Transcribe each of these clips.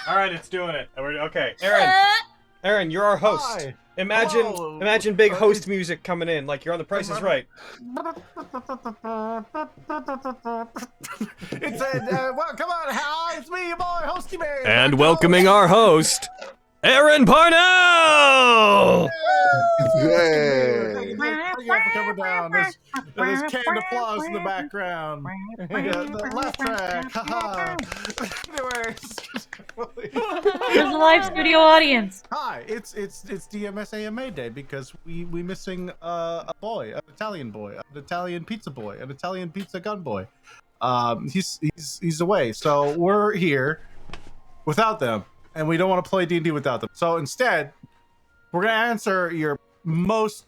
All right, it's doing it. Okay, Aaron, you're our host. Hi. Imagine big host music coming in, like you're on The Price is Right. It's well, come on, hi, it's me, your boy, Hosty Man. And welcoming our host, Aaron Parnell. Thank you for coming down. There's canned applause in the background. The laugh track. Haha. There's a live studio audience. Hi, it's DMS A.M.A day because we missing a boy, an Italian pizza boy, an Italian pizza gun boy. He's away, so we're here without them, and we don't want to play D&D without them. So instead, we're gonna answer your most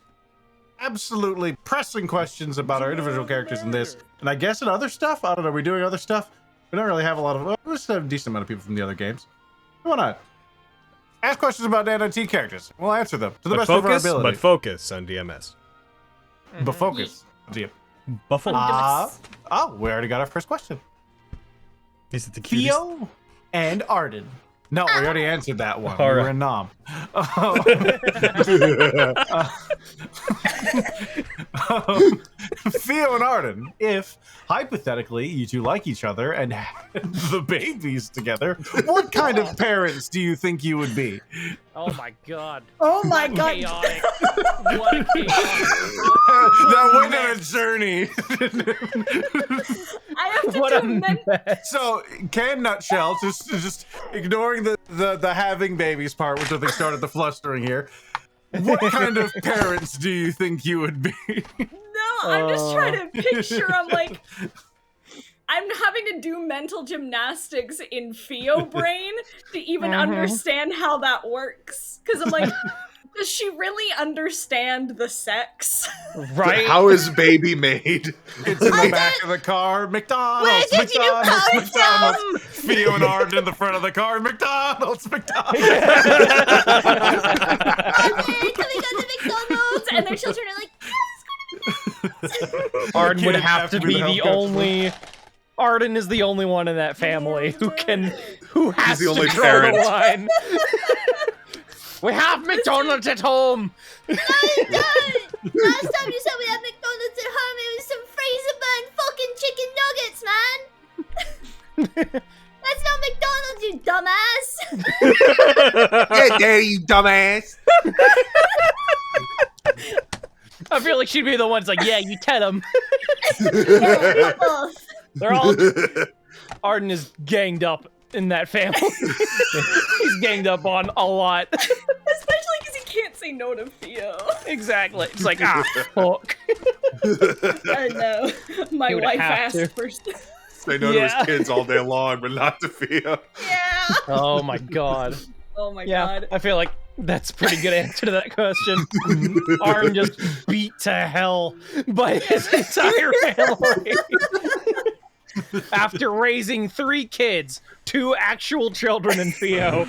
absolutely pressing questions about our individual characters in this, and I guess in other stuff. I don't know. We're doing other stuff. We don't really have a lot of. We just have a decent amount of people from the other games. Why not? Ask questions about Nat19 characters. We'll answer them to the best of our ability. But focus on DMS. But focus. DM. Oh, we already got our first question. Is it the cutest? Theo and Arden. No, we already answered that one. All We right. were in Nom. Theo and Arden, if hypothetically you two like each other and had the babies together, what kind of parents do you think you would be? Oh my god. Oh my god. Chaotic. What a chaotic. That went on a journey. I have to What do a mess. So, nutshell, just ignoring the having babies part, which I think started the flustering here. What kind of parents do you think you would be? No, I'm just trying to picture. I'm having to do mental gymnastics in Theo brain to even understand how that works. Because I'm like, does she really understand the sex? Right? How is baby made? It's in the back of the car. McDonald's. Where did you come from? Theo and Arden in the front of the car. McDonald's. Can we go to McDonald's? And their children are like, Arden would Kid have to be the helicopter. only. Arden is the only one in that family who has the only to draw parent. the line. We have McDonald's at home. Dad, last time you said we had McDonald's at home, it was some freezer burn fucking chicken nuggets, man. That's not McDonald's, you dumbass. Get there, you dumbass! I feel like she'd be the ones like, yeah, you tell them. Yeah, both. They're all. Arden is ganged up in that family. He's ganged up on a lot. Especially because he can't say no to Theo. Exactly. It's like, fuck. I know. My He would wife have asked to. first. They know to his kids all day long, but not to Theo. Yeah. Oh my god. Oh my Yeah, god. I feel like that's a pretty good answer to that question. Arden just beat to hell by his entire family. After raising 3 kids, 2 actual children and Theo.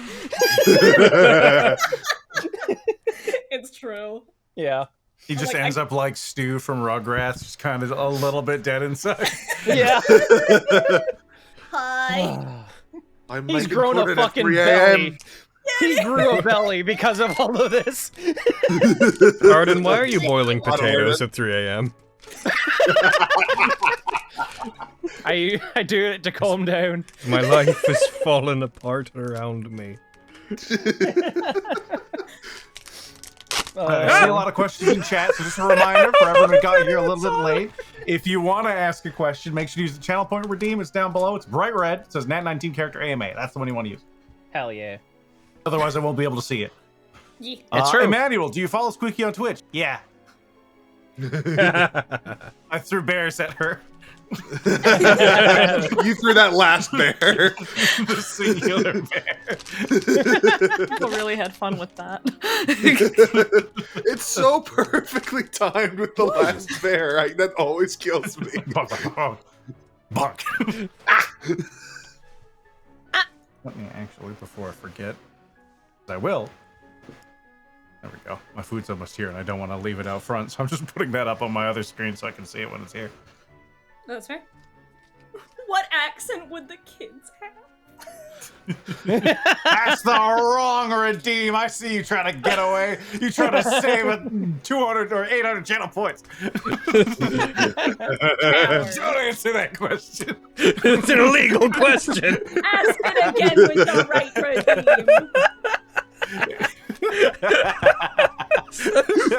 It's true. Yeah. He just like, ends up like Stu from Rugrats, just kind of a little bit dead inside. Yeah. Hi. I'm He's like grown a important at fucking 3 belly. He grew a belly because of all of this. Arden, why are you boiling potatoes at 3 a.m.? I do it to calm down. My life is falling apart around me. I see a lot of questions in chat, so just a reminder for everyone who got here a little bit late. If you want to ask a question, make sure to use the channel point redeem. It's down below. It's bright red. It says Nat19 character A.M.A. That's the one you want to use. Hell yeah. Otherwise, I won't be able to see it. Yeah. It's true. Emmanuel, do you follow Squeaky on Twitch? Yeah. I threw bears at her. You threw that last bear. The singular bear. People really had fun with that. It's so perfectly timed with the last bear. That always kills me. Bark. Let me actually, before I forget, I will. There we go. My food's almost here, and I don't want to leave it out front, so I'm just putting that up on my other screen so I can see it when it's here. That's fair. What accent would the kids have? That's the wrong redeem. I see you trying to get away. You trying to save 200 or 800 channel points. Don't answer that question. It's an illegal question. Ask it again with the right redeem.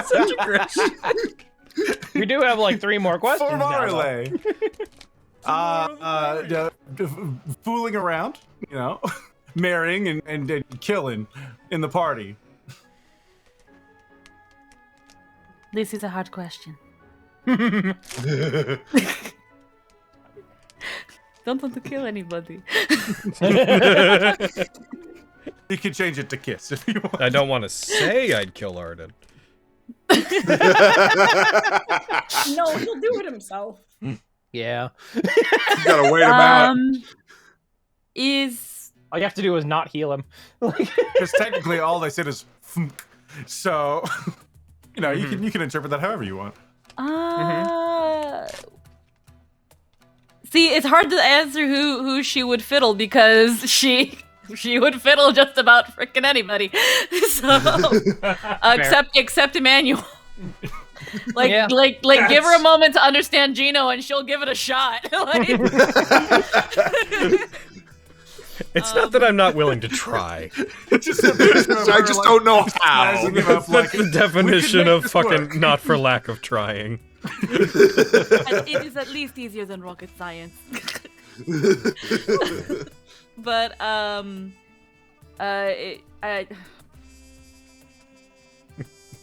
Such aggression. We do have like 3 more questions. For now, though. Marley. Fooling around, you know, marrying and killing in the party. This is a hard question. Don't want to kill anybody. You can change it to kiss if you want. I don't want to say I'd kill Arden. No, he'll do it himself. Yeah. You gotta wait him out. All you have to do is not heal him. Because technically all they said is "Funk." So, you know, you can interpret that however you want. See, it's hard to answer who she would fiddle because she would fiddle just about frickin' anybody. So except Emmanuel. Give her a moment to understand Gino and she'll give it a shot. It's not that I'm not willing to try. I just don't know how. That's the definition of fucking not for lack of trying. It is at least easier than rocket science. But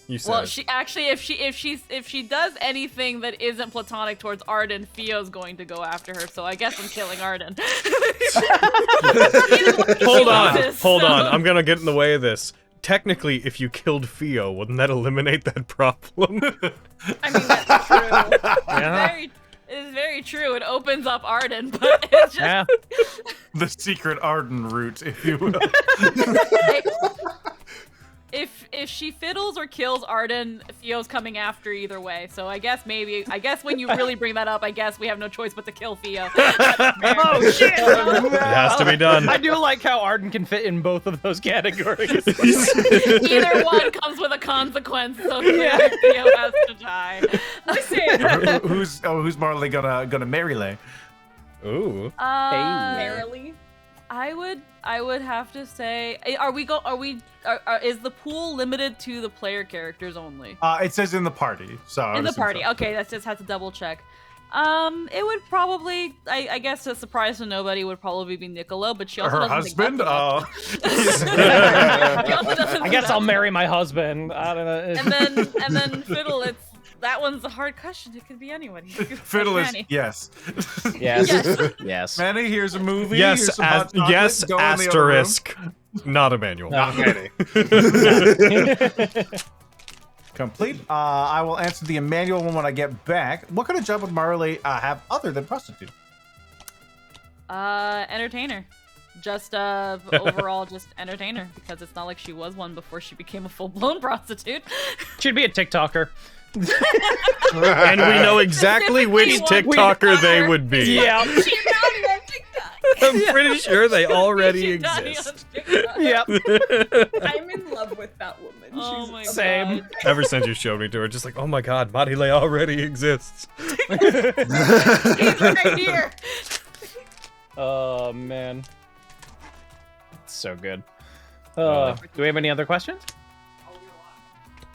You said. well, she actually, if she does anything that isn't platonic towards Arden, Theo's going to go after her. So I guess I'm killing Arden. Hold on. I'm gonna get in the way of this. Technically, if you killed Theo, wouldn't that eliminate that problem? I mean, that's true. Yeah. It is very true. It opens up Arden, but it's just The secret Arden route, if you will. If she fiddles or kills Arden, Theo's coming after either way. So I guess when you really bring that up, I guess we have no choice but to kill Theo. Oh shit! It has to be done. I do like how Arden can fit in both of those categories. Either one comes with a consequence, so Theo has to die. Listen, Who's Marley gonna marry Lay? Ooh. merrily. I would have to say, is the pool limited to the player characters only? It says in the party. So In the party. Okay, that's just have to double check. It would probably, I guess, a surprise to nobody would probably be Nicola, but she also Her doesn't think husband. that's enough. She also doesn't I think guess I'll that's marry my husband. I don't know. And then Fiddle, that one's a hard question. It could be anybody. Fiddle is Manny. yes. Yes. Yes. Manny, here's a movie. Yes, here's some hot chocolate, yes, go in the other room. asterisk. Not Emmanuel. Not Manny. Complete. I will answer the Emmanuel one when I get back. What kind of job would Marley have other than prostitute? Entertainer. Just overall just entertainer, because it's not like she was one before she became a full-blown prostitute. She'd be a TikToker. And we know exactly which TikToker they would be. Yeah. She's naughty on TikTok. I'm pretty sure they already She's naughty on exist. TikTok. Yep. I'm in love with that woman. Oh She's my Same. God. Ever since you showed me to her, just like, oh my god, Marile already exists. He's right here. Oh man. So good. Do we have any other questions?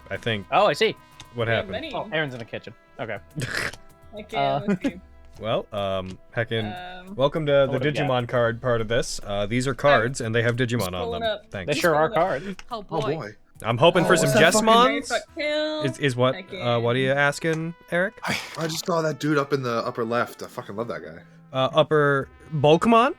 I think. Oh, I see. What happened? Many. Oh, Aaron's in the kitchen. Okay. Okay, let's see. Well, heckin', welcome to the what do we got? Digimon card part of this. These are cards, and they have Digimon on pulling them. up. They Thanks. sure are cards. Oh boy. Oh boy. I'm hoping for some Jessmons. Kill. Is what? What are you asking, Eric? I just saw that dude up in the upper left. I fucking love that guy. Upper Bulkmon?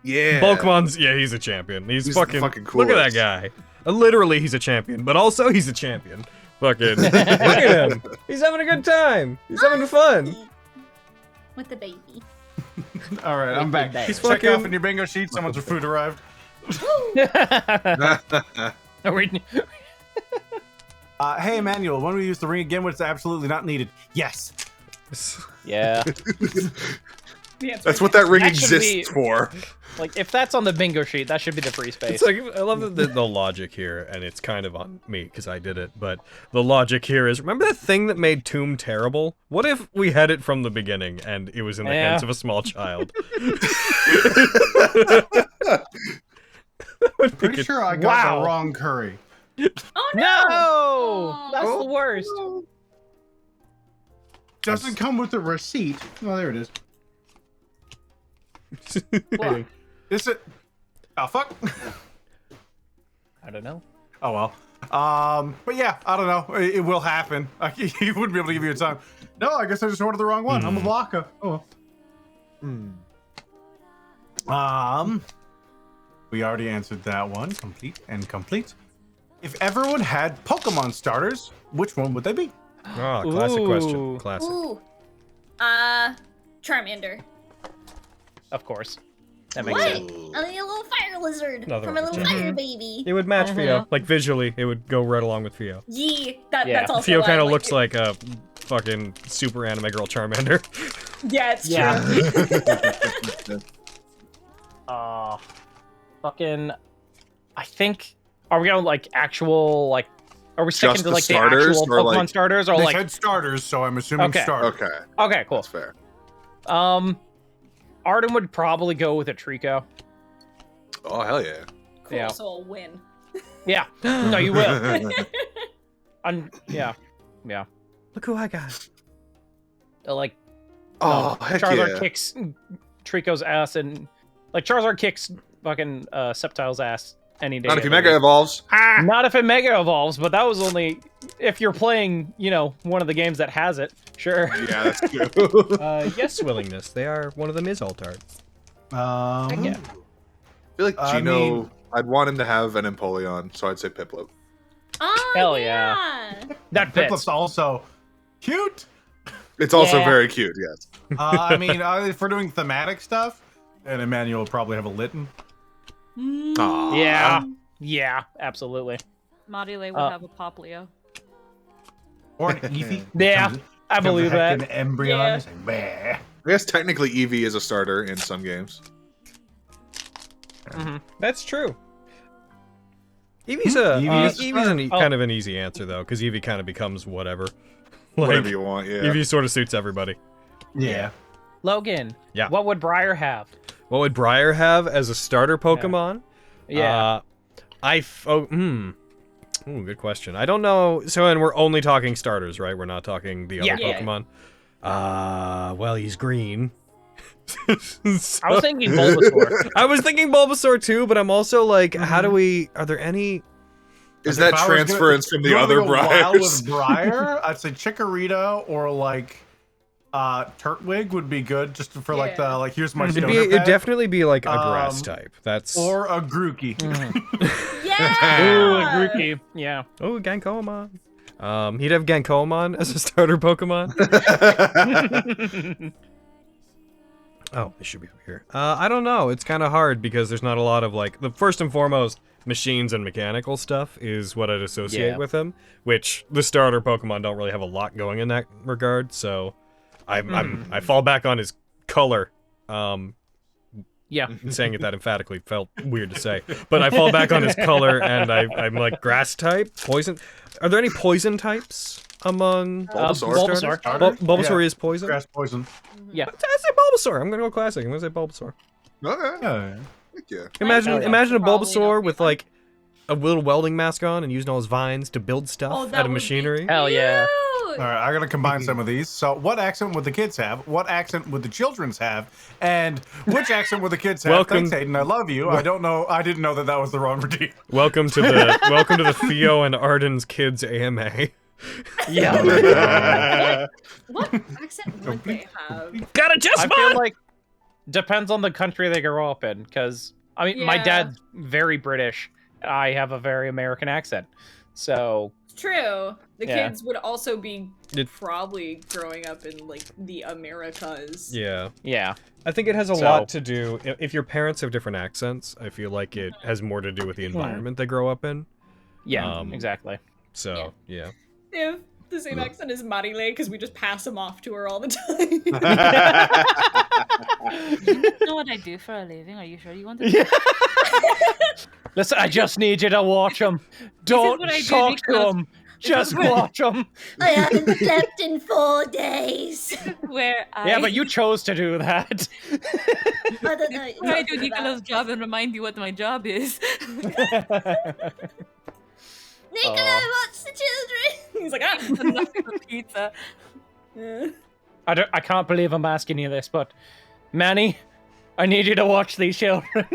Yeah. Bulkmon's, yeah, he's a champion. He's fucking cool. Look at that guy. Literally, he's a champion, but also he's a champion. Fucking look at him. He's having a good time. He's having fun. With the baby. All right, I'm back. He's Check fucking- off in your bingo sheet. Someone's food arrived. Are we- Hey, Emmanuel, when we use the ring again when it's absolutely not needed? Yes. yeah. The answer That's is what that ring That should exists be- for. Like, if that's on the bingo sheet, that should be the free space. It's like, I love the logic here, and it's kind of on me, because I did it, but the logic here is, remember that thing that made Tomb terrible? What if we had it from the beginning, and it was in the hands of a small child? Pretty sure I got the wrong curry. Oh no! No! That's the worst. Doesn't come with a receipt. Oh, there it is. What? Is it? Oh, fuck. I don't know. Oh, well. But yeah, I don't know. It will happen. He wouldn't be able to give you a time. No, I guess I just ordered the wrong one. I'm a blocker. Oh. We already answered that one. Complete and complete. If everyone had Pokemon starters, which one would they be? Oh, classic question. Classic. Ooh. Charmander. Of course. That makes What? sense. A little fire lizard Another from a one. little fire baby. It would match Theo. Like, visually, it would go right along with Theo. Yee. That's Yeah. also Theo why kind I of like looks it. like a fucking super anime girl Charmander. Yeah, it's Yeah. true. Fucking. I think. Are we going like actual like? Are we sticking Just to the like the starters, actual or, Pokemon like- starters or They like? said starters, so I'm assuming Okay. starters. Okay, Okay, cool. that's fair. Arden would probably go with a Trico. Oh, hell yeah. Cool, Yeah. so I'll win. Yeah. No, you will. Yeah. Look who I got. Like Oh, heck Charizard yeah. kicks Trico's ass and like Charizard kicks fucking Sceptile's ass any day. Not if you of the Mega week. Evolves. Not if it Mega Evolves, but that was only if you're playing, you know, one of the games that has it. Sure. Yeah, that's true. Yes, willingness. They are one of the Ms. Altards. Um, Heck yeah. I feel like I Gino, mean- I'd want him to have an Empoleon, so I'd say Piplup. Oh, Hell yeah. That fits. Piplup's also cute. It's also Yeah. very cute, yes. I mean, if we're doing thematic stuff, then Emmanuel will probably have a Litten. Aw. Yeah, absolutely. Module would have a Poplio. Or an Eevee. Yeah, I believe An that. Embryon. Yeah. It's like, "Bleh." I guess technically Eevee is a starter in some games. That's true. Eevee's a Eevee is a Eevee's Oh. kind of an easy answer though, because Eevee kind of becomes whatever. Like, Whatever you want, yeah. Eevee sort of suits everybody. Yeah. Logan. Yeah. What would Briar have? What would Briar have as a starter Pokemon? Yeah. Ooh, good question. I don't know. So, and we're only talking starters, right? We're not talking the other Yeah. Yeah. Pokemon. Well, he's green. I was thinking Bulbasaur. I was thinking Bulbasaur too, but I'm also like, how do we? Are there any? Is If that I was transference from the gonna other go wild Briars? with Briar, I'd say Chikorita or like Turtwig would be good just for like Yeah. the like here's my It'd stoner it'd pet. definitely be like a grass Um, type. That's Or a Grookey. Yeah. Ooh, a Grookey. Yeah. oh Gankomon. He'd have Gankomon as a starter Pokemon. Oh, it should be over here. I don't know. It's kind of hard because there's not a lot of like the first and foremost machines and mechanical stuff is what I'd associate Yeah. with him, which the starter Pokemon don't really have a lot going in that regard. So I fall back on his color. Yeah. Saying it that emphatically felt weird to say, but I fall back on his color, and I'm like grass type, poison. Are there any poison types among Bulbasaur. starters? Starter? Bulbasaur Yeah. is poison. Grass poison. Yeah. I say Bulbasaur. I'm gonna go classic. I'm gonna say Bulbasaur. Okay, Yeah. heck yeah. Imagine Hell yeah. imagine a Probably Bulbasaur don't with be like a little welding mask on and using all his vines to build stuff Oh, that out of would be machinery. Hell yeah. Cute. All right, I gotta combine some of these. So, what accent would the kids have? What accent would the children's have? And which accent would the kids have? Welcome- Thanks, Hayden. I love you. I don't know. I didn't know that was the wrong redeem. Welcome to the Theo and Arden's Kids AMA. Yeah. What accent would they have? Got a I feel like depends on the country they grow up in, because I mean, my Yeah. dad's very British. I have a very American accent, so True. The Yeah. kids would also be It- probably growing up in like the Americas. Yeah. yeah. I think it has a So- lot to do. If your parents have different accents, I feel like it has more to do with the environment they grow up in. Yeah, Um, exactly. So, yeah. They have the same accent as Marile because we just pass them off to her all the time. You know what I do for a living? Are you sure you want to? Yeah. Listen, I just need you to watch them. Don't what I do talk to because- them. Just watch them. I haven't slept in 4 days. Where I Yeah, but you chose to do that. I don't know. where I do Nicola's job and remind you what my job is. Nicola, watch the children. He's like, ah. Enough for pizza. I can't believe I'm asking you this, but Manny, I need you to watch these children.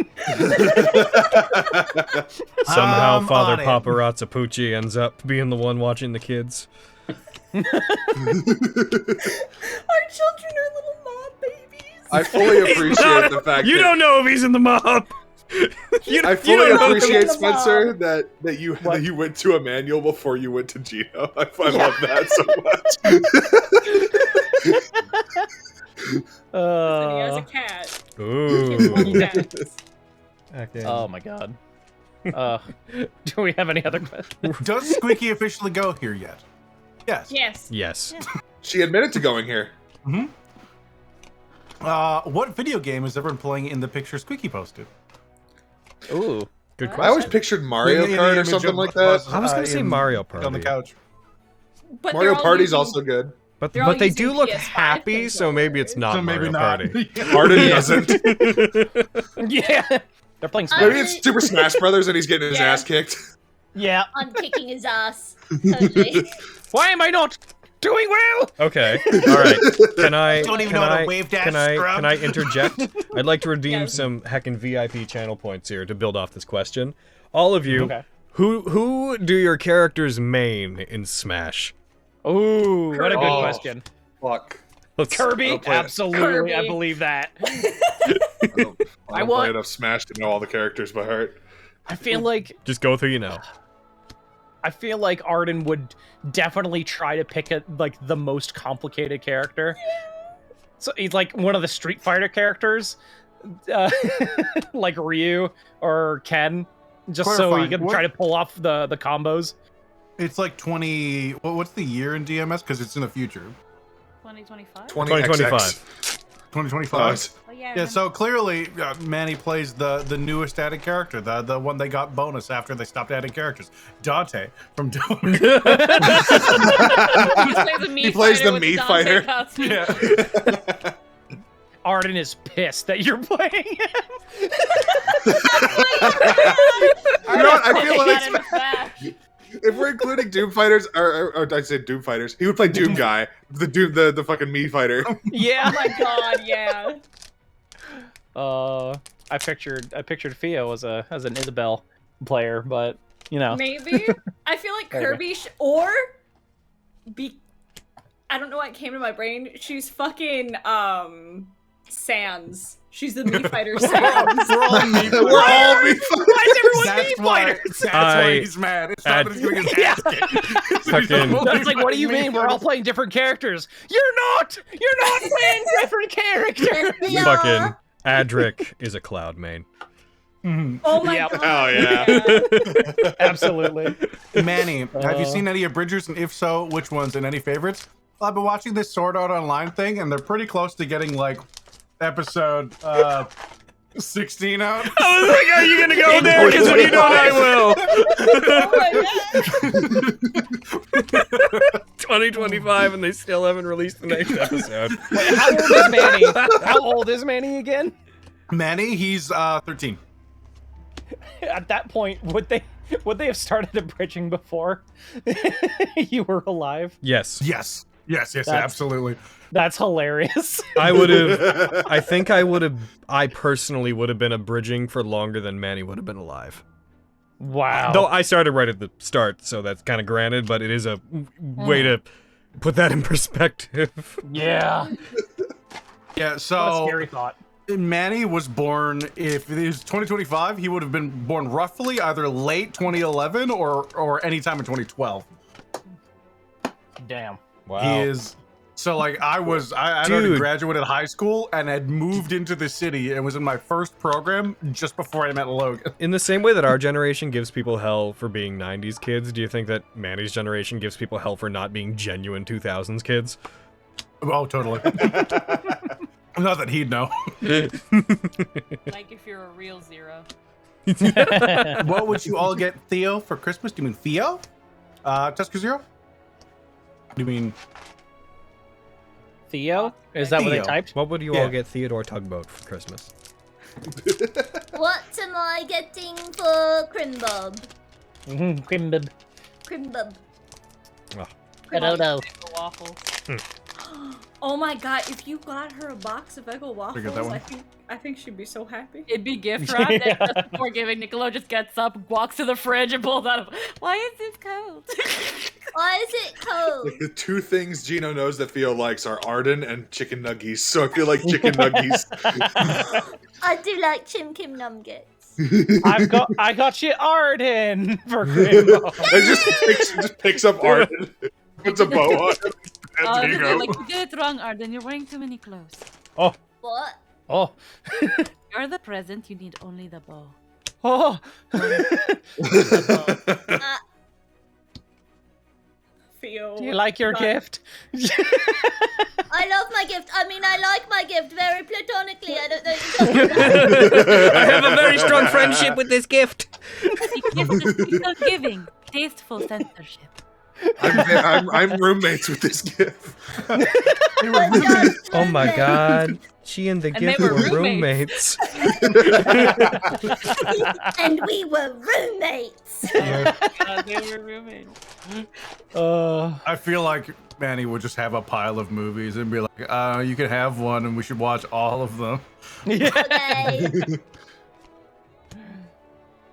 Somehow, Father on it. Paparazzi ends up being the one watching the kids. Our children are little mob babies. I fully appreciate the fact You that don't know if he's in the mob. I fully don't know appreciate, the mob. Spencer, that you went to Emmanuel before you went to Gino. I love that so much. And he has a cat. Ooh. Little cats. Okay. Oh my god. Do we have any other questions? Does Squeaky officially go here yet? Yes. Yes. Yes. She admitted to going here. What video game has everyone playing in the picture Squeaky posted? Ooh. Good I question. always pictured Mario In the Kart or image something of like Buzz, that. I was gonna say in- Mario Party. on the couch. But Mario they're all Party's using- also good. But They're all they do using look PS5 happy, so maybe it's not So maybe Mario not. Party. Arden doesn't. Yeah. They're playing Maybe it's Super Smash Brothers and he's getting his Yeah. ass kicked. Yeah. I'm kicking his ass. Totally. Why am I not doing well? Okay. All right. Can I? Don't even can know how to I- wave dash, Can I? scrub. Can I interject? I'd like to redeem Yes. some heckin' VIP channel points here to build off this question. All of you, Okay. who do your characters main in Smash? Ooh, what a good Oh. question. Fuck. Let's- Kirby, I'll play it. absolutely, I Kirby. believe that. I don't I play want- enough Smash to know all the characters by heart. I feel like Just go with who you know. Arden would definitely try to pick the most complicated character. So he's like one of the Street Fighter characters, like Ryu or Ken, just so he Clarifying, can what- try to pull off the combos. It's like 20. What's the year in DMS? Because it's in the future. 2025? 2025. 2025. Oh, yeah. Yeah, so clearly Manny plays the newest added character, the one they got bonus after they stopped adding characters. Dante from Doom. He plays the Mii fighter. Yeah. Arden is pissed that you're playing him. You know what? I feel like if we're including Doom Fighters, or I said Doom Fighters, he would play Doom Guy, the fucking Mii fighter. Yeah. Oh my god, yeah. I pictured Theo as an Isabel player, but you know. Maybe. I feel like Maybe. Kirby I don't know what came to my brain. She's fucking Sans. She's the Mii fighter Sans. We're all Mii We're all Mii fighters. Why is everyone That's Mii why. fighters? That's why I- he's mad. It's not that he's getting his Yeah. ass kicked. Fucking- That's like, what do you mean? We're all playing different characters. You're not playing different characters. We are. Fucking Adric is a cloud main. Oh my Yep. god. Oh, yeah. Absolutely. Manny, have you seen any abridgers? And if so, which ones and any favorites? Well, I've been watching this Sword Art Online thing, and they're pretty close to getting like episode 16 out. I was like, are you gonna go there? Because when you don't, I will. Oh my god. 2025, and they still haven't released the next episode. Wait, how old is Manny? How old is Manny again? Manny, he's 13. At that point, would they have started abridging before you were alive? Yes, Yes, That's- absolutely. That's hilarious. I would have. I think I would have. I personally would have been abridging for longer than Manny would have been alive. Wow. Though I started right at the start, so that's kind of granted. But it is a way to put that in perspective. Yeah. Yeah, What a so scary thought. Manny was born, if it was 2025, he would have been born roughly either late 2011 or anytime in 2012. Damn. Wow. He is. So like I'd already Dude. graduated high school and had moved into the city and was in my first program just before I met Logan. In the same way that our generation gives people hell for being 90s kids, do you think that Manny's generation gives people hell for not being genuine 2000s kids? Oh, totally. Not that he'd know. Like if you're a real zero. What would you all get Theo for Christmas? Do you mean Theo? Tusker Zero? Do you mean Theo? Is that what they Theo. typed? What would you Yeah. all get Theodore Tugboat for Christmas? What am I getting for Crimbub? Crimbib. Crimbub. I don't know. Waffle. Oh my god, if you got her a box of Eggo waffles, that one? I think she'd be so happy. It'd be gift wrapped. And just before giving, Niccolo just gets up, walks to the fridge, and pulls out. Why is this cold? Why is it cold? The two things Gino knows that Theo likes are Arden and chicken nuggies. So I feel like chicken nuggies. I do like Chim Kim Numgets. I got you Arden for Crimbo. It just picks up Arden, puts a bow on it. And there you go. Like, you did it wrong, Arden. You're wearing too many clothes. Oh, What? oh, You're the present. You need only the bow. oh. Theo. Do you like your gift? I love my gift. I mean, I like my gift very platonically. I don't know if you know I have a very strong friendship with this gift. The gift is still giving. Tasteful censorship. I'm roommates with this gift. Oh my god. She and the And gift they were were roommates. roommates. And we were roommates. God, they were roommates. I feel like Manny would just have a pile of movies and be like, you can have one and we should watch all of them. Okay.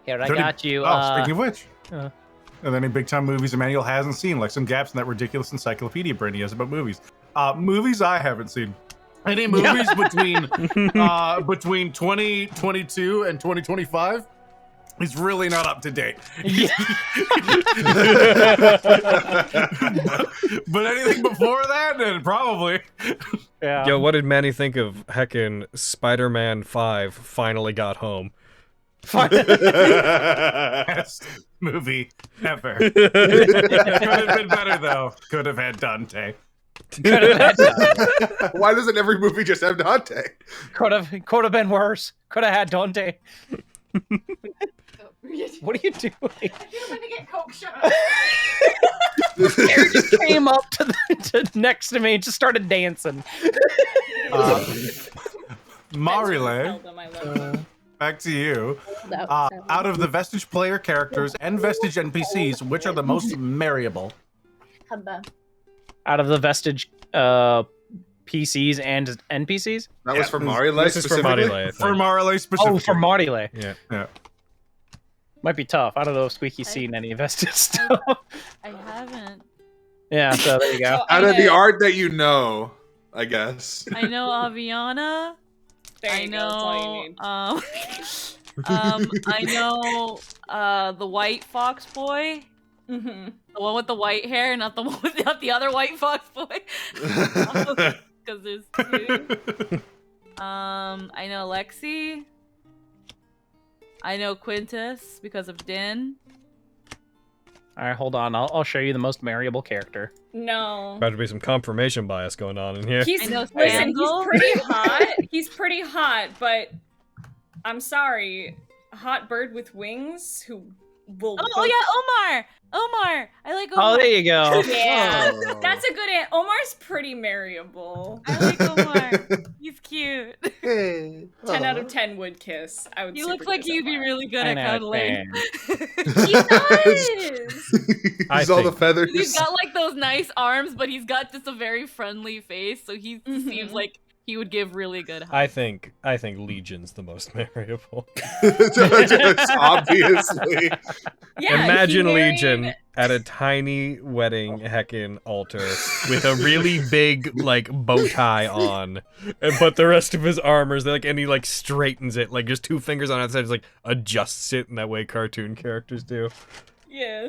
Here, I got you. Speaking of which. uh. Are there any big time movies Emmanuel hasn't seen? Like some gaps in that ridiculous encyclopedia brain he has about movies. Movies I haven't seen. Any movies between 2022 and 2025? He's really not up to date. But anything before that, then probably. Yeah. Yo, what did Manny think of heckin' Spider-Man 5 finally got home? Best movie ever. Could have been better though. Could have had Dante. Why doesn't every movie just have Dante? Could have been worse. Could have had Dante. What are you doing? You're gonna get coke shot. Harry just came up to next to me and just started dancing. Marile, back to you. Out of the Vestige player characters and Vestige NPCs, which are the most marryable? Out of the Vestige PCs and NPCs? That was for Mario. This is for Marile, I think. For Marile specifically. Oh, for Martile. Yeah. Might be tough. I don't know if Squeaky's seen any Vestige stuff. I haven't. Yeah, so there you go. Out of the art that you know, I guess. I know Aviana. There I you go, that's all you know. need. I know. The white fox boy. Mm-hmm. The one with the white hair, not the one with not the other white fox boy. Because there's two. I know Lexi. I know Quintus because of Din. All right, hold on. I'll show you the most marryable character. No. About to be some confirmation bias going on in here. He's, I know listen, he's Scandal. pretty hot. He's pretty hot, but I'm sorry. A hot bird with wings who will. Oh yeah, Omar. I like Omar. Oh, there you go. Yeah, Oh. that's a good answer. Omar's pretty marryable. I like Omar. He's cute. 10 out of 10 would kiss. I would. He super looks like kiss he'd be Omar. really good at 10 out of cuddling. 10. He does. He's all the think- feathers. He's got like those nice arms, but he's got just a very friendly face, so he Mhm. seems like he would give really good hugs. I think Legion's the most marryable. Obviously. Yeah, Imagine he married- Legion at a tiny wedding heckin' altar with a really big like bow tie on, but the rest of his armor's like, and he like straightens it, like just two fingers on either side, just like adjusts it in that way cartoon characters do. Yeah.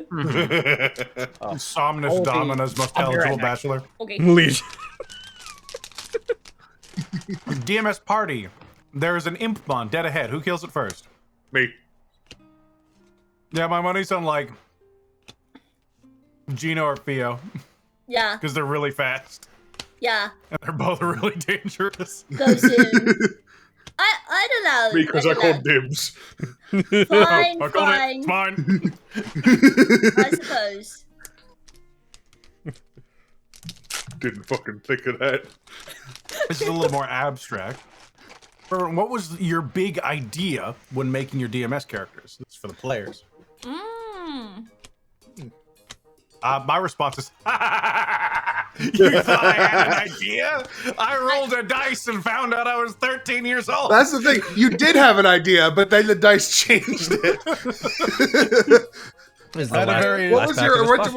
Somnus I'll be- Dominus, most I'll be right eligible back. bachelor. Okay. Legion. DMS party. There is an Impmon dead ahead. Who kills it first? Me. Yeah, my money's on like Gino or Theo Yeah. because they're really fast. Yeah, They're both really dangerous. go soon. I'd allow. Because I called dibs. Fine, I called fine. it. Fine. I suppose. Didn't fucking think of that. This is a little more abstract. Berwin, what was your big idea when making your DMS characters? This is for the players. My response is, you thought I had an idea? I rolled a dice and found out I was 13 years old. That's the thing. You did have an idea, but then the dice changed it. What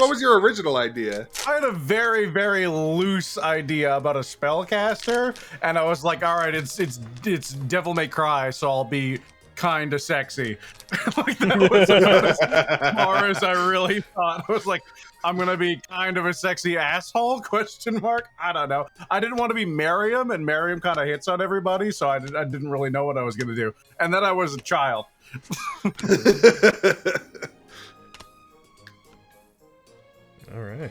was your original idea? I had a very, very loose idea about a spellcaster, and I was like, all right, it's Devil May Cry, so I'll be kind of sexy. Like, that was about as far as I really thought. I was like, I'm gonna be kind of a sexy asshole? Question mark. I don't know. I didn't want to be Miriam, and Miriam kind of hits on everybody, so I didn't really know what I was gonna do. And then I was a child. All right.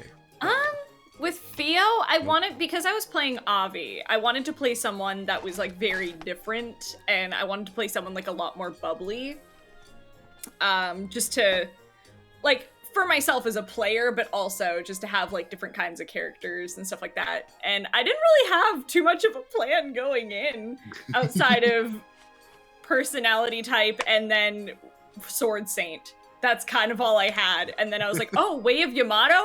With Theo, I wanted, because I was playing Avi, I wanted to play someone that was like very different, and I wanted to play someone like a lot more bubbly. Just to, like, for myself as a player, but also just to have like different kinds of characters and stuff like that. And I didn't really have too much of a plan going in outside of personality type and then Sword Saint. That's kind of all I had. And then I was like, oh, Way of Yamato?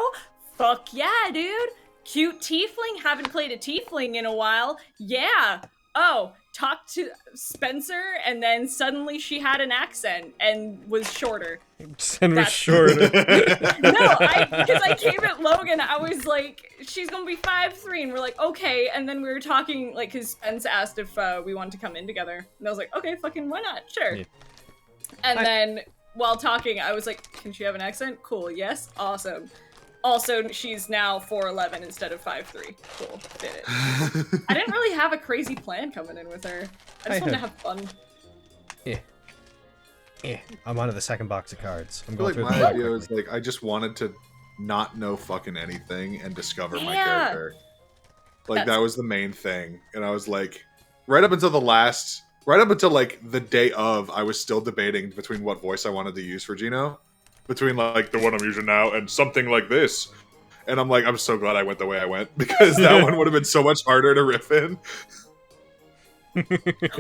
Fuck yeah, dude. Cute tiefling. Haven't played a tiefling in a while. Yeah. Oh, talked to Spencer, and then suddenly she had an accent and was shorter. Was shorter. No, because I came at Logan, I was like, she's gonna be 5'3", and we're like, okay. And then we were talking, like, because Spence asked if we wanted to come in together. And I was like, okay, fucking why not? Sure. Yeah. And then while talking, I was like, can she have an accent? Cool, yes, awesome. Also, she's now 4'11" instead of 5'3". Cool, did it. I didn't really have a crazy plan coming in with her. I just wanted to have fun. Yeah. I'm onto the second box of cards. I feel like my idea was like, I just wanted to not know fucking anything and discover my character. Like, that was the main thing. And I was like, right up until like the day of, I was still debating between what voice I wanted to use for Gino. Between like the one I'm using now and something like this. And I'm like, I'm so glad I went the way I went, because that one would have been so much harder to riff in.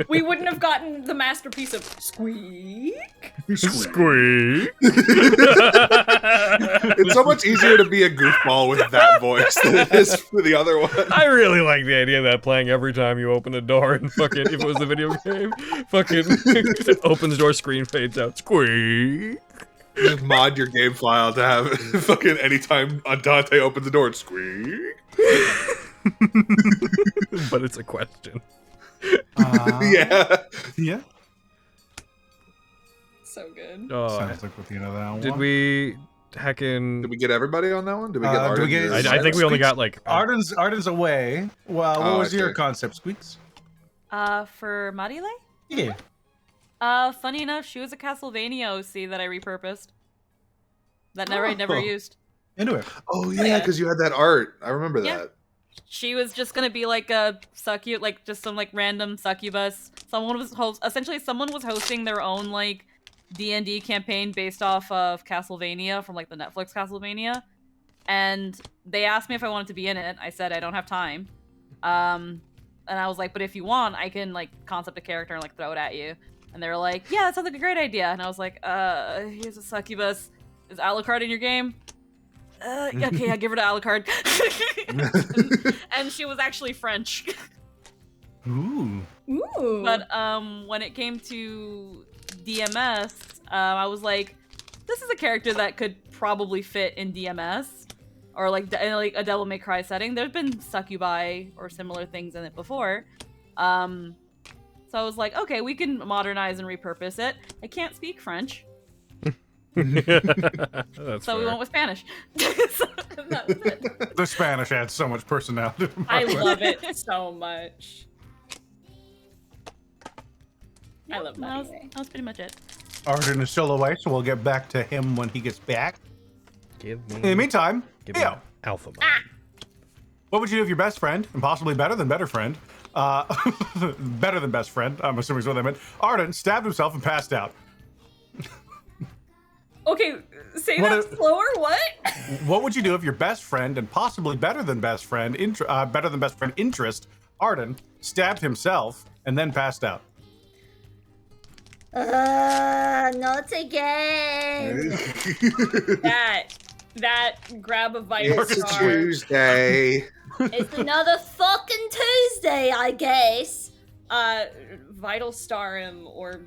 We wouldn't have gotten the masterpiece of Squeak. Squeak. It's so much easier to be a goofball with that voice than it is for the other one. I really like the idea of that playing every time you open a door and fucking, if it was a video game, fucking opens the door, screen fades out, Squeak. Just mod your game file to have fucking anytime Dante opens the door, it's squeak. But it's a question. Yeah. So good. Sounds like with that one. Did we Did we get everybody on that one? Did we get Arden? I think we only got like Arden's away. Well, what was your concept, Squeaks? For Marile? Yeah. Funny enough, she was a Castlevania OC that I repurposed. That I never used. Into it. Oh yeah, because you had that art. I remember that. She was just gonna be like a like just some like random succubus. Someone was someone was hosting their own like D&d campaign based off of Castlevania from like the Netflix Castlevania, and they asked me if I wanted to be in it. I said I don't have time. And I was like, but if you want, I can like concept a character and like throw it at you. And they were like, yeah, that sounds like a great idea. And I was like, here's a succubus. Is Alucard in your game? Okay, I give her to Alucard. and she was actually French. Ooh. But when it came to DMS, I was like, this is a character that could probably fit in DMS. Or like in like a Devil May Cry setting. There's been succubi or similar things in it before. So I was like, okay, we can modernize and repurpose it. I can't speak French. So we went with Spanish. So that was it. The Spanish adds so much personality. I love it so much. I love that. That was pretty much it. Arden is still away, so we'll get back to him when he gets back. In the meantime, give me Alpha. What would you do if your best friend, and possibly better than better friend, better than best friend, I'm assuming is what they meant, Arden, stabbed himself and passed out? Okay, say that slower. What? What would you do if your best friend and possibly better than best friend interest, Arden, stabbed himself and then passed out? Not again. that grab a vital It's star. Tuesday. It's another fucking Tuesday, I guess. Vital star him or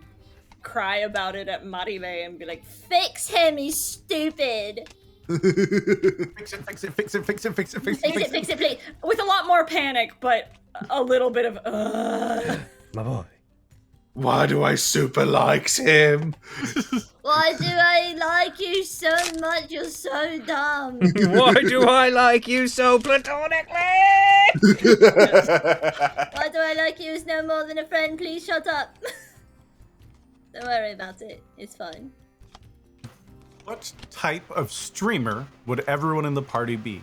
cry about it at Marive and be like, Fix him, he's stupid. Fix it, fix it, fix it, fix it, fix it, fix it, Fix it, fix it, please. with a lot more panic, but a little bit of My boy. Why do I super likes him? Why do I like you so much? You're so dumb. Why do I like you so platonically? Why do I like you as no more than a friend? Please shut up. Don't worry about it. It's fine. What type of streamer would everyone in the party be?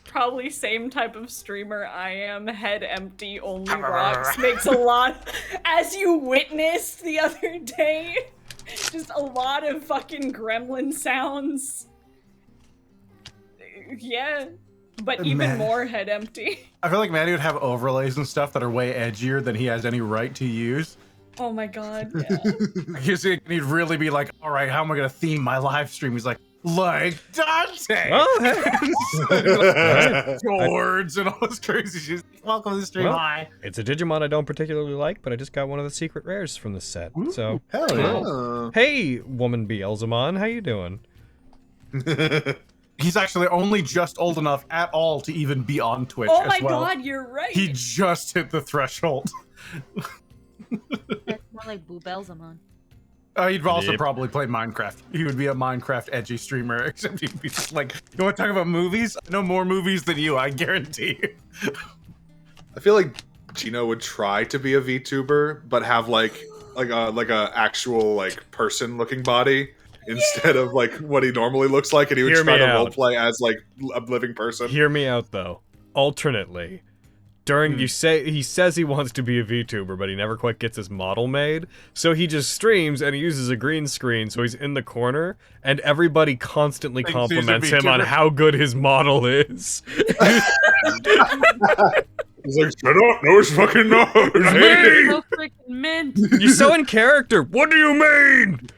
probably same type of streamer I am. Head empty, only rocks. Makes a lot, as you witnessed the other day, just a lot of fucking gremlin sounds. Yeah, but even more head empty. I feel like Manny would have overlays and stuff that are way edgier than he has any right to use. Oh my god, yeah. He'd really be like, all right, how am I going to theme my live stream? He's like Dante! Oh, hey. Swords and all this crazy shit. Welcome to the stream. Well, Hi. It's a Digimon I don't particularly like, but I just got one of the secret rares from this set. Ooh, so, hell yeah. Hey, woman Beelzemon, how you doing? He's actually only just old enough at all to even be on Twitch Oh as my well. god, you're right. He just hit the threshold. That's more like Boo Belzamon. He'd also Yep. probably play Minecraft. He would be a Minecraft edgy streamer, except he'd be just like, you want to talk about movies? I know more movies than you, I guarantee you. I feel like Gino would try to be a VTuber, but have like a actual like person looking body instead of like what he normally looks like, and he would Hear try me to out. roleplay as like a living person. Hear me out, though. Alternately, during he says he wants to be a VTuber, but he never quite gets his model made. So he just streams and he uses a green screen, so he's in the corner, and everybody constantly Thinks he's a compliments him on VTuber. how good his model is. He's like, shut up, no, it's fucking no. So freaking mint. You're so in character. What do you mean?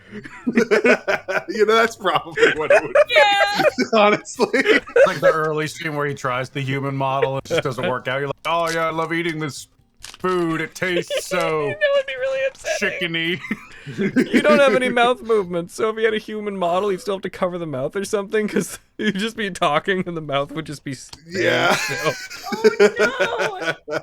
You know, that's probably what it would be. Yeah. Honestly. It's like the early stream where he tries the human model and it just doesn't work out. You're like, oh yeah, I love eating this food. It tastes so That would be really upsetting. chickeny. You don't have any mouth movements, so if you had a human model, you'd still have to cover the mouth or something, because you'd just be talking and the mouth would just be Yeah. still. Oh no.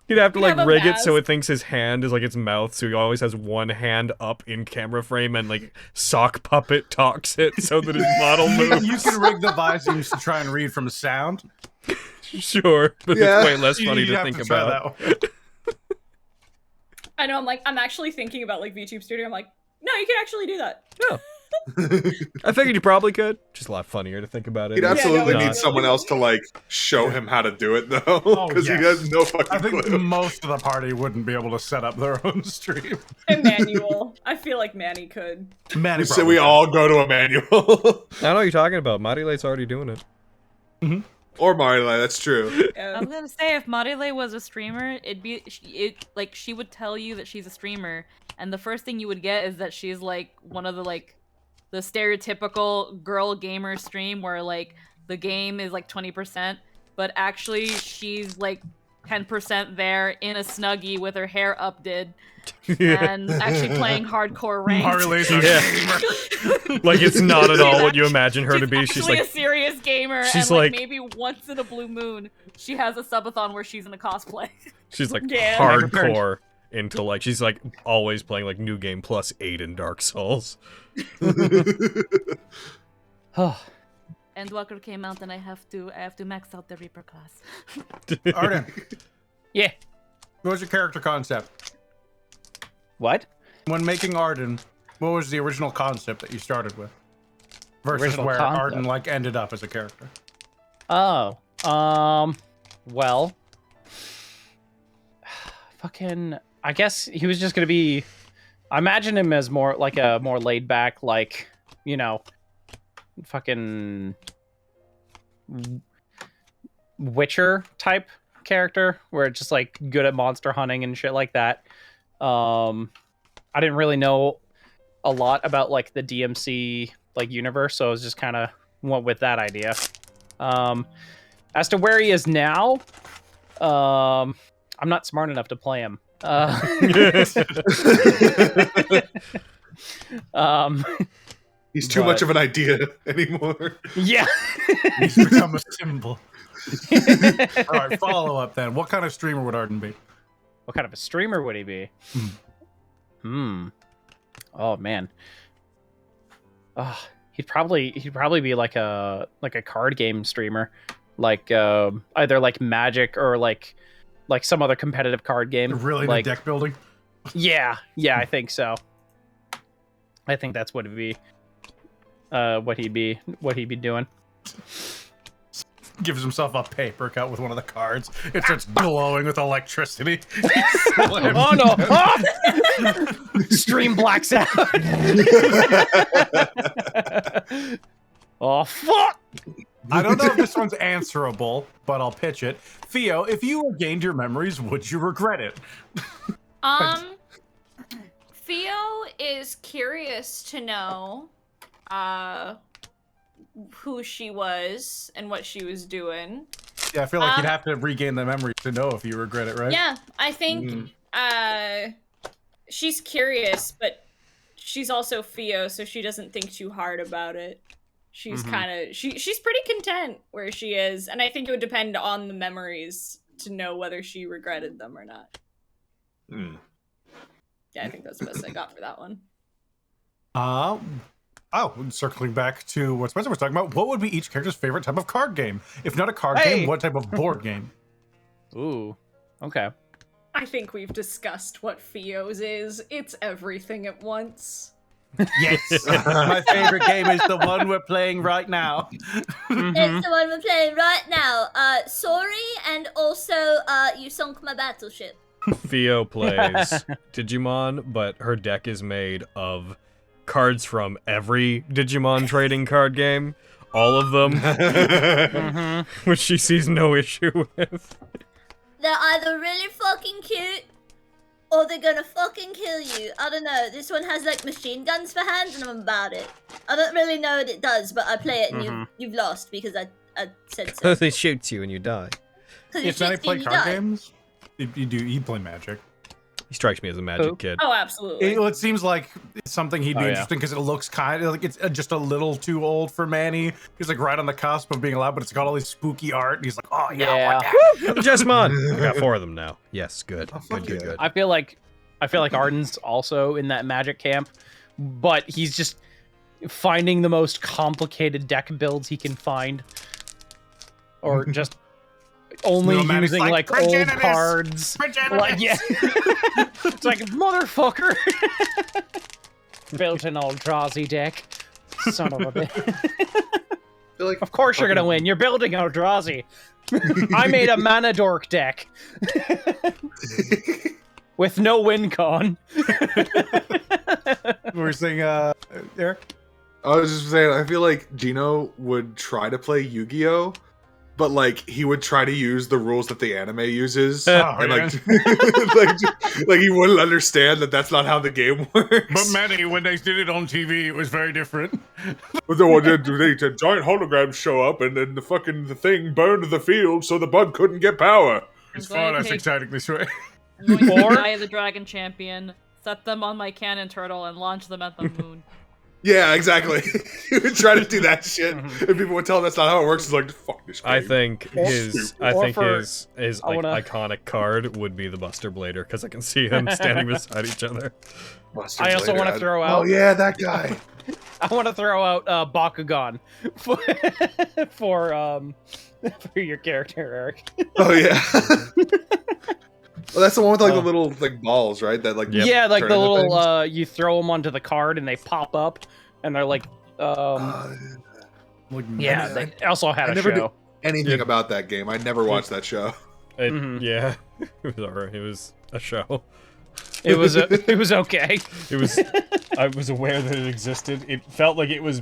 You'd have to You like have a rig it so mask. it thinks his hand is like its mouth, so he always has one hand up in camera frame and like sock puppet talks it so that his model moves. You can rig the volumes to try and read from sound. Sure, but Yeah. it's way less funny You'd to have think try about. that way. I know, I'm actually thinking about like VTube Studio. I'm like, no, you can actually do that. No. I figured you probably could. Just a lot funnier to think about it. He'd absolutely no, need it's- someone else to like show him how to do it though, Oh, because yes. he has no I fucking think clue. most of the party wouldn't be able to set up their own stream. Emmanuel. I feel like Manny could. Manny So probably we could. all go to a manual. I know what you're talking about. Marile's already doing it. Or Mario, that's true. I'm gonna say if Marile was a streamer, like she would tell you that she's a streamer, and the first thing you would get is that she's like one of the stereotypical girl gamer stream where like the game is like 20%, but actually she's like 10% there in a snuggie with her hair updid and actually playing hardcore ranked. Marley's a Yeah. gamer. Like it's not at all what you imagine her to be. She's She's actually like a serious gamer, she's and like like- maybe once in a blue moon, she has a subathon where she's in a cosplay. she's like Yeah. hardcore into like she's like always playing like New Game Plus 8 in Dark Souls. And Walker came out, and I have to max out the Reaper class. Arden, Yeah. what was your character concept? What? When making Arden, what was the original concept that you started with? versus Original where concept. Arden like ended up as a character. Oh, well, fucking. I guess he was just gonna be. I imagine him as more like a more laid back, like, you know, fucking Witcher type character, where it's just like good at monster hunting and shit like that. I didn't really know a lot about like the DMC like universe, so I was just kind of went with that idea. As to where he is now, I'm not smart enough to play him. He's too much of an idea anymore. Yeah. He's become a symbol. All right, follow up then. What kind of streamer would Arden be? What kind of a streamer would he be? Oh man. He'd probably be like a card game streamer, like either like Magic or like some other competitive card game. Really, like deck building? Yeah, I think so. I think that's what it'd be. What he'd be doing. Gives himself a paper cut with one of the cards. It starts glowing with electricity. Oh no! Ah! Stream blacks out. Oh fuck! I don't know if this one's answerable, but I'll pitch it. Theo, if you regained your memories, would you regret it? Theo is curious to know who she was and what she was doing. Yeah, I feel like you'd have to regain the memories to know if you regret it, right? Yeah, I think she's curious, but she's also Theo, so she doesn't think too hard about it. She's kind of she's pretty content where she is, and I think it would depend on the memories to know whether she regretted them or not. Yeah, I think that's the best I got for that one. Circling back to what Spencer was talking about, what would be each character's favorite type of card game? If not a card game, what type of board game? Ooh, okay. I think we've discussed what Theo's is. It's everything at once. Yes! My favorite game is the one we're playing right now. It's the one we're playing right now. Sorry, and also, you sunk my battleship. Theo plays Digimon, but her deck is made of cards from every Digimon trading card game. All of them. Which she sees no issue with. They're either really fucking cute, or they're gonna fucking kill you. I don't know. This one has like machine guns for hands, and I'm about it. I don't really know what it does, but I play it, and you've lost because I said so. They shoot you and you die. If not play card games, you play Magic. He strikes me as a Magic kid. Oh, absolutely. It seems like it's something he'd be interesting because it looks kind of like it's just a little too old for Manny. He's like right on the cusp of being allowed, but it's got all these spooky art. And he's like, oh yeah, I want that. Jessamon! I got 4 of them now. Yes, good. Good. I feel like Arden's also in that Magic camp, but he's just finding the most complicated deck builds he can find, or just only using like old cards. Like, yeah. It's like, motherfucker. Built an Eldrazi deck. Son of a bitch. Of course you're gonna win. You're building Eldrazi. I made a mana dork deck. With no win con. We're saying, Eric? I was just saying, I feel like Gino would try to play Yu-Gi-Oh! But like he would try to use the rules that the anime uses, and like he wouldn't understand that that's not how the game works. But Manny, when they did it on TV, it was very different. But then giant holograms show up, and then the thing burned the field, so the bug couldn't get power. It's far less exciting this way. I'm going to buy the Dragon Champion, set them on my cannon turtle, and launch them at the moon. Yeah, exactly. He would try to do that shit, and people would tell him that's not how it works. It's like, fuck this game. I think his iconic card would be the Buster Blader, because I can see them standing beside each other. I also want to throw out. Oh yeah, that guy. I want to throw out Bakugan for your character, Eric. Oh yeah. Well, that's the one with like the little like balls, right? That like yeah, like the little you throw them onto the card and they pop up and they're like Yeah, they also had I a never show. did anything about that game. I never watched that show. Yeah, it was alright. It was a show. It was okay. It was. I was aware that it existed. It felt like it was.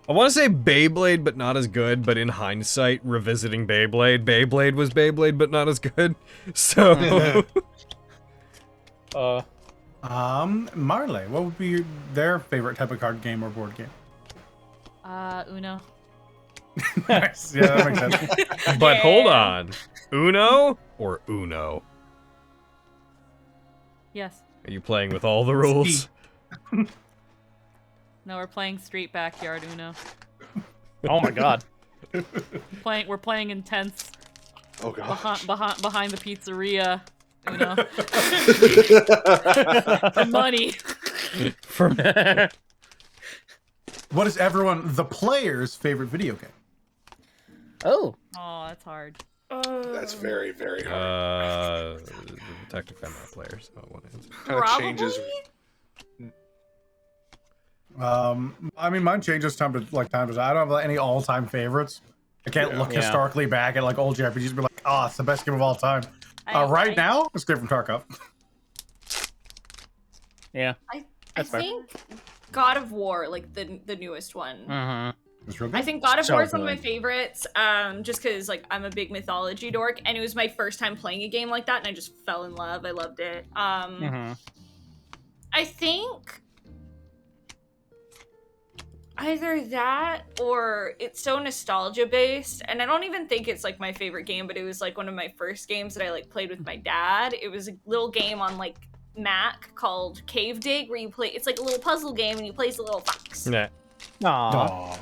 I want to say Beyblade, but not as good. But in hindsight, revisiting Beyblade was Beyblade, but not as good. So. Marley, what would be their favorite type of card game or board game? Uno. Nice. Yeah, that makes sense. But hold on, Uno or Uno? Yes. Are you playing with all the rules? No, we're playing Street Backyard Uno. Oh my god. We're playing intense. Oh god. Behind the pizzeria. Uno. For money. What is the player's favorite video game? Oh. Oh, that's hard. That's very, very hard. Technically, I'm not a player, so I want to answer. Kind of changes. I mean, mine changes time to time. I don't have any all-time favorites. I can't look historically back at old JRPGs and be like, oh, it's the best game of all time. Right now, it's Escape from Tarkov. Yeah. I think God of War, the newest one. It's real good. I think God of War is one of my good. favorites, just because I'm a big mythology dork, and it was my first time playing a game like that, and I just fell in love. I loved it. I think either that or it's so nostalgia based, and I don't even think it's my favorite game, but it was one of my first games that I played with my dad. It was a little game on Mac called Cave Dig, where you play. It's a little puzzle game, and you play as a little fox. Nah. Aww.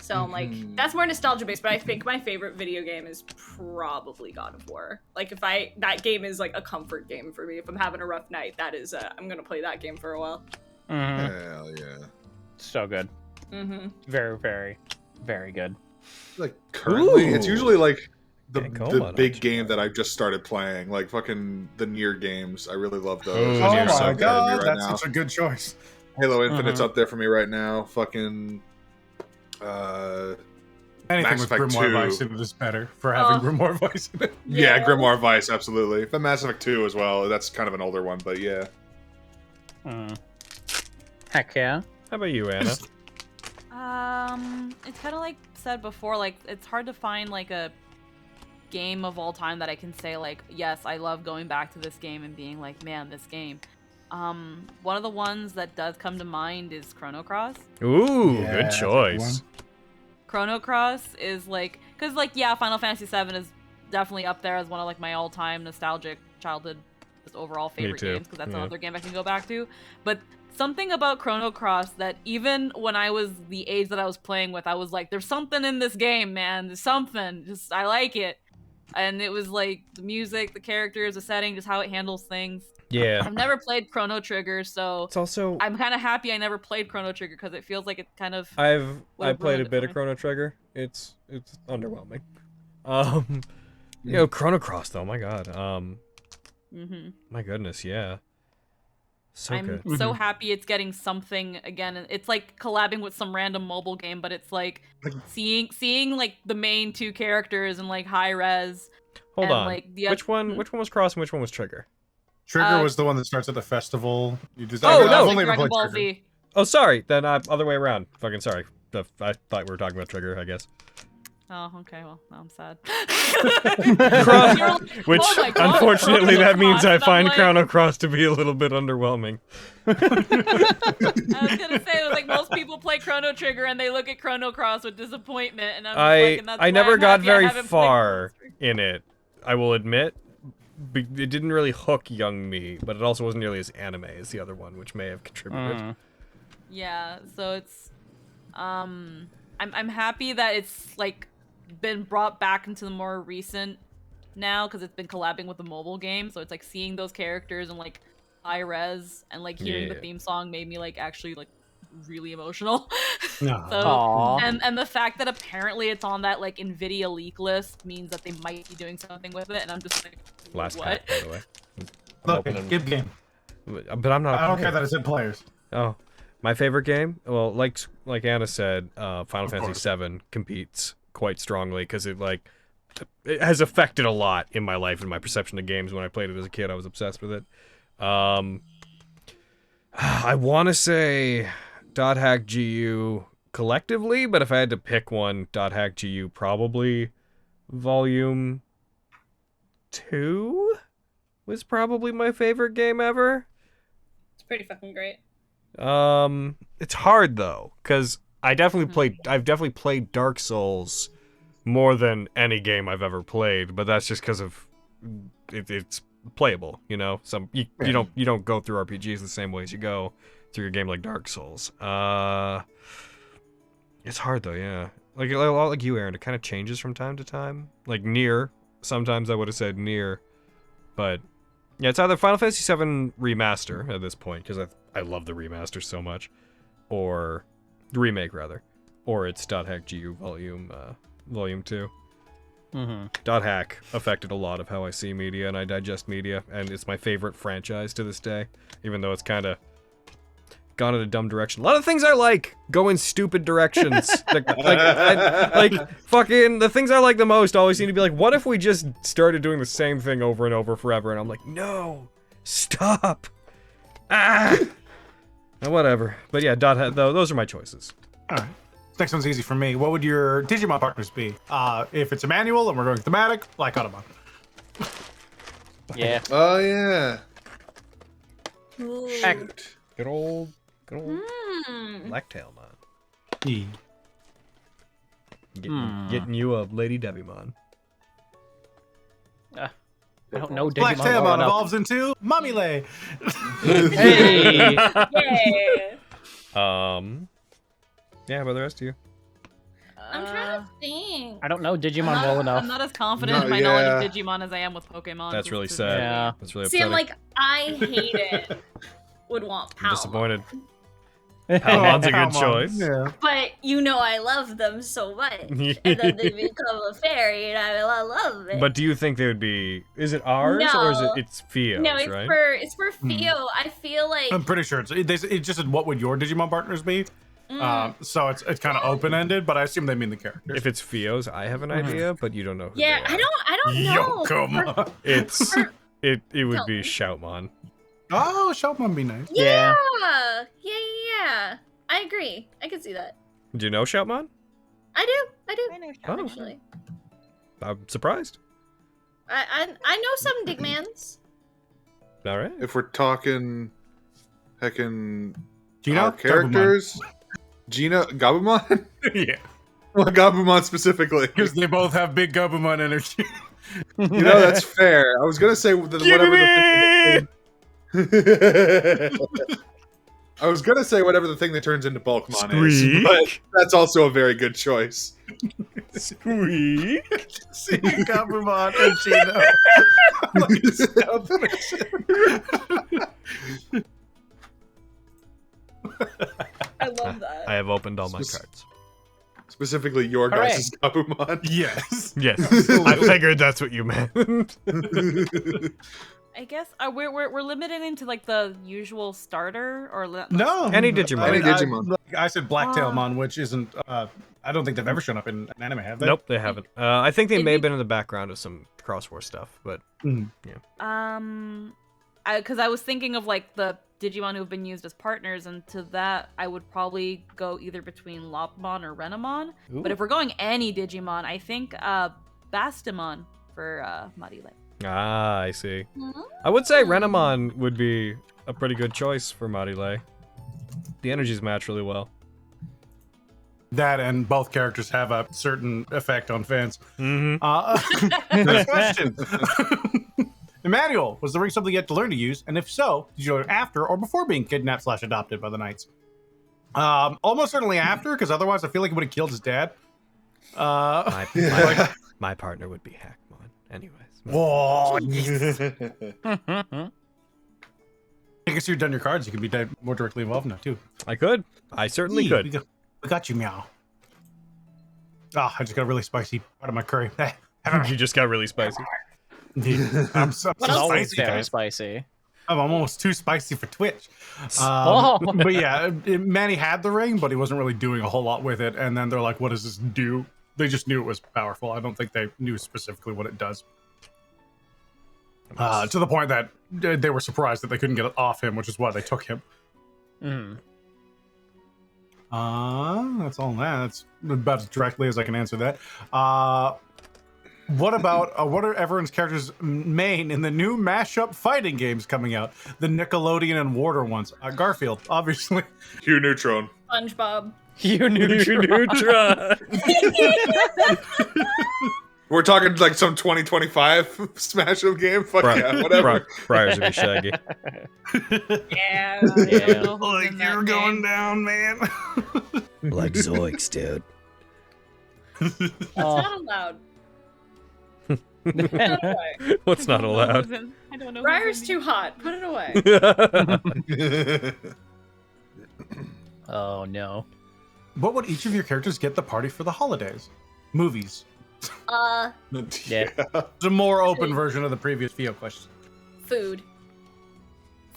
So I'm that's more nostalgia based, but I think my favorite video game is probably God of War. That game is a comfort game for me. If I'm having a rough night, that is I'm gonna play that game for a while. Hell yeah. So good. Very, very, very good. Currently, it's usually Coma, the big game that I've just started playing, fucking the Nier games. I really love those. Oh Nier's my up there to me god, right that's now. such a good choice. Halo Infinite's up there for me right now. Fucking Anything Mass with Effect Grimoire 2. Vice in it is better for having Grimoire Vice in it. yeah, Grimoire Vice, absolutely. But Mass Effect 2 as well. That's kind of an older one, but yeah. Heck yeah. How about you, Anna? It's kind of like said before, it's hard to find a game of all time that I can say yes, I love going back to this game and being man, this game. One of the ones that does come to mind is Chrono Cross. Ooh, Yeah, good that's a good choice. Chrono Cross is because Final Fantasy VII is definitely up there as one of my all-time nostalgic childhood just overall favorite too. games, because that's Yeah. another game I can go back to. But something about Chrono Cross that even when I was the age that I was playing with, I was there's something in this game, man. There's something. Just I like it. And it was the music, the characters, the setting, just how it handles things. Yeah. I've never played Chrono Trigger, so It's also I'm kind of happy I never played Chrono Trigger, because it feels like it kind of I would've played a ruined it bit for of me. Chrono Trigger. It's underwhelming. Chrono Cross though, my god. My goodness, yeah. So I'm good. so happy it's getting something again. It's collabing with some random mobile game, but it's seeing the main two characters in high res. Hold and, on. Which one was Cross and which one was Trigger? Trigger was the one that starts at the festival. You just, Oh, I've no. only ever Dragon played Ball Trigger. Z. Oh, sorry. Then other way around. Fucking sorry. I thought we were talking about Trigger, I guess. Oh, okay. Well, now I'm sad. Which, Oh my God, unfortunately, Chrono that means Cross, I I'm find like- Chrono Cross to be a little bit underwhelming. I was gonna say it was most people play Chrono Trigger and they look at Chrono Cross with disappointment, and I'm just and that's I why never I'm got happy I very haven't played far Chrono Trigger. in it, I will admit. It didn't really hook young me, but it also wasn't nearly as anime as the other one, which may have contributed. Yeah, so it's I'm happy that it's been brought back into the more recent now, because it's been collabing with the mobile game, so it's seeing those characters and high res and hearing the Yeah. theme song made me actually really emotional. No. So Aw. and the fact that apparently it's on that Nvidia leak list means that they might be doing something with it, and I'm just Last what? pack, by the way. I'm Look, opening- good game. But I'm not. I don't care that it's in players. Oh, My favorite game? Well, like Anna said, Final Fantasy VII competes quite strongly because it has affected a lot in my life and my perception of games. When I played it as a kid, I was obsessed with it. I want to say .hack GU collectively, but if I had to pick one, .hack GU probably Volume 2 was probably my favorite game ever. It's pretty fucking great. It's hard though, because I've definitely played Dark Souls more than any game I've ever played, but that's just because of it's playable, you know. You don't go through RPGs the same way as you go through a game like Dark Souls. It's hard though, yeah. Like a lot like you, Aaron, it kind of changes from time to time. Like Nier, sometimes I would have said Nier, but yeah, it's either Final Fantasy VII Remaster at this point, because I love the remaster so much, or the remake rather, or it's .hack GU Volume 2. .hack affected a lot of how I see media and I digest media, and it's my favorite franchise to this day, even though it's kind of gone in a dumb direction. A lot of things I like go in stupid directions. like fucking the things I like the most always seem to be like, what if we just started doing the same thing over and over forever? And I'm like, no, stop. And whatever. But yeah, those are my choices. All right. Next one's easy for me. What would your Digimon partners be? If it's a manual and we're going thematic, like Adamant. Yeah. Oh yeah. Ooh. Good old Blacktail Mon. Yeah. Getting you a Lady Devimon. I don't know Digimon Black well Tailmon enough. evolves into Mummylay. Hey! Yeah. Yeah, but the rest of you. I'm trying to think. I don't know Digimon well enough. I'm not as confident in my knowledge of Digimon as I am with Pokemon. That's really sad. Yeah. That's really See, upsetting. I'm like, I hate it. Would want I'm Palmon. disappointed. Palmon's a good choice. Yeah. But you know I love them so much. And then they become a fairy and I love it. But do you think they would be? Is it ours or is No. it's Fio's, no, it's right? for Fio. I feel like I'm pretty sure it just said, what would your Digimon partners be? So it's kind of open-ended, but I assume they mean the characters. If it's Fio's, I have an idea, but you don't know who yeah, they are. I don't know. Yokoma. It would Tell be me. Shoutmon. Oh, Shoutmon be nice. Yeah. Yeah. I agree. I can see that. Do you know Shoutmon? I do. I know Oh. Actually. I'm surprised. I know some Digmans. All right. If we're talking heckin' Gino? our characters, Gabumon? Yeah. Well, Gabumon specifically. Because they both have big Gabumon energy. You know, that's fair. I was gonna say that whatever I was gonna say whatever the thing that turns into Bulkmon is, but that's also a very good choice. Squeak. See Gabumon and Gino. I love that. I have opened all my cards. Specifically, your Hooray. guys' Gabumon. Yes. Yes, I figured that's what you meant. I guess we're limited into like the usual starter or No. Any Digimon. Any Digimon. I said Blacktailmon, which isn't. I don't think they've ever shown up in an anime, have they? Nope, they haven't. I think they It'd may be- have been in the background of some Cross War stuff, but because I was thinking of like the Digimon who have been used as partners, and to that I would probably go either between Lopmon or Renamon. But if we're going any Digimon, I think Bastimon for Marile. Ah, I see. I would say Renamon would be a pretty good choice for Marile. The energies match really well. That and both characters have a certain effect on fans. Mm-hmm. Next question. Emmanuel, was the ring something you had to learn to use? And if so, did you learn after or before being kidnapped/adopted by the Knights? Almost certainly after, because otherwise I feel like he would have killed his dad. My partner would be Hackmon. Anyways. Whoa, yes. I guess you've done your cards. You can be more directly involved now, too. I could. I certainly Yee, could. We got you, meow. Ah, I just got a really spicy part of my curry. You just got really spicy. Indeed. I'm so It's always spicy, very guys. spicy. I'm almost too spicy for Twitch. Oh. But yeah, Manny had the ring, but he wasn't really doing a whole lot with it. And then they're like, what does this do? They just knew it was powerful. I don't think they knew specifically what it does. To the point that they were surprised that they couldn't get it off him, which is why they took him. That's all that. That's about as directly as I can answer that. What about what are everyone's characters' main in the new mashup fighting games coming out? The Nickelodeon and Warner ones. Garfield, obviously. Hugh Neutron. SpongeBob. You Neutron. We're talking like some 2025 Smash Up game. Fuck yeah, whatever. Briar's gonna be Shaggy. Yeah. Like you're going down, man. Like Zoiks, dude. That's not allowed. Put it away. What's not allowed? I don't know. Briar's too hot. Put it away. Oh no. What would each of your characters get the party for the holidays? Movies. Yeah. It's a more open version of the previous Theo question. Food.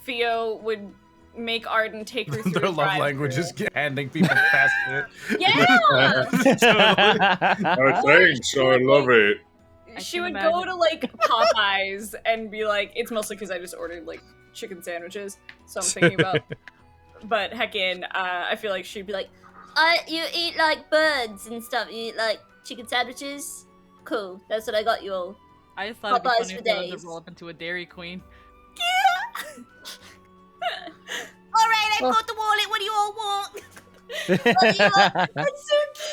Theo would make Arden take her through Their love language is handing people fast food. Yeah! Thanks, I love it. She would go to like Popeyes and be like, it's mostly because I just ordered like chicken sandwiches, so I'm thinking about. But heckin', I feel like she'd be like, you eat like birds and stuff. You eat like chicken sandwiches. Cool, that's what I got you all. I just thought it'd be Popeyes funny for if they wanted days. to roll up into a Dairy Queen. All right, I've got the wallet. What do you all want? What do you want? That's so cute.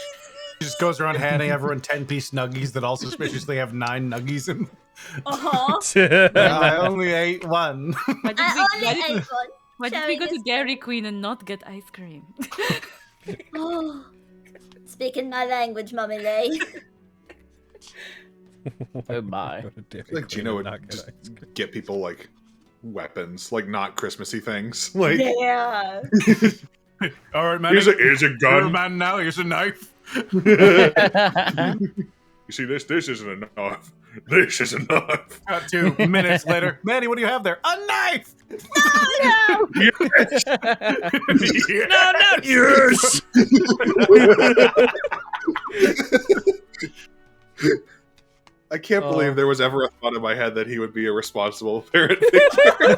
She just goes around handing everyone 10-piece nuggies that all suspiciously have 9 nuggies in. I only ate one. Why did I only we, ate one. why did we go to Dairy Queen and not get ice cream? Oh, speaking my language, Mummy Lee. Oh my. Like Gino would just get people like weapons, like not Christmassy things. Like, Yeah. All right, man. here's a You're a gun. man now. Here's a knife. You see, this isn't enough. This is enough. 2 minutes later, Manny, what do you have there? A knife. No, Yes. No, not yours. I can't believe there was ever a thought in my head that he would be a responsible parent figure.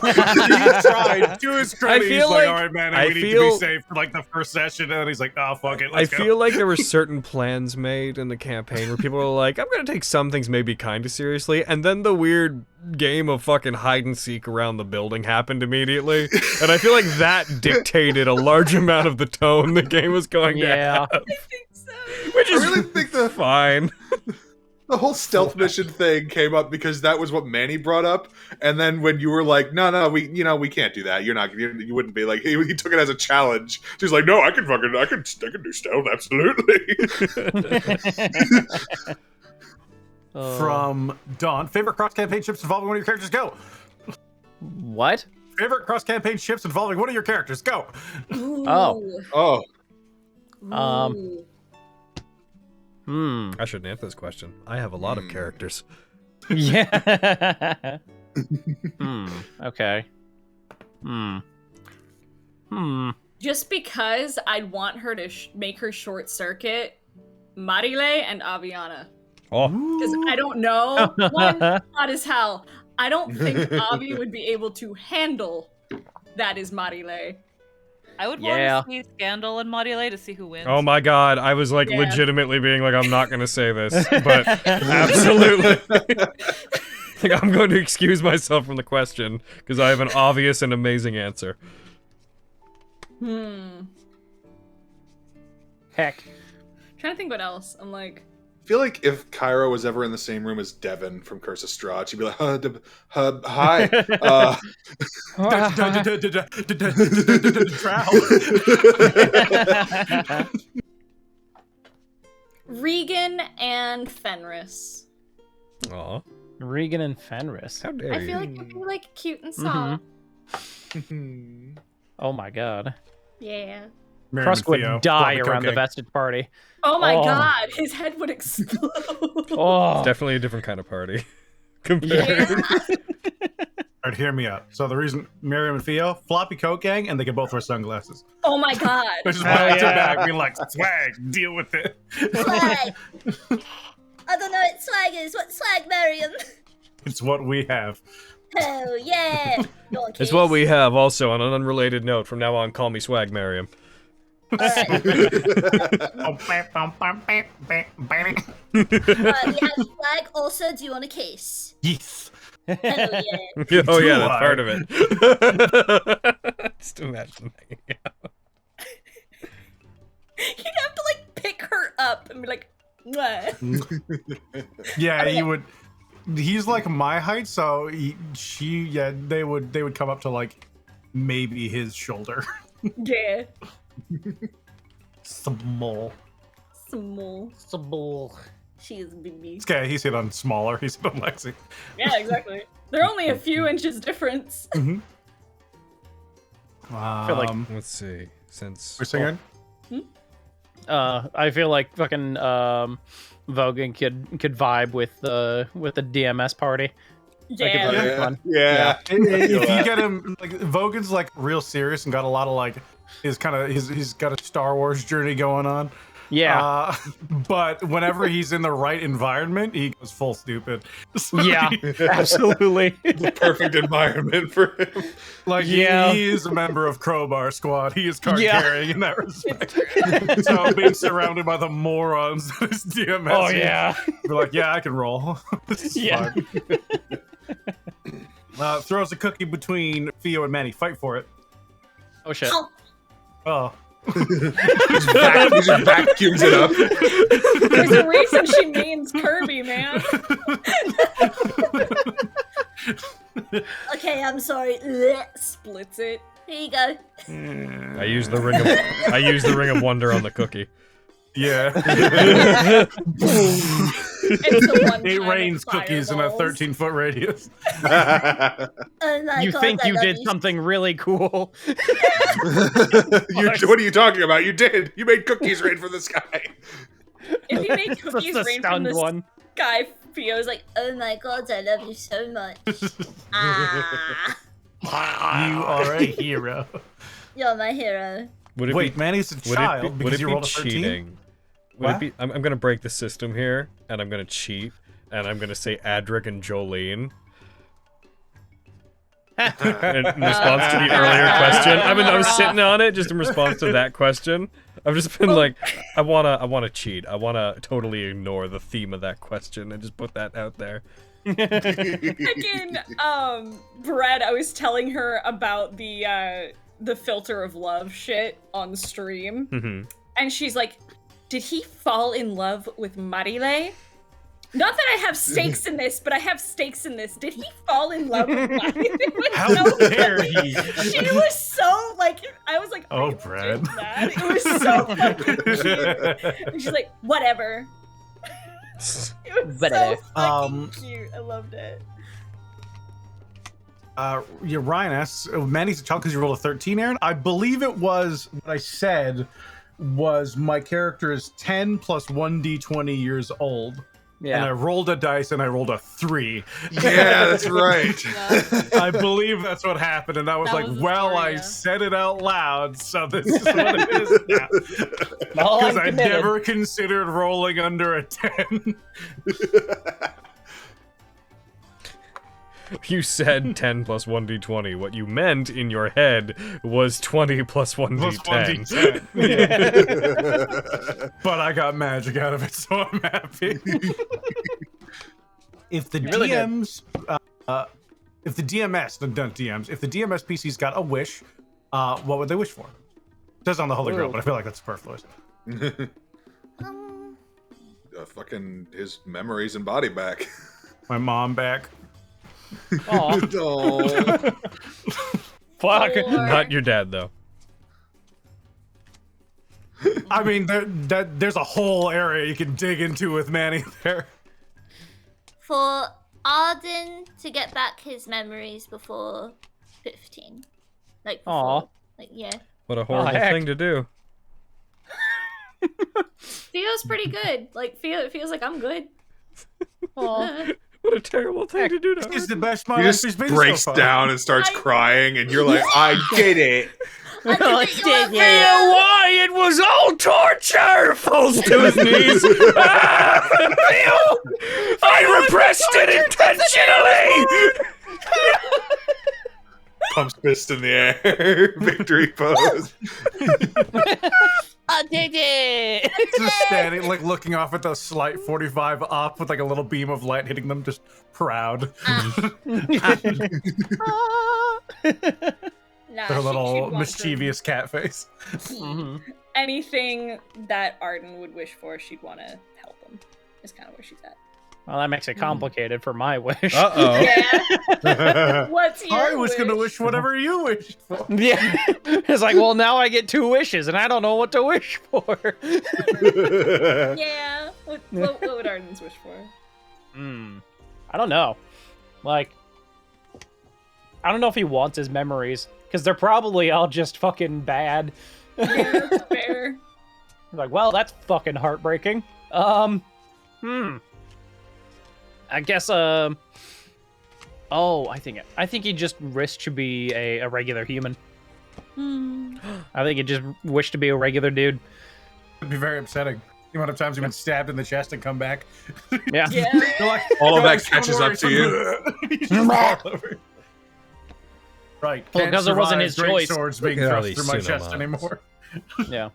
He tried. To his credit, I he's feel like, like- all right, man, I we need to feel- be safe for like the first session. And then he's like, oh, fuck it. I Let's go. feel like there were certain plans made in the campaign where people were like, I'm gonna take some things maybe kind of seriously, and then the weird game of fucking hide and seek around the building happened immediately, and I feel like that dictated a large amount of the tone the game was going to have. I think so. Which is I really think the fine. whole stealth mission thing came up because that was what Manny brought up, and then when you were like, no, we can't do that. You wouldn't be like. He took it as a challenge. She's like, no, I can do stealth, absolutely. From Dawn, favorite cross-campaign ships involving one of your characters, go. What? Favorite cross-campaign ships involving one of your characters, go. Oh. Oh, Hmm. I shouldn't answer this question. I have a lot of characters. Yeah. Okay. Just because I'd want her to make her short circuit, Marile and Aviana. Oh, Because I don't know. One, hot as hell. I don't think Avi would be able to handle that is Marile. I would Yeah. want to see Scandal and Modulate to see who wins. oh my god! I was like Yeah. legitimately being like, I'm not gonna say this, but absolutely. Like, I'm going to excuse myself from the question because I have an obvious and amazing answer. Heck. Trying to think what else. I'm like, I feel like if Kyra was ever in the same room as Devin from Curse of Strahd, she'd be like, hi. Regan and Fenris. Aw, Regan and Fenris. how dare I you? feel like they'd be like cute and soft. Oh my god. Yeah. Krusk would die around the Vestige party. Oh my Oh. god, his head would explode. Oh. Definitely a different kind of party. Compared. Are All right, hear me out. So the reason Miriam and Theo, floppy coat gang, and they can both wear sunglasses. Oh my god. They're just back to back, being like, swag, deal with it. Swag. I don't know what swag is. What swag, Miriam? It's what we have. Hell yeah. Go on, It's Kidz. what we have. Also, on an unrelated note, from now on, call me Swag Mariam. Alright. We have swag. Also, do you want a kiss? Yes. Hell yeah. Oh yeah, that's part of it. Just imagine hanging out. You'd have to like pick her up and be like, "Mwah." Yeah, he would. He's like my height, so they would come up to like maybe his shoulder. Yeah. Small. Small. She is baby. Okay, he's hit on smaller. He's hit on Lexi. Yeah, exactly. They're only a few inches difference. Mm-hmm. feel like- Let's see. Since We're singing. I feel like fucking Vogan could vibe with the DMS party. Like, Yeah. it's really fun. Yeah. If you get him, like Vogan's like real serious and got a lot of like he's got a Star Wars journey going on. Yeah. But whenever he's in the right environment, he goes full stupid. So Yeah, absolutely. The perfect environment for him. Like Yeah. he is a member of Crowbar Squad. He is card Yeah. carrying in that respect. So being surrounded by the morons that is DMS. Oh yeah. We're like, yeah, I can roll. This is Yeah. fine. Throws a cookie between Theo and Manny. Fight for it. Oh shit. Oh. He just vacuums it up. There's a reason she means Kirby, man. Okay, I'm sorry. Splits it. Here you go. I use the ring of wonder on the cookie. Yeah. It's the one 8 time rains it cookies in a fireballs. 13-foot radius. Oh my You god, think I you love did something really cool? What are you talking about? You did. You made cookies rain from the sky. If you make That's cookies the rain from stunned the one. sky, Theo's like, Oh my god, I love you so much. Ah, You are a hero. you're my hero. Would it Wait, be, Manny's a child would because it you be rolled a 13? cheating? Would What? it be? I'm gonna break the system here, and I'm gonna cheat, and I'm gonna say Adric and Jolene. In response to the earlier question, I was sitting on it just in response to that question. I've just been like, I wanna cheat. I wanna totally ignore the theme of that question and just put that out there. Freaking Brett, I was telling her about the filter of love shit on stream, Mm-hmm. and she's like, "Did he fall in love with Marile?" Not that I have stakes in this, but I have stakes in this. Did he fall in love with Marile? How dare he? She was so like, I was like, Oh, "Are you Brad. doing that?" It was so fucking cute. And she's like, "Whatever." It was Whatever. so fucking cute. I loved it. Yeah, Ryan asks, Manny's a child because you rolled a 13, Aaron? I believe it was, what I said was my character is 10 plus 1d20 years old. And I Yeah. rolled a dice and I rolled a 3. Yeah, that's right. I believe that's what happened. And I was That like, was the well, story, I yeah. said it out loud, so this is what it is now. Well, Because I'm I committed. never considered rolling under a 10. You said 10 plus 1d20. What you meant in your head was 20 plus 1d10. Yeah. But I got magic out of it, so I'm happy. If the really did. DMs, if the DMS, not DMs, if the DMS PC's got a wish, what would they wish for? It says on the Holy Grail, Ooh. but I feel like that's superfluous. Fucking his memories and body back. My mom back. Aw, Oh. fuck. Not your dad, though. I mean, there's a whole area you can dig into with Manny there. For Arden to get back his memories before 15. Like, Aw. before, like, yeah. What a horrible heck. thing to do. Feels pretty good. Like, it feels like I'm good. Aw. What a terrible thing to do to It's the Arden. best my He life just has been breaks so far. down and starts crying, and you're like, I did it. I did it, you are Feel why it was all torture! Falls to his knees. Ah, feel I repressed it intentionally! Pumps fist in the air. Victory pose. I did it! Just standing, like looking off at the slight 45 up with like a little beam of light hitting them, just proud. Nah, Their she'd little want mischievous cat face. anything that Arden would wish for, she'd want to help him. Is kind of where she's at. Well, that makes it complicated for my wish. Uh-oh. Yeah. What's your I was gonna wish whatever you wished for. Yeah. It's like, well, now I get 2 wishes, and I don't know what to wish for. Yeah. What would Arden's wish for? I don't know. Like, I don't know if he wants his memories, because they're probably all just fucking bad. Yeah, that's fair. Like, well, that's fucking heartbreaking. I guess, oh, I think he just wished to be a regular human. I think he just wished to be a regular dude. It'd be very upsetting. The amount of times you've been stabbed in the chest and come back. Yeah. Yeah. You're like, All of "Guys, that catches don't up to you." You just fall over. Right. Well, can't because it wasn't survive his great choice. swords being Yeah, thrust these through my cinema chest mods. anymore. Yeah.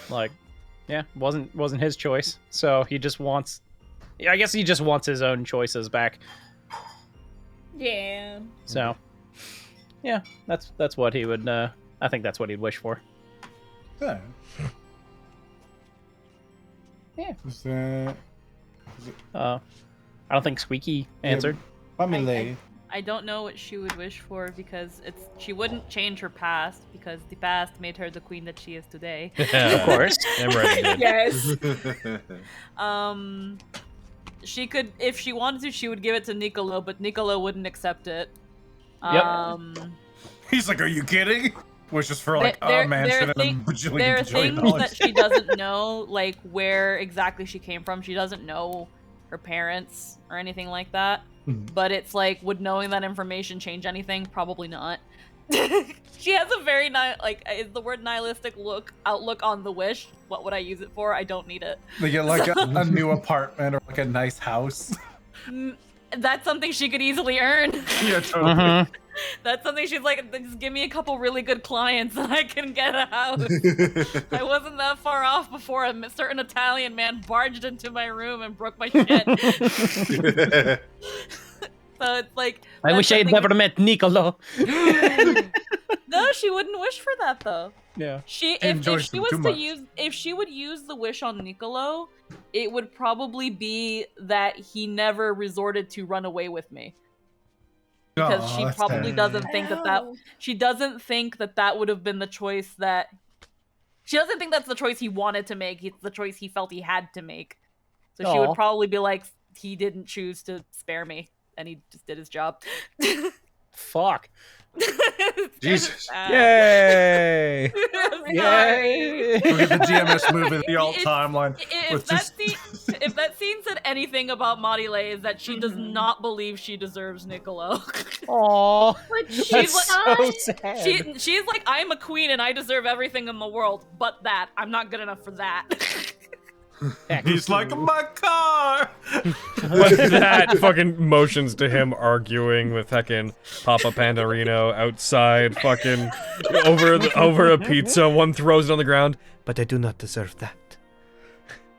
Like, yeah, wasn't his choice. So he just wants, I guess he just wants his own choices back. Yeah. So, yeah, that's what he would, I think that's what he'd wish for. Yeah. Yeah. Is, I don't think Squeaky answered. family. I don't know what she would wish for because she wouldn't change her past because the past made her the queen that she is today. Of course. I'm ready. Yes. She could, if she wanted to, she would give it to Niccolo, but Niccolo wouldn't accept it. Yep. He's like, are you kidding? Wishes for like a mansion and a bajillion there are bajillion things dollars. that she doesn't know, like where exactly she came from. She doesn't know her parents or anything like that. But it's like, would knowing that information change anything? Probably not. She has a very is the word nihilistic outlook on the wish. What would I use it for? I don't need it. They get like a new apartment or like a nice house. That's something she could easily earn. Yeah, totally. That's something she's like, just give me a couple really good clients and I can get a house. I wasn't that far off before a certain Italian man barged into my room and broke my shit. So it's like, I wish I had never met Niccolo. no, she wouldn't wish for that though. Yeah. If she would use the wish on Niccolo, it would probably be that he never resorted to run away with me. Because she probably doesn't think she doesn't think that would have been the choice that she doesn't think that's the choice he wanted to make. It's the choice he felt he had to make. So she would probably be like, he didn't choose to spare me and he just did his job. Fuck. Jesus. Yay! Yay! Look at the GMS movie, the alt timeline. If that scene said anything about Marile is that she does not believe she deserves Niccolo. Aww. But She's she's like, so sad. she's like, I'm a queen and I deserve everything in the world, but that. I'm not good enough for that. He's like, my car! But that fucking motions to him arguing with heckin' Papa Pandarino outside, fucking over a pizza. One throws it on the ground, but I do not deserve that.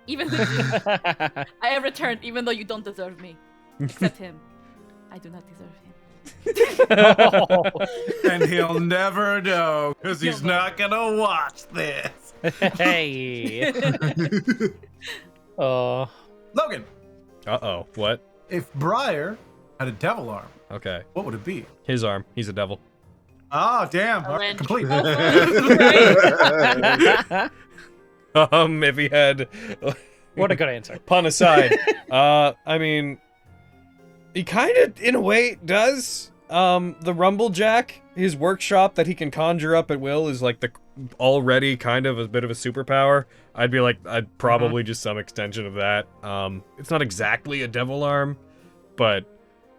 Even though I have returned, even though you don't deserve me. Except him. I do not deserve him. And he'll never know, because he's not gonna watch this. Hey. Logan, Uh-oh, what? if Briar had a devil arm, Okay. what would it be? His arm. He's a devil. Ah, damn. All right, wrench. complete. If he had... What a good answer. Pun aside, I mean, he kind of, in a way, does. The Rumblejack, his workshop that he can conjure up at will, is like the already kind of a bit of a superpower. I'd be like, I'd probably just some extension of that. It's not exactly a devil arm, but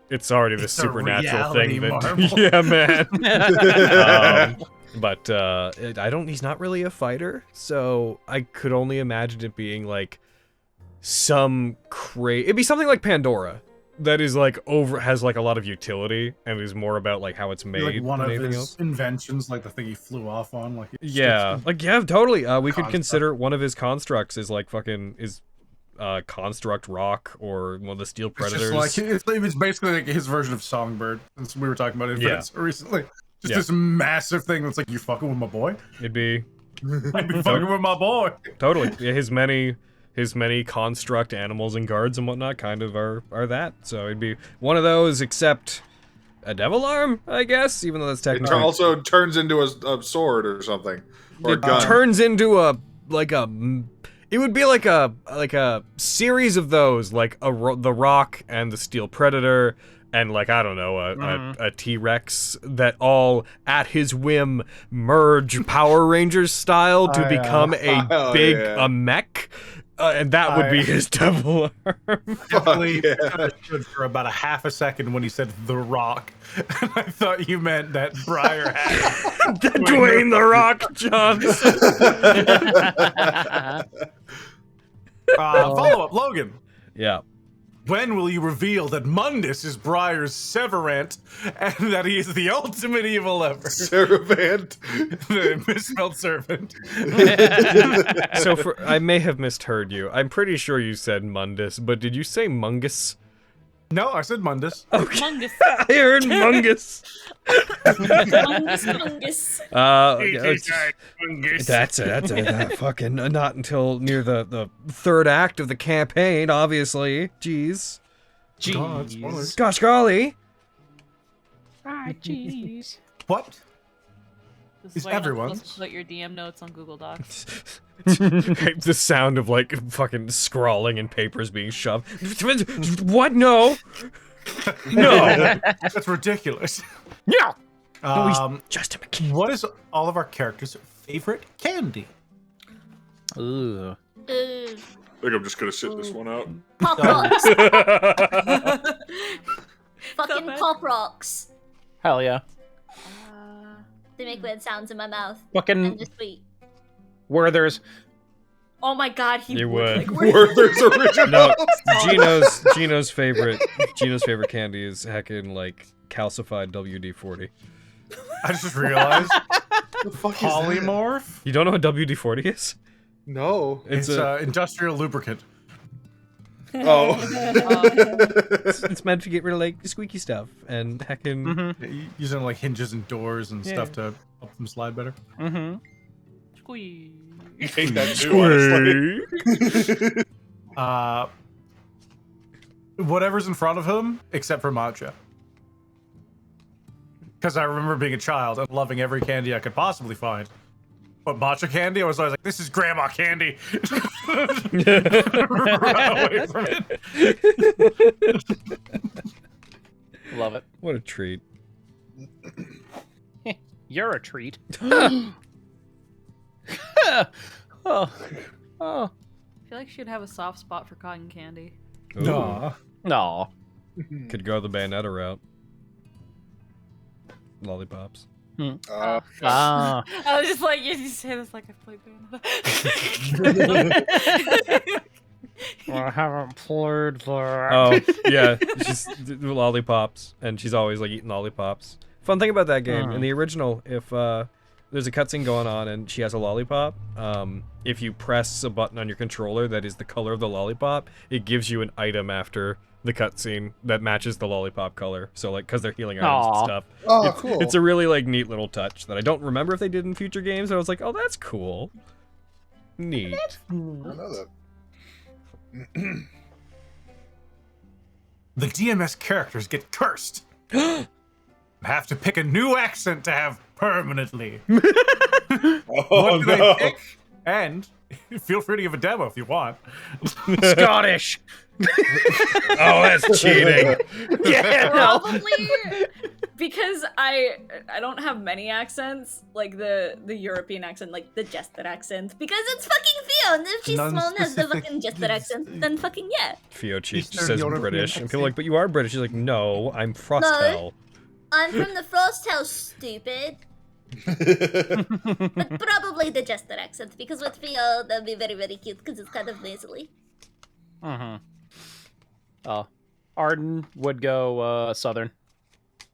it's already the It's a supernatural thing reality that marvel. yeah, man. But he's not really a fighter, so I could only imagine it being like it'd be something like Pandora that is like has like a lot of utility and is more about like how it's made Like one than of anything his else. inventions, like the thing he flew off on. Like Totally. We could construct. consider one of his constructs is like construct rock or one of the steel predators. It's basically like his version of Songbird. Since we were talking about it recently. Just this massive thing that's like, you fucking with my boy? It'd be I'd be fucking with my boy. totally. Yeah, his many construct animals and guards and whatnot kind of are that. So it'd be one of those, except a devil arm, I guess, even though that's technically... It also turns into a sword or something. Or a gun. Turns into it would be like a series of those, like the Rock and the Steel Predator, and like, I don't know, a T-Rex that all, at his whim, merge Power Rangers style to become a big mech. And that would be his devil arm. Definitely stood for about a half a second when he said The Rock. And I thought you meant that Briar had Dwayne The Rock Johnson. Follow-up, Logan. Yeah. When will you reveal that Mundus is Briar's Severant and that he is the ultimate evil ever? Severant. The misspelled servant. So I may have misheard you. I'm pretty sure you said Mundus, but did you say Mungus? No, I said Mundus. Okay. Mungus. I heard Mungus. Mungus. That's fucking not until near the third act of the campaign, obviously. Jeez. God, spoilers. Gosh golly. Jeez. What? This Is why you're not everyone's. supposed to put your DM notes on Google Docs. The sound of like fucking scrawling and papers being shoved. What? No. No. That's ridiculous. No. No, he's Um, just a mechanic. what is all of our characters' favorite candy? Ooh. Ugh. I think I'm just gonna sit this one out. Pop rocks. Fucking bad. pop rocks. Hell yeah. They make weird sounds in my mouth. Fucking And just sweet. Werther's. Oh my god, he You would. would. Like, Werther's original. No, Gino's favorite candy is heckin' like calcified WD-40. I just realized. The fuck is that? Polymorph? You don't know what WD-40 is? No. It's industrial lubricant. Oh. It's meant to get rid of like squeaky stuff and heckin'. Using like hinges and doors and Yeah. stuff to help them slide better. Mm-hmm. Squeeze. I hate that too, honestly. Whatever's in front of him, except for matcha. Because I remember being a child and loving every candy I could possibly find. But matcha candy, I was always like, this is grandma candy. Run away from it. Love it. What a treat. You're a treat. Oh. Oh. I feel like she'd have a soft spot for cotton candy. Ooh. Aw. No. Could go the Bayonetta route. Lollipops. Ah. I was just like, you say this like I've played Bayonetta. I haven't played that. Oh, yeah. She's lollipops, and she's always like eating lollipops. Fun thing about that game, in the original, if there's a cutscene going on and she has a lollipop, if you press a button on your controller that is the color of the lollipop, it gives you an item after the cutscene that matches the lollipop color. So like, because they're healing items and Aw. stuff. Oh, cool. It's a really like neat little touch that I don't remember if they did in future games. I was like, oh, that's cool. Neat. I know that. The DMS characters get cursed. Have to pick a new accent to have permanently. Oh What do they no. pick? And feel free to give a demo if you want. Scottish. Oh, that's cheating. Yeah. No. Probably because I don't have many accents, like the European accent, like the Jester accent, because it's fucking and if Digimon has the fucking jester accent, then fucking yeah. Fio Cheek Eastern says European British, and people are like, accent. but you are British. She's like, no, I'm Frosthell. I'm from the Frost House, stupid. But probably the jester accent, because with Fio, that'd be very, very cute, because it's kind of nasally. Arden would go Southern.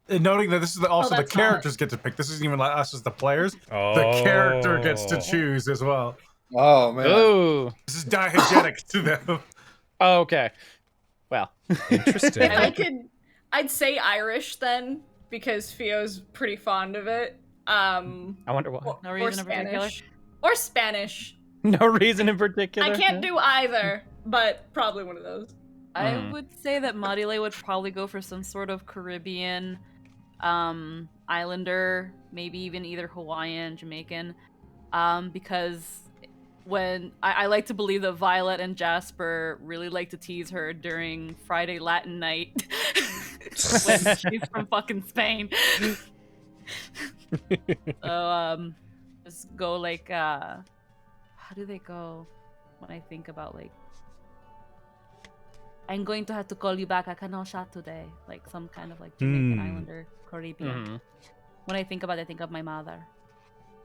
And noting that this is also the that's characters get to pick. This isn't even like us as the players. The character gets to choose as well. Oh man. Oh. This is diegetic to them. Oh, okay. Well. Interesting. If I'd say Irish then, because Fio's pretty fond of it. I wonder why. No Or reason in particular. Spanish. Or Spanish. No reason in particular. I can't do either, but probably one of those. I would say that Marile would probably go for some sort of Caribbean, Islander, maybe even either Hawaiian, Jamaican, because when I like to believe that Violet and Jasper really like to tease her during Friday Latin night when she's from fucking Spain. So just go like how do they go when I think about like I'm going to have to call you back, I cannot chat today, like some kind of like Jamaican Islander, Caribbean. When I think about it, I think of my mother.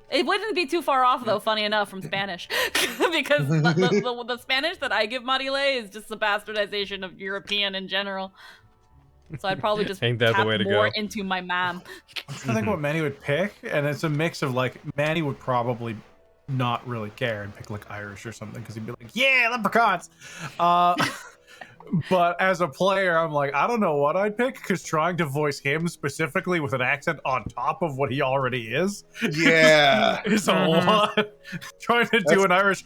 It wouldn't be too far off though, funny enough, from Spanish, because the Spanish that I give Marile is just a bastardization of European in general. So I'd probably just Ain't that the tap way to more go? into my mom. I think what Manny would pick, and it's a mix of like Manny would probably not really care and pick like Irish or something because he'd be like, yeah, leprechauns. But as a player, I'm like, I don't know what I'd pick because trying to voice him specifically with an accent on top of what he already is, Yeah. is a lot. Trying to do an Irish.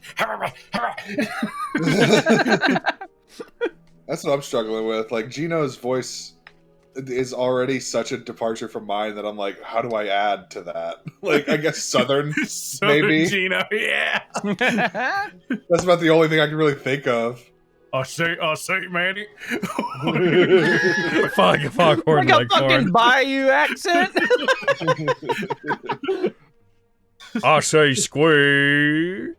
That's what I'm struggling with. Like Gino's voice is already such a departure from mine that I'm like, how do I add to that? Like, I guess Southern, maybe. Gino, yeah. That's about the only thing I can really think of. I'll say, Manny. Foghorn Like a Leghorn. fucking Bayou accent. I say squeak.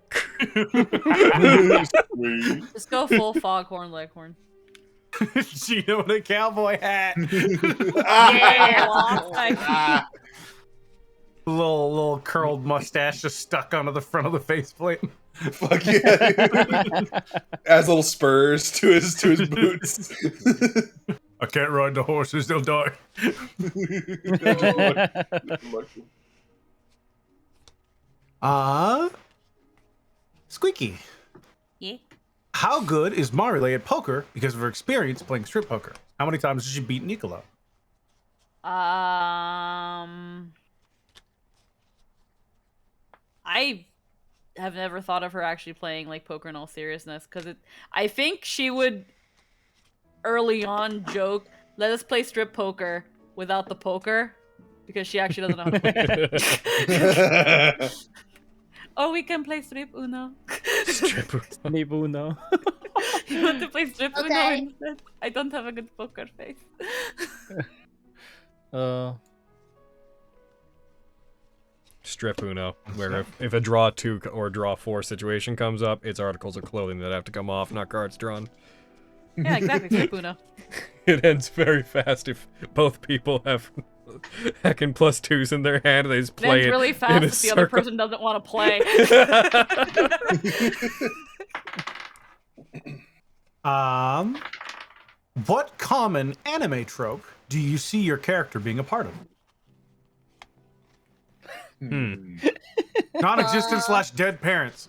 Just go full Foghorn Leghorn. Gino in a cowboy hat. Yeah. little curled mustache just stuck onto the front of the faceplate. Fuck yeah. Adds little spurs to his boots. I can't ride the horses, they'll die. Squeaky. Yeah. How good is Marile at poker because of her experience playing strip poker? How many times did she beat Niccolo? I have never thought of her actually playing like poker in all seriousness because I think she would early on joke, let us play strip poker without the poker because she actually doesn't know how to play. Or we can play strip Uno. Strip Uno. You want to play strip Uno Okay. instead? I don't have a good poker face. Strip Uno, where if a draw 2 or draw 4 situation comes up, it's articles of clothing that have to come off, not cards drawn. Yeah, exactly, strip Uno. It ends very fast if both people have heckin' +2s in their hand. They just play Ends it really in fast a if the other circle. person doesn't want to play. What common anime trope do you see your character being a part of? Non-existent slash dead parents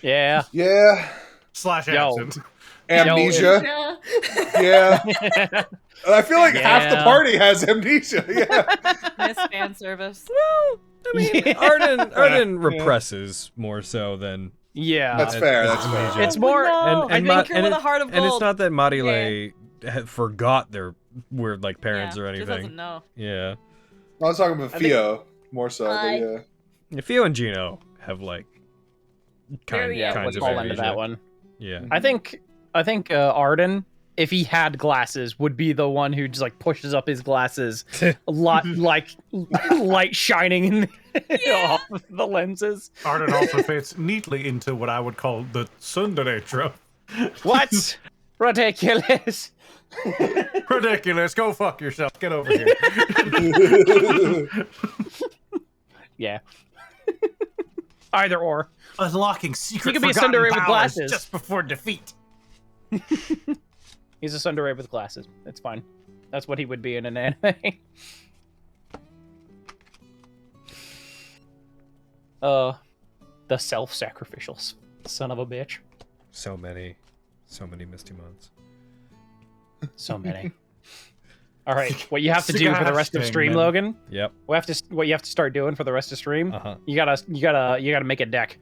Yeah. Yeah. slash Yo. absent. Amnesia. Yeah. Yeah. I feel like half the Yeah. party has amnesia. Yeah. Miss fan service. Well, I mean, Arden represses more so than Yeah. That's fair. That's fair. amnesia. It's more. No, I think you're with a heart of And it's gold. not that Marile forgot their weird like parents or She doesn't anything. know. Yeah. I was talking about Theo more so. I- But yeah. Theo and Gino have like Very Yeah, kinds would of fall into amnesia. that one. Yeah. I think Arden if he had glasses, would be the one who just like pushes up his glasses, a lot like light shining in off the lenses. Arden also fits neatly into what I would call the tsundere trope. What? Ridiculous. Ridiculous. Go fuck yourself. Get over here. Yeah. Either or. Unlocking secret He could be a forgotten tsundere with powers glasses. just before defeat. He's a tsundere with glasses. It's fine. That's what he would be in an anime. The self-sacrificial son of a bitch. So many Misty months. So many. All right, what you have to do for the rest of stream, man. Logan? Yep. What you have to start doing for the rest of stream? Uh-huh. You gotta make a deck.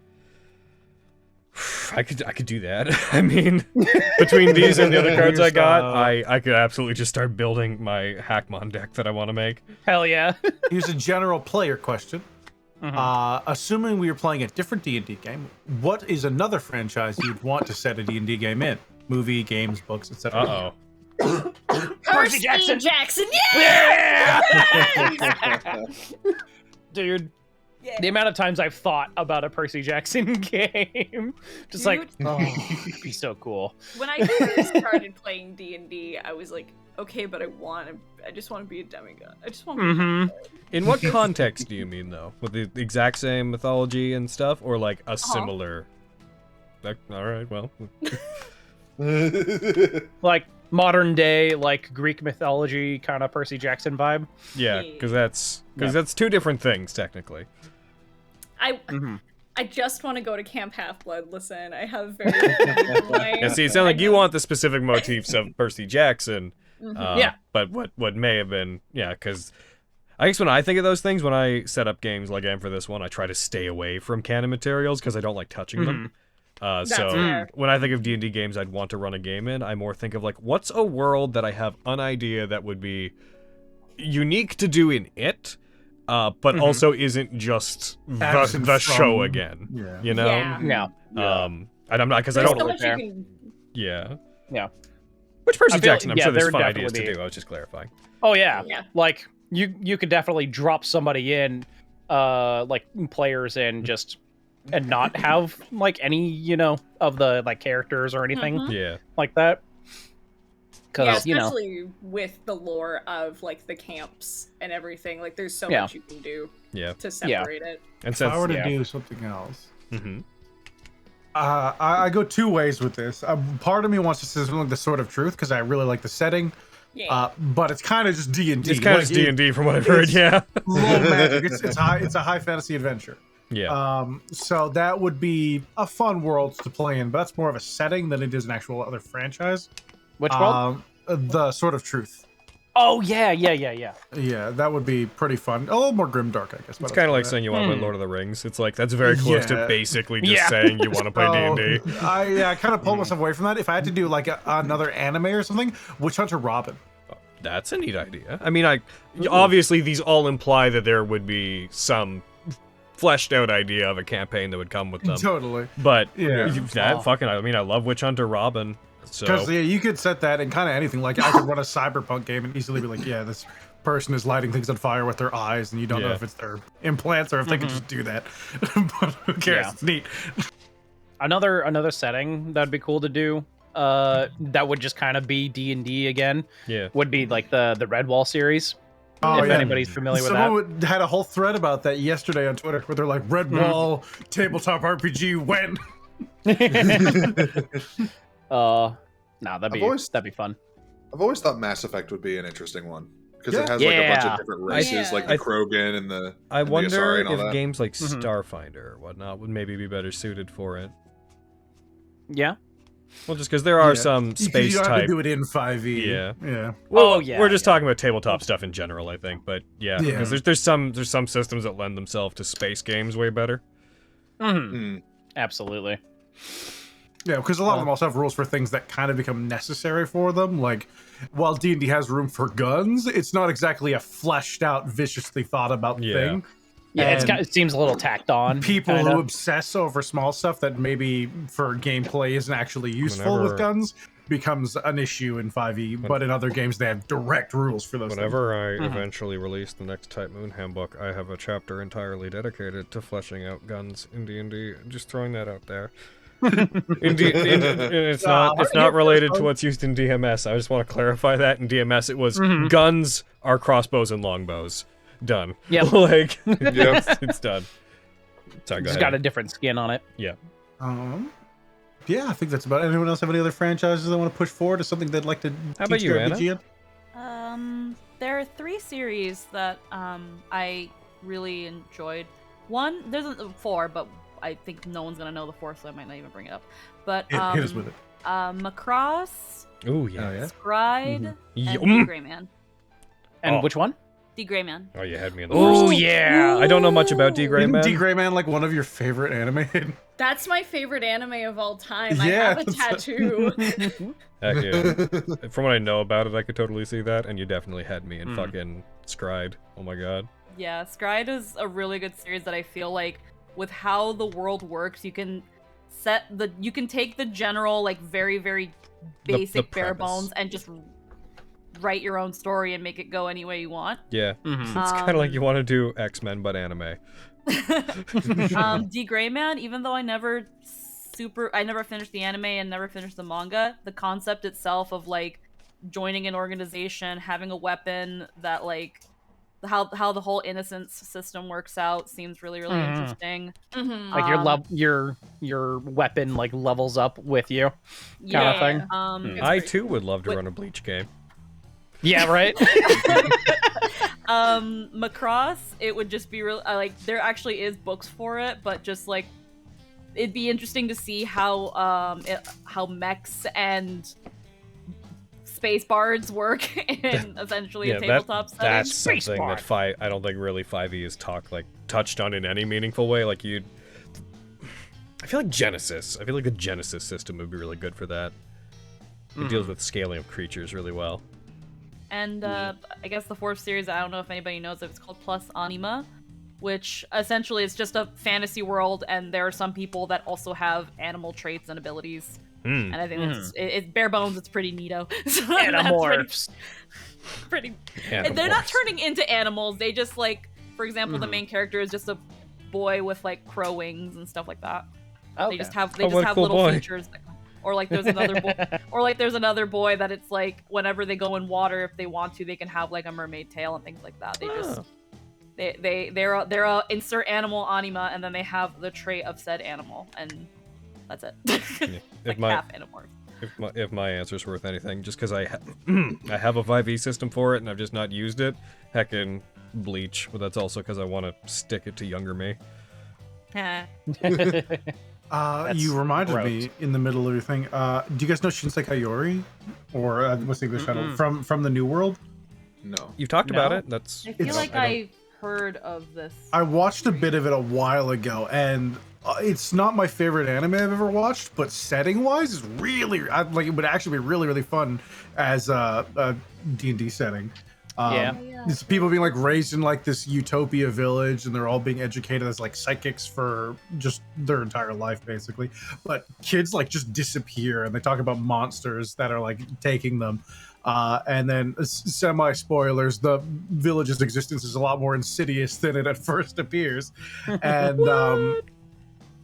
I could do that. I mean, between these and the other cards I got, I could absolutely just start building my Hackmon deck that I want to make. Hell yeah. Here's a general player question. Assuming we were playing a different D&D game, what is another franchise you'd want to set a D&D game in? Movie, games, books, etc. Uh-oh. Percy Jackson, yeah! Dude, Yeah. the amount of times I've thought about a Percy Jackson game, just like, oh, it'd be so cool. When I first started playing D&D, I was like, okay, but I just want to be a demigod. I just want to be a In what context do you mean, though? With the exact same mythology and stuff, or like a similar? All right, well. Like modern day, like Greek mythology kind of Percy Jackson vibe. Yeah, because that's two different things technically. I just want to go to Camp Half-Blood. Listen, I have very Yeah, see, it sounds like you want the specific motifs of Percy Jackson. Yeah. But what may have been, because I guess when I think of those things, when I set up games like I am for this one, I try to stay away from canon materials because I don't like touching them. So fair. when I think of D&D games I'd want to run a game in, I more think of like, what's a world that I have an idea that would be unique to do in it, but also isn't just the show again. Yeah. You know? Yeah. Yeah. And I'm not, because I There's don't so really much care. you can... Yeah. Yeah. Which Percy I feel- Jackson, I'm yeah, sure there's there fun definitely ideas to be. do. I was just clarifying. Oh yeah. Yeah. Like you could definitely drop somebody in, like players and just and not have like any of the like characters or anything Yeah. like that. Yeah, Because especially with the lore of like the camps and everything. Like, there's so much you can do Yeah. to separate it. And If I were to yeah. do something else, Mhm. I go two ways with this. Part of me wants to say something like the Sword of Truth because I really like the setting, Yeah. but it's kind of just D&D. It's kind of just D&D from what I've heard, yeah. Low magic. It's a high fantasy adventure. Yeah. So that would be a fun world to play in, but that's more of a setting than it is an actual other franchise. which one? The Sword of Truth. Oh yeah. Yeah, that would be pretty fun. A little more grimdark, I guess. It's kind of like saying you want to play Lord of the Rings. It's like, that's very close to Yeah. basically just saying you want to play D&D. I kind of pulled myself away from that. If I had to do like another anime or something, Witch Hunter Robin. That's a neat idea. I mean, obviously these all imply that there would be some fleshed out idea of a campaign that would come with them. Totally. But Yeah. I love Witch Hunter Robin. So Because you could set that in kind of anything. Like I could run a cyberpunk game and easily be like, yeah, this person is lighting things on fire with their eyes, and you don't know Yeah. if it's their implants or if they can just do that. But who cares? Yeah. It's neat. Another setting that'd be cool to do. That would just kind of be D&D again. yeah. Would be like the Redwall series. Oh, if yeah. anybody's familiar with that. Someone had a whole thread about that yesterday on Twitter where they're like, Redwall tabletop RPG when? No, that'd be fun. I've always thought Mass Effect would be an interesting one because Yeah. it has like a bunch Yeah. of different races, Yeah. like the Krogan and the I and the wonder Asari and all if that. games like Mhm. Starfinder or whatnot would maybe be better suited for it. Yeah. Well, just because there are Yeah. some space you don't have type. to do it in 5e. Yeah. Yeah. Well, yeah, we're just yeah. talking about tabletop stuff in general, I think. But yeah, Yeah. because there's some systems that lend themselves to space games way better. Mm. Absolutely. Yeah, because a lot of them also have rules for things that kind of become necessary for them. Like, while D&D has room for guns, it's not exactly a fleshed out, viciously thought about Yeah. thing. Yeah, And it seems a little tacked on. people kinda. who obsess over small stuff that maybe for gameplay isn't actually useful Whenever- with guns, becomes an issue in 5e, but in other games they have direct rules for those Whenever I eventually release the next Type Moon handbook, I have a chapter entirely dedicated to fleshing out guns in D&D. Just throwing that out there. It's not related to what's used in DMS. I just want to clarify that. In DMS, it was guns are crossbows and longbows. Done. Yeah. Like, it's done. Sorry, Just got a different skin on it. Yeah. Yeah, I think that's about it. Anyone else have any other franchises they want to push forward or something they'd like to How about you, Anna? There are 3 series that I really enjoyed. One, there's 4, but I think no one's gonna know the 4th, so I might not even bring it up. But Hit us with it. Macross, Ooh, yeah. Scride, Yeah. and D Grey Man. And which one? D Grey Man. Oh, you had me in the Oh first. yeah. I don't know much about D. Grey Isn't Man. D. Grey Man like one of your favorite anime? That's my favorite anime of all time. I Yeah, have a tattoo. Heck yeah. From what I know about it, I could totally see that, and you definitely had me in fucking Scride. Oh my god. Yeah, Scride is a really good series that I feel like with how the world works, you can take the general, like, very, very basic bare premise. bones and just write your own story and make it go any way you want. Yeah. It's kind of like you want to do X-Men, but anime. D Grey Man, even though I never finished the anime and never finished the manga, the concept itself of, like, joining an organization, having a weapon that, like, how the whole innocence system works out seems really, really interesting. Like your weapon like levels up with you, kind of thing. I too would love to run a Bleach game. Yeah, right. Macross, it would just be real. Like, there actually is books for it, but just like it'd be interesting to see how mechs and space bards work in essentially a tabletop setting. That's something that I don't think really 5e is touched on in any meaningful way. Like I feel like Genesis. I feel like the Genesis system would be really good for that. It deals with scaling of creatures really well. And I guess the 4th series, I don't know if anybody knows it, it's called Plus Anima, which essentially is just a fantasy world, and there are some people that also have animal traits and abilities. And I think it's bare bones, it's pretty neato. So Animorphs. Pretty. They're not turning into animals, they just, like, for example, the main character is just a boy with, like, crow wings and stuff like that. Okay. They just have cool little boy. features that or like there's another boy, or like there's another boy that it's like whenever they go in water, if they want to, they can have like a mermaid tail and things like that. They just they're a insert animal anima, and then they have the trait of said animal, and that's it. Like half animorph. If my answer's worth anything, just because I have a 5e system for it and I've just not used it, heckin' Bleach, but that's also because I want to stick it to younger me. You reminded me in the middle of your thing. Do you guys know Shinsei Kayori? Or what's the English title? From the New World? No. You've talked about it. That's. I feel like I've heard of this. I watched a bit of it a while ago, and it's not my favorite anime I've ever watched, but setting-wise, it's really like it would actually be really, really fun as a D&D setting. It's people being like raised in like this utopia village, and they're all being educated as like psychics for just their entire life, basically. But kids like just disappear, and they talk about monsters that are like taking them. And then semi-spoilers, the village's existence is a lot more insidious than it at first appears. And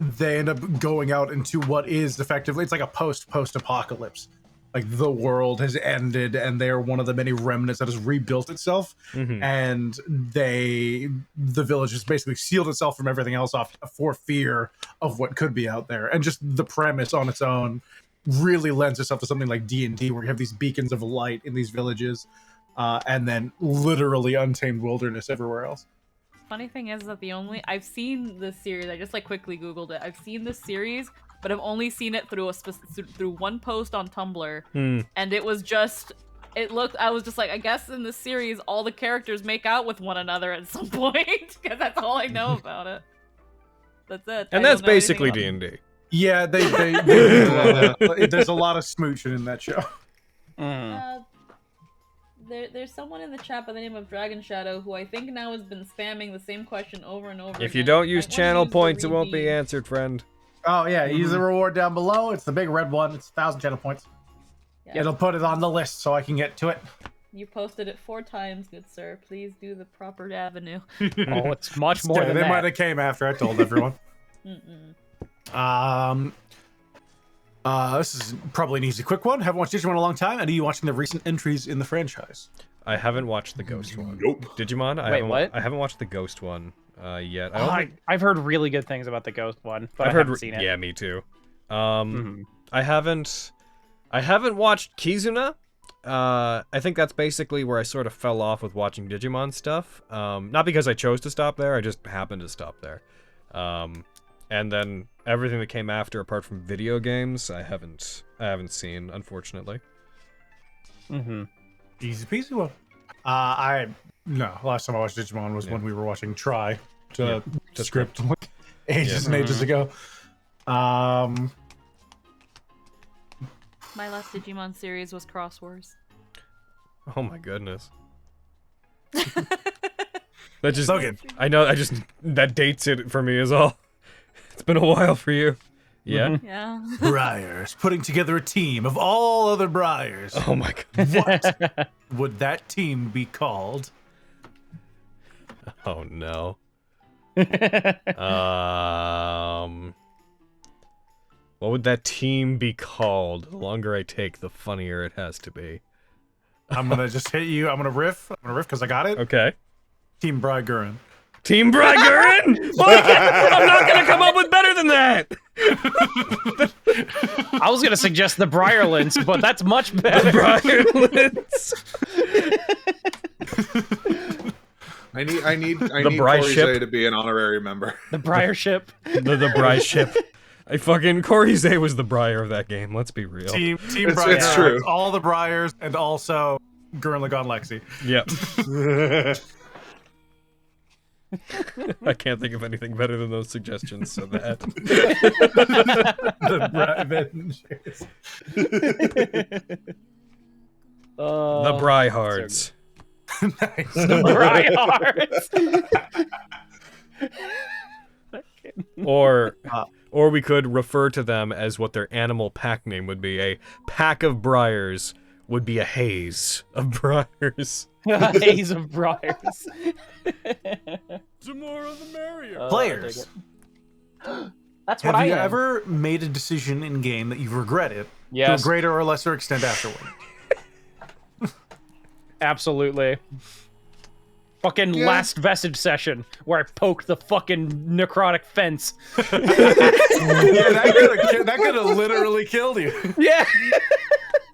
they end up going out into what is effectively, it's like a post-apocalypse. Like the world has ended, and they are one of the many remnants that has rebuilt itself. And the village has basically sealed itself from everything else off for fear of what could be out there. And just the premise on its own really lends itself to something like D&D, where you have these beacons of light in these villages, and then literally untamed wilderness everywhere else. Funny thing is that I've seen this series. I just like quickly Googled it. I've seen this series, but I've only seen it through through one post on Tumblr, and it was just. I was just like, I guess in this series, all the characters make out with one another at some point, because that's all I know about it. That's it. And that's basically D&D. Yeah, they there's a lot of smooching in that show. There's someone in the chat by the name of Dragon Shadow who I think now has been spamming the same question over and over. If you don't use channel points, it won't be answered, friend. Oh yeah, use the reward down below. It's the big red one. It's 1,000 channel points. Yeah. It'll put it on the list so I can get to it. You posted it 4 times, good sir. Please do the proper avenue. Oh, it's much more than they that. might have came after I told everyone. This is probably an easy, quick one. Haven't watched Digimon in a long time. And are you watching the recent entries in the franchise? I haven't watched the Ghost one. Nope. Digimon? Wait, what? I haven't watched the Ghost one yet. I've heard really good things about the Ghost one, but I've I haven't heard seen it. Yeah, me too. I haven't watched Kizuna. I think that's basically where I sort of fell off with watching Digimon stuff. Not because I chose to stop there, I just happened to stop there. And then everything that came after, apart from video games, I haven't seen, unfortunately. Easy peasy one. Last time I watched Digimon was when we were watching Try to script like ages and ages ago. My last Digimon series was Cross Wars. Oh my goodness. That just Logan. I know. That dates it for me is all. It's been a while for you. Yeah. Yeah. Briars, putting together a team of all other Briars. Oh my god. What would that team be called? Oh no. What would that team be called? The longer I take, the funnier it has to be. I'm gonna just hit you. I'm gonna riff because I got it. Okay. Team Briar. Team Briar? I'm not gonna come up with better than that. I was gonna suggest the Briarlands, but that's much better. Briarlands. I need Briar Korizay ship. to be an honorary member. The Briar ship. The Briar ship. Korizay was the Briar of that game. Let's be real. Team It's Briar. true. All the Briars and also Gurren Lagann Lexi. Yep. I can't think of anything better than those suggestions. So that. The Avengers. The Brihards. Nice. The Briards. Or we could refer to them as what their animal pack name would be. A pack of Briars would be a haze of Briars. A haze of Briars. The more of the merrier. Players. That's what Have I you am. ever made a decision in game that you've regretted to Yes. a greater or lesser extent afterward? Absolutely. Fucking last Vestige session where I poked the fucking necrotic fence. Yeah, that could have literally killed you. Yeah.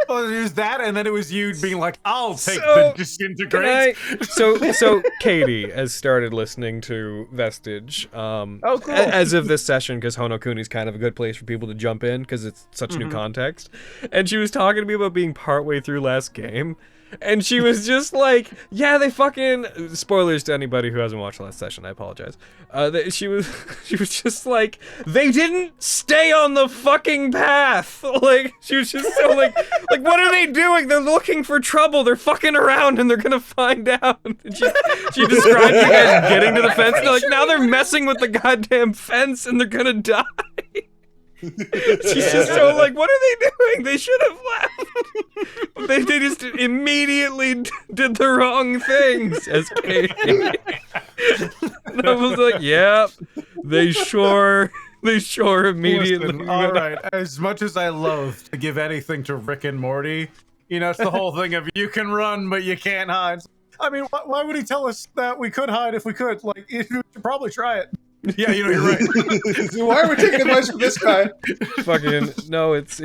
Oh, it was that, and then it was you being like, "I'll take the disintegrate." So Katie has started listening to Vestige. Oh, cool. As of this session, because Honokuni's kind of a good place for people to jump in because it's such new context. And she was talking to me about being partway through last game. And she was just like, yeah, they fucking... Spoilers to anybody who hasn't watched the last session, I apologize. She was just like, they didn't stay on the fucking path. Like, she was just so like, what are they doing? They're looking for trouble. They're fucking around and they're gonna find out. And she described you guys getting to the fence. They're like, now they're messing with the goddamn fence and they're gonna die. She's just so like, what are they doing? They should have left. They just immediately did the wrong things, as Katie. And I was like, yeah, they sure immediately. Listen, all right, as much as I loathe to give anything to Rick and Morty, you know, it's the whole thing of you can run, but you can't hide. I mean, why would he tell us that we could hide if we could? Like, you should probably try it. Yeah, you know, you're right. Why are we taking advice from this guy? Fucking no, it's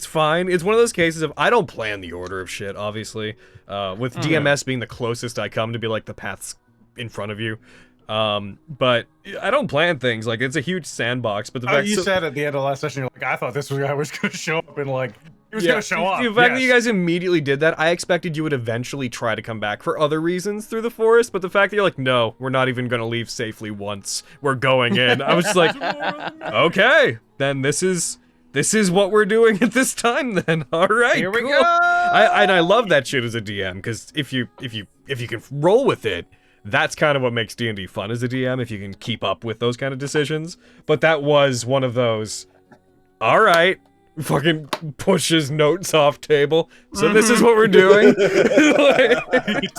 fine. It's one of those cases of I don't plan the order of shit, obviously. With DMS being the closest I come to be like the paths in front of you. But I don't plan things. Like, it's a huge sandbox. But the fact you said at the end of the last session, you're like, I thought this guy was going to show up and like he was going to show up. The fact that you guys immediately did that, I expected you would eventually try to come back for other reasons through the forest. But the fact that you're like, no, we're not even going to leave safely once. We're going in. I was just like, okay, then this is what we're doing at this time. Then all right, Here we cool. go. I love that shit as a DM because if you can roll with it. That's kind of what makes D&D fun as a DM, if you can keep up with those kind of decisions. But that was one of those, all right, fucking pushes notes off table. So this is what we're doing.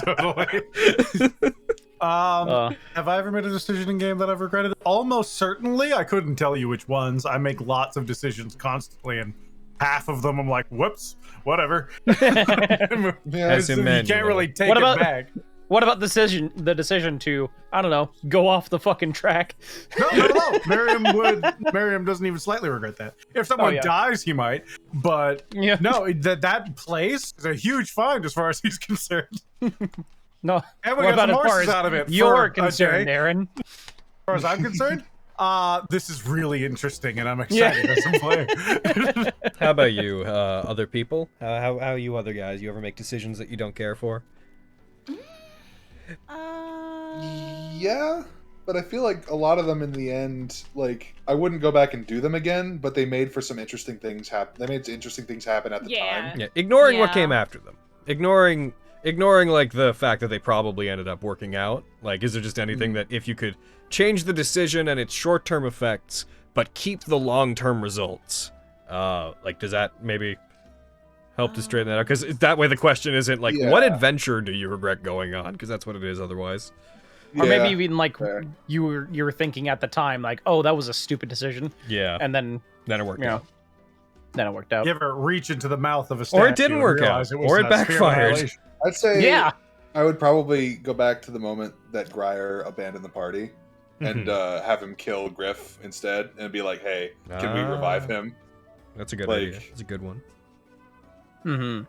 Totally. Have I ever made a decision in game that I've regretted? Almost certainly. I couldn't tell you which ones. I make lots of decisions constantly, and half of them I'm like, whoops, whatever. As You can't really take What it about- back. What about the decision to, I don't know, go off the fucking track? No. Miriam doesn't even slightly regret that. If someone dies, he might. But no, that place is a huge find as far as he's concerned. No. And we What got about some as far horses as out of it. you're for a concerned, day. Aaron? As far as I'm concerned, this is really interesting, and I'm excited as a player. How about you, other people? How you other guys? You ever make decisions that you don't care for? Yeah, but I feel like a lot of them in the end, like, I wouldn't go back and do them again, but they made for some interesting things happen. They made interesting things happen at the time. Yeah, ignoring what Yeah. came after them. Ignoring like the fact that they probably ended up working out. Like, is there just anything that if you could change the decision and its short-term effects, but keep the long-term results, like, does that maybe help to straighten that out? Because that way the question isn't like, what adventure do you regret going on? Because that's what it is otherwise. Or maybe even like you were thinking at the time, like, oh, that was a stupid decision. Yeah. And then it worked out. Then it worked out. You ever reach into the mouth of a statue Or it didn't work out. Or it backfired. I'd say Yeah. I would probably go back to the moment that Briar abandoned the party and have him kill Griff instead and be like, hey, can we revive him? That's a good Like- idea. That's a good one. Mm-hmm.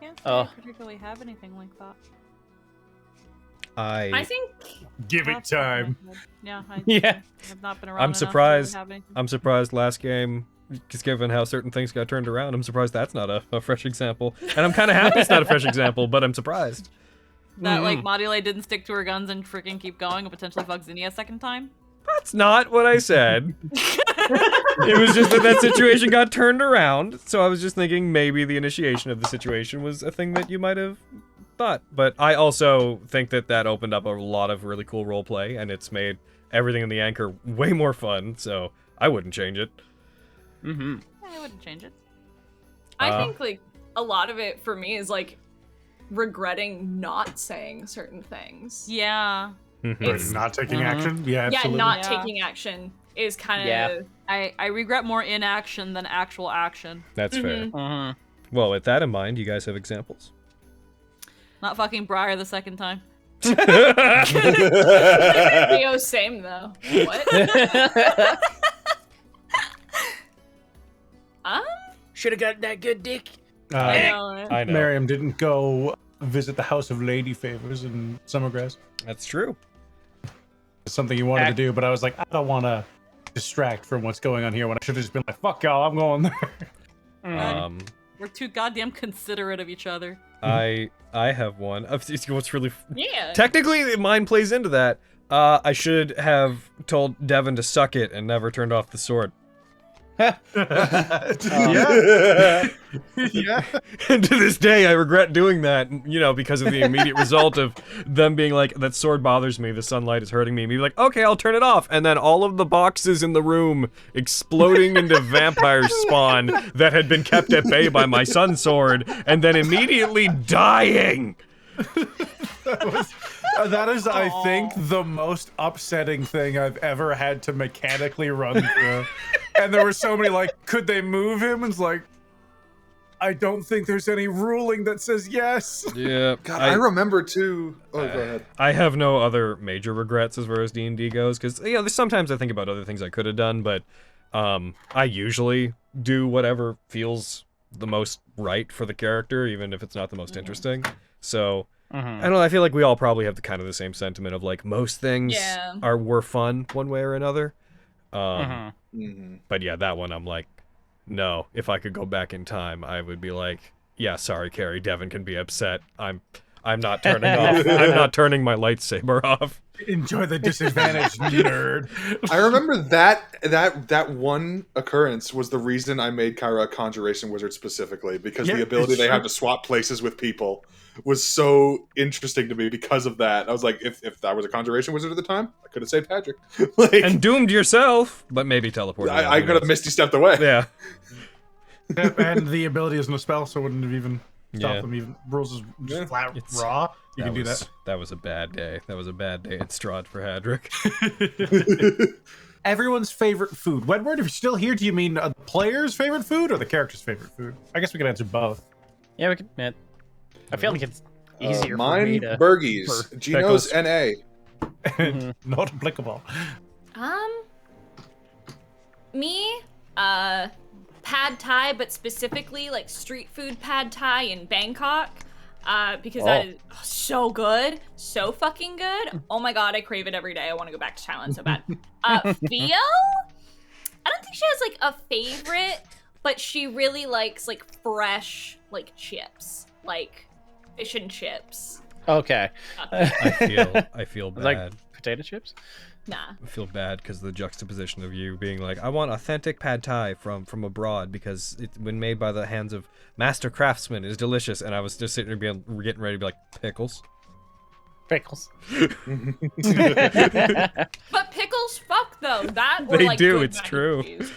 Can't say I particularly have anything like that. I think Give it time. Yeah, I Yeah. have not been around. I'm enough to surprised. really have anything. I'm surprised last game, just given how certain things got turned around, I'm surprised that's not a fresh example. And I'm kind of happy it's not a fresh example, but I'm surprised. That like Module didn't stick to her guns and freaking keep going and potentially fuck Zinnia a second time. That's not what I said. It was just that situation got turned around, so I was just thinking maybe the initiation of the situation was a thing that you might have thought. But I also think that opened up a lot of really cool roleplay, and it's made everything in the anchor way more fun, so I wouldn't change it. Mm-hmm. I wouldn't change it. I think like a lot of it for me is like regretting not saying certain things. Yeah. But not taking action? Yeah, absolutely. Yeah, not taking action is kind of I regret more inaction than actual action. That's fair. Mm-hmm. Well, with that in mind, you guys have examples? Not fucking Briar the second time. Theo, same though. What? Should have got that good dick. I know. Miriam didn't go visit the House of Lady Favors in Summergrass. That's true. It's something you wanted to do, but I was like, I don't want to distract from what's going on here when I should have just been like, fuck y'all, I'm going there. We're too goddamn considerate of each other. I have one. What's really Yeah. technically mine plays into that. I should have told Devin to suck it and never turned off the sword. Yeah. And to this day, I regret doing that, you know, because of the immediate result of them being like, that sword bothers me, the sunlight is hurting me. And be like, okay, I'll turn it off. And then all of the boxes in the room exploding into vampire spawn that had been kept at bay by my sun sword, and then immediately dying. That is, I think, the most upsetting thing I've ever had to mechanically run through. And there were so many, like, could they move him? And it's like, I don't think there's any ruling that says yes. Yeah. God, I remember too. Oh, go ahead. I have no other major regrets as far as D&D goes, because, you know, there's sometimes I think about other things I could have done, but I usually do whatever feels the most right for the character, even if it's not the most interesting. So, I don't know, I feel like we all probably have the kind of the same sentiment of, like, most things were fun one way or another. But yeah, that one I'm like, no, if I could go back in time, I would be like, yeah, sorry, Carrie, Devin can be upset. I'm not turning off. I'm not turning my lightsaber off. Enjoy the disadvantage, nerd. I remember that one occurrence was the reason I made Kyra a conjuration wizard specifically, because the ability they have to swap places with people was so interesting to me because of that. I was like, if I was a conjuration wizard at the time, I could have saved Patrick. Like, And doomed yourself, but maybe teleported. I could have Misty stepped away. Yeah. And the ability isn't a spell, so it wouldn't have even stopped Yeah. them. Even rules is just flat It's- raw. You can do that. That was a bad day. That was a bad day at Strahd for Hadrick. Everyone's favorite food. Wedward, if you're still here, do you mean the player's favorite food or the character's favorite food? I guess we can answer both. Yeah, we can. Man, I feel like it's easier for Mine, me to. Burgies. for Geno's pickles. NA. Not applicable. Me, pad thai, but specifically like street food pad thai in Bangkok. Because that is so good, so fucking good. Oh my god, I crave it every day. I want to go back to Thailand so bad. Theo, I don't think she has like a favorite, but she really likes like fresh like chips, like fish and chips. Okay. I feel bad. Like potato chips. Nah. I feel bad because the juxtaposition of you being like, I want authentic pad thai from abroad because it's been made by the hands of master craftsmen is delicious, and I was just sitting there getting ready to be like, pickles. Pickles. But pickles fuck though. That or They like do, good it's mac and true. cheese.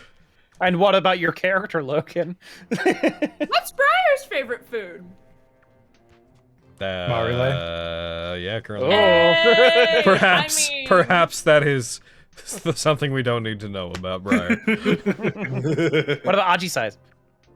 And what about your character, Logan? What's Briar's favorite food? Yeah, currently. Hey, Perhaps, I mean- perhaps that is something we don't need to know about Briar. What about Aji size?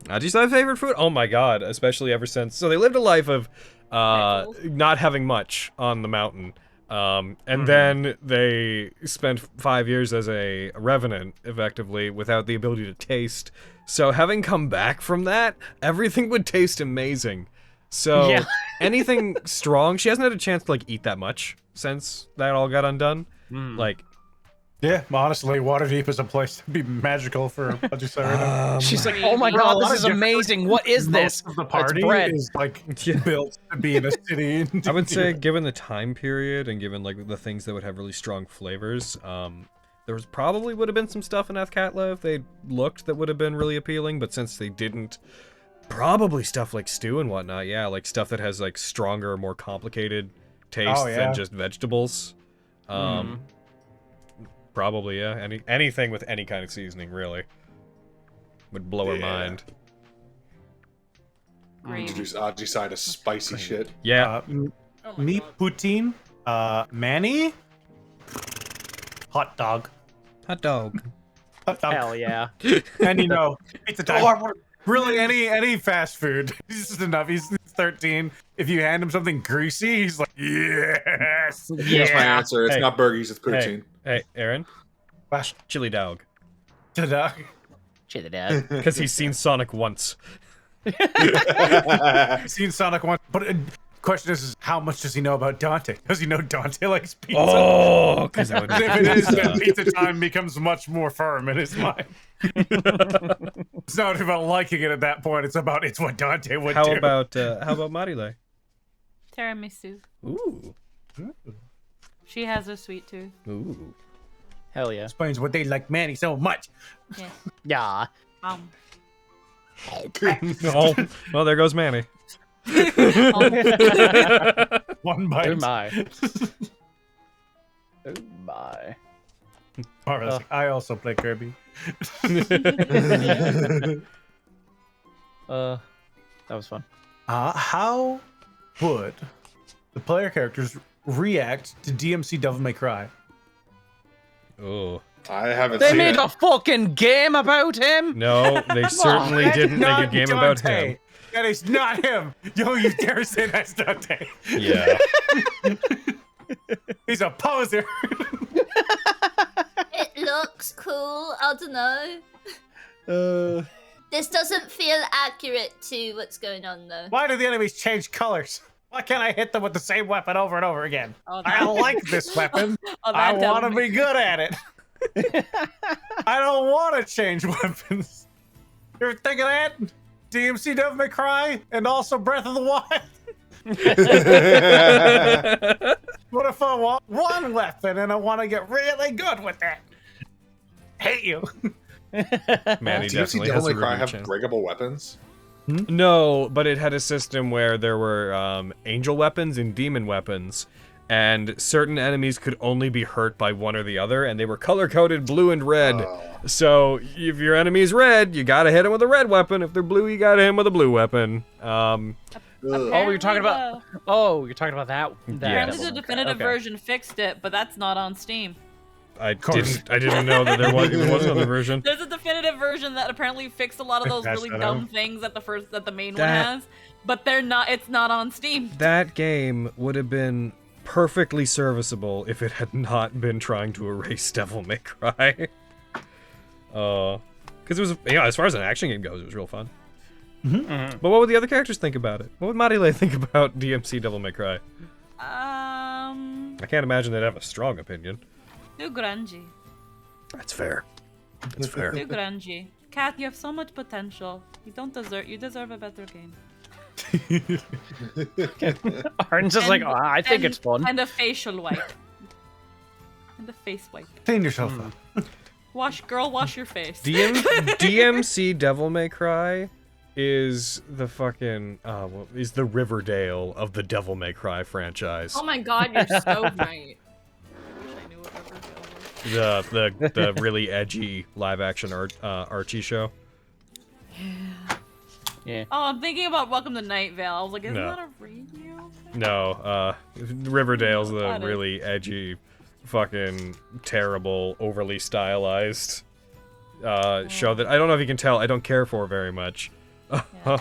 Aji's favorite food? Oh my god, especially ever since. So they lived a life of not having much on the mountain. And then they spent 5 years as a revenant, effectively, without the ability to taste. So having come back from that, everything would taste amazing. So Yeah. anything strong, she hasn't had a chance to like eat that much since that all got undone. Like, Yeah, honestly, Waterdeep is a place to be magical for Ajisari. She's like, oh my god, this is amazing. What is this? Most of the It's party bread. is like Yeah. built to be in a city. I would say, given the time period and given like the things that would have really strong flavors, there was probably would have been some stuff in Athkatla if they looked that would have been really appealing. But since they didn't, probably stuff like stew and whatnot. Yeah, like stuff that has like stronger, more complicated tastes than just vegetables. Probably, yeah. Anything with any kind of seasoning really would blow her mind. Introduce Ajisai to spicy shit. Yeah. Oh my Me God. poutine, Manny, hot dog. Hot dog. Hot dog. Hell yeah. And you know, pizza time. Really, any fast food. He's just enough. He's 13. If you hand him something greasy, he's like, yes. That's my answer. It's Hey. not burgies, it's poutine. Hey, Aaron. What? Chili dog. Ta-da. Shit, the dad. Because he's seen Sonic once. I've seen Sonic once, but the question is how much does he know about Dante? Does he know Dante likes pizza? Oh, because that would If be it is, then pizza. pizza time becomes much more firm in his mind. It's not about liking it at that point. It's about it's what Dante would How do. about Marile? Tiramisu. Ooh. She has a sweet tooth. Ooh. Hell yeah. Explains what they like Manny so much. Yeah. Yeah. Oh, well, there goes Manny. One bite. Oh my. Oh my. Marvelous. I also play Kirby. That was fun. How would the player characters react to DMC Devil May Cry? Oh. I haven't They seen made it. a fucking game about him. No, they certainly That is didn't make a not game about Dante. him. That is not him. Yo, you dare say that's Dante? Yeah. He's a poser. It looks cool. I don't know. This doesn't feel accurate to what's going on though. Why do the enemies change colors? Why can't I hit them with the same weapon over and over again? Oh, I like this weapon. Oh, I that want to Devil be good at it. I don't want to change weapons. You ever think of that? DMC Devil May Cry and also Breath of the Wild. What if I want one weapon and I want to get really good with that? Hate you. Manny Do you see definitely Devil has May a Cry review have channel. breakable weapons? No, but it had a system where there were angel weapons and demon weapons, and certain enemies could only be hurt by one or the other, and they were color-coded blue and red. So if your enemy's red, you gotta hit him with a red weapon. If they're blue, you gotta hit him with a blue weapon. Oh, you're talking about. Oh, you're talking about that. Apparently, the definitive version fixed it, but that's not on Steam. I didn't know that there was another version. There's a definitive version that apparently fixed a lot of those really dumb things that the main one has, but it's not on Steam. That game would have been perfectly serviceable if it had not been trying to erase Devil May Cry. Because it was, as far as an action game goes, it was real fun. But what would the other characters think about it? What would Marile think about DMC Devil May Cry? I can't imagine they'd have a strong opinion. Too grungy. That's fair. That's fair. Too grungy. Cat, you have so much potential. You deserve a better game. Arden's just like, I think it's fun. And a facial wipe. And a face wipe. Clean yourself up. Wash your face. DMC Devil May Cry is the fucking is the Riverdale of the Devil May Cry franchise. Oh my god, you're so right. I wish I knew what Riverdale was. The really edgy live action Archie show. Yeah. Oh, I'm thinking about Welcome to Night Vale. I was like, isn't that a radio thing? No, Riverdale's the really edgy, fucking terrible, overly stylized show that I don't know if you can tell I don't care for very much. Yeah.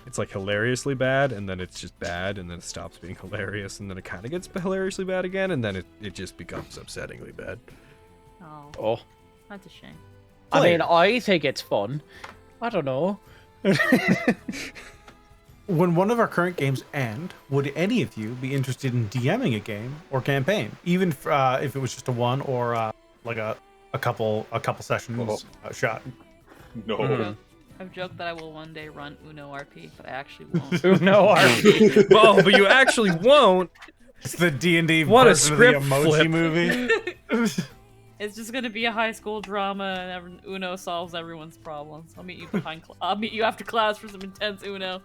It's like hilariously bad, and then it's just bad, and then it stops being hilarious, and then it kind of gets hilariously bad again, and then it just becomes upsettingly bad. Oh. That's a shame. I mean, I think it's fun. I don't know. When one of our current games end, would any of you be interested in DMing a game or campaign, even if it was just a one or like a couple sessions shot? No. I've joked that I will one day run Uno RP, but I actually won't. Uno RP. Oh, but you actually won't. It's the D&D What a version of the script emoji flip. movie. It's just gonna be a high school drama, and Uno solves everyone's problems. I'll meet you I'll meet you after class for some intense Uno.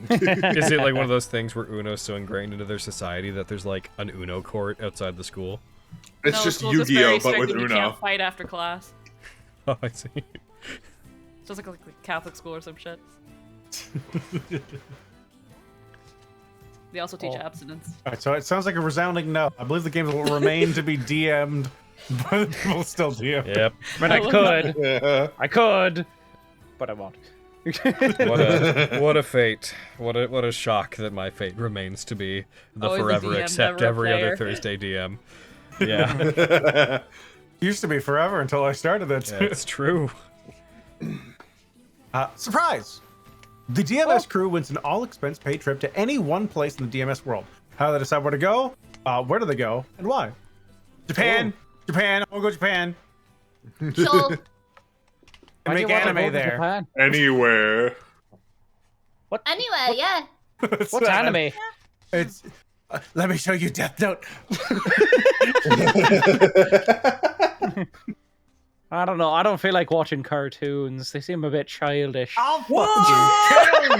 Is it like one of those things where Uno's so ingrained into their society that there's like an Uno court outside the school? It's No, just school's Yu-Gi-Oh, very but strict with and you Uno. can't fight after class. Oh, I see. It's just like a Catholic school or some shit. They also teach abstinence. All right, so it sounds like a resounding no. I believe the games will remain to be DM'd, but we'll still DM. Yep. But I could, but I won't. What a fate. What a shock that my fate remains to be the Always a forever DM, except never a every other player. Thursday DM. Yeah. Used to be forever until I started it. That's true. Surprise! The DMS crew wins an all-expense-paid trip to any one place in the DMS world. How do they decide where to go? Where do they go? And why? Japan! Japan! I want to go Japan! Sure. And make anime there. Anywhere. Anywhere, yeah. What's anime? It's... let me show you Death Note. I don't know. I don't feel like watching cartoons. They seem a bit childish. I'll fuck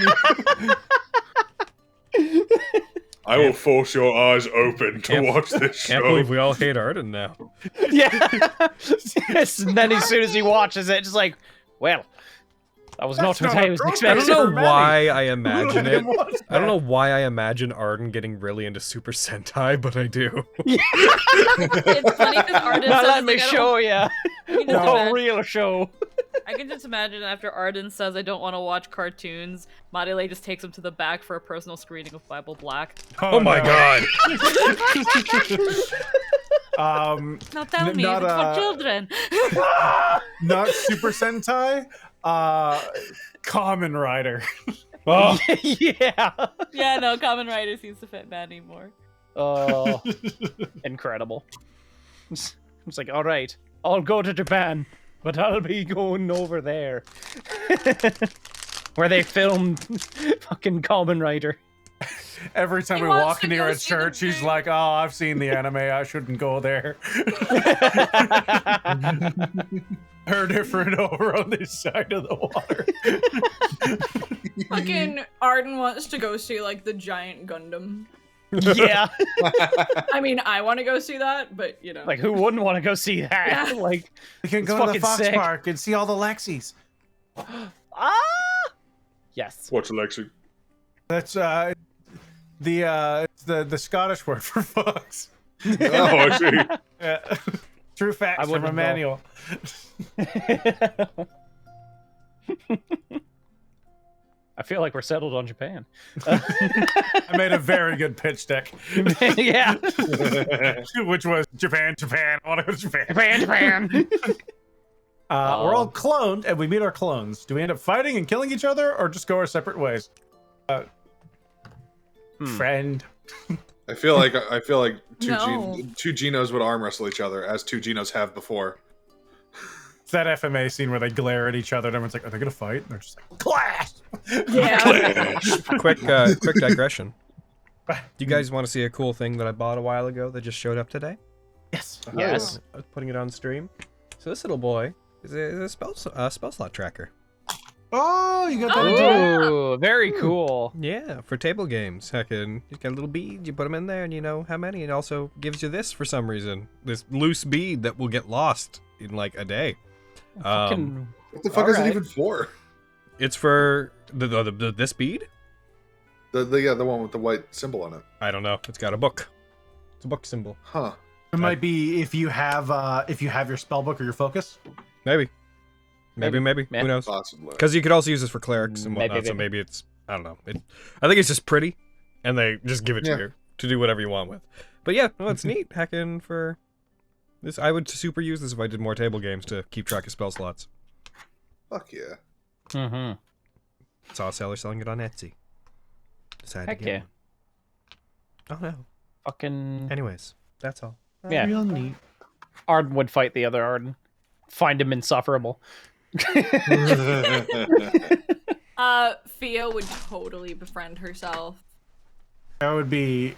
you. I will force your eyes open to watch this Can't show. believe we all hate Arden now. Yeah. Yes, and then as soon as he watches it, just like, well, that was not what I was I expecting. don't know why I imagine it. I don't know why I imagine Arden getting really into Super Sentai, but I do. It's funny because Arden Now says, let me like, show ya. can just The imagine- real show. I can just imagine after Arden says I don't want to watch cartoons, Marile just takes him to the back for a personal screening of Bible Black. Oh my god. Now tell me, not, if it's for children. Not Super Sentai. Kamen Rider. Oh. Yeah. Yeah, no, Kamen Rider seems to fit Manny more. Oh, incredible. It's like, all right, I'll go to Japan, but I'll be going over there. Where they filmed fucking Kamen Rider. Every time He we wants walk to near go a see the church, he's big- like, "Oh, I've seen the anime. I shouldn't go there." Heard it for it over on this side of the water. Fucking Arden wants to go see like the giant Gundam. Yeah. I mean, I want to go see that, but you know. Like, who wouldn't want to go see that? Yeah. Like, We can it's go to the fucking Fox sick. Park and see all the Lexis. Yes. Watch Alexi. That's the Scottish word for fox. Oh, I see. Yeah. True facts from wouldn't a know. manual. I feel like we're settled on Japan. I made a very good pitch deck. Yeah. Which was Japan, Japan. I want to go to Japan. Japan. We're all cloned, and we meet our clones. Do we end up fighting and killing each other, or just go our separate ways? Friend. I feel like two No. two Genos would arm wrestle each other, as two Genos have before. It's that FMA scene where they glare at each other, and everyone's like, "Are they gonna fight?" And they're just like, "Clash!" Yeah. Quick digression. Do you guys want to see a cool thing that I bought a while ago that just showed up today? Yes. Yes. I was putting it on stream. So this little boy is a spell slot tracker. Oh, you got that. Ooh, very cool. Yeah, for table games. Heckin', you got a little bead, you put them in there, and you know how many. It also gives you this for some reason. This loose bead that will get lost in like a day. Fucking What the fuck is it Alright. even for? It's for this bead? The one with the white symbol on it. I don't know. It's got a book. It's a book symbol. Huh. It might be if you have your spell book or your focus. Maybe. Maybe. Yeah. Who knows? Possibly. Because you could also use this for clerics and whatnot, Maybe. so maybe it's, I don't know. I think it's just pretty, and they just give it to Yeah. you to do whatever you want with. But yeah, no, it's neat. Hacking for this. I would super use this if I did more table games to keep track of spell slots. Fuck yeah. Mm-hmm. Saw a seller selling it on Etsy. Decided Heck to get yeah. one. Oh no. Fucking Anyways, that's all. yeah. Real neat. Arden would fight the other Arden. Find him insufferable. Fio would totally befriend herself. That would be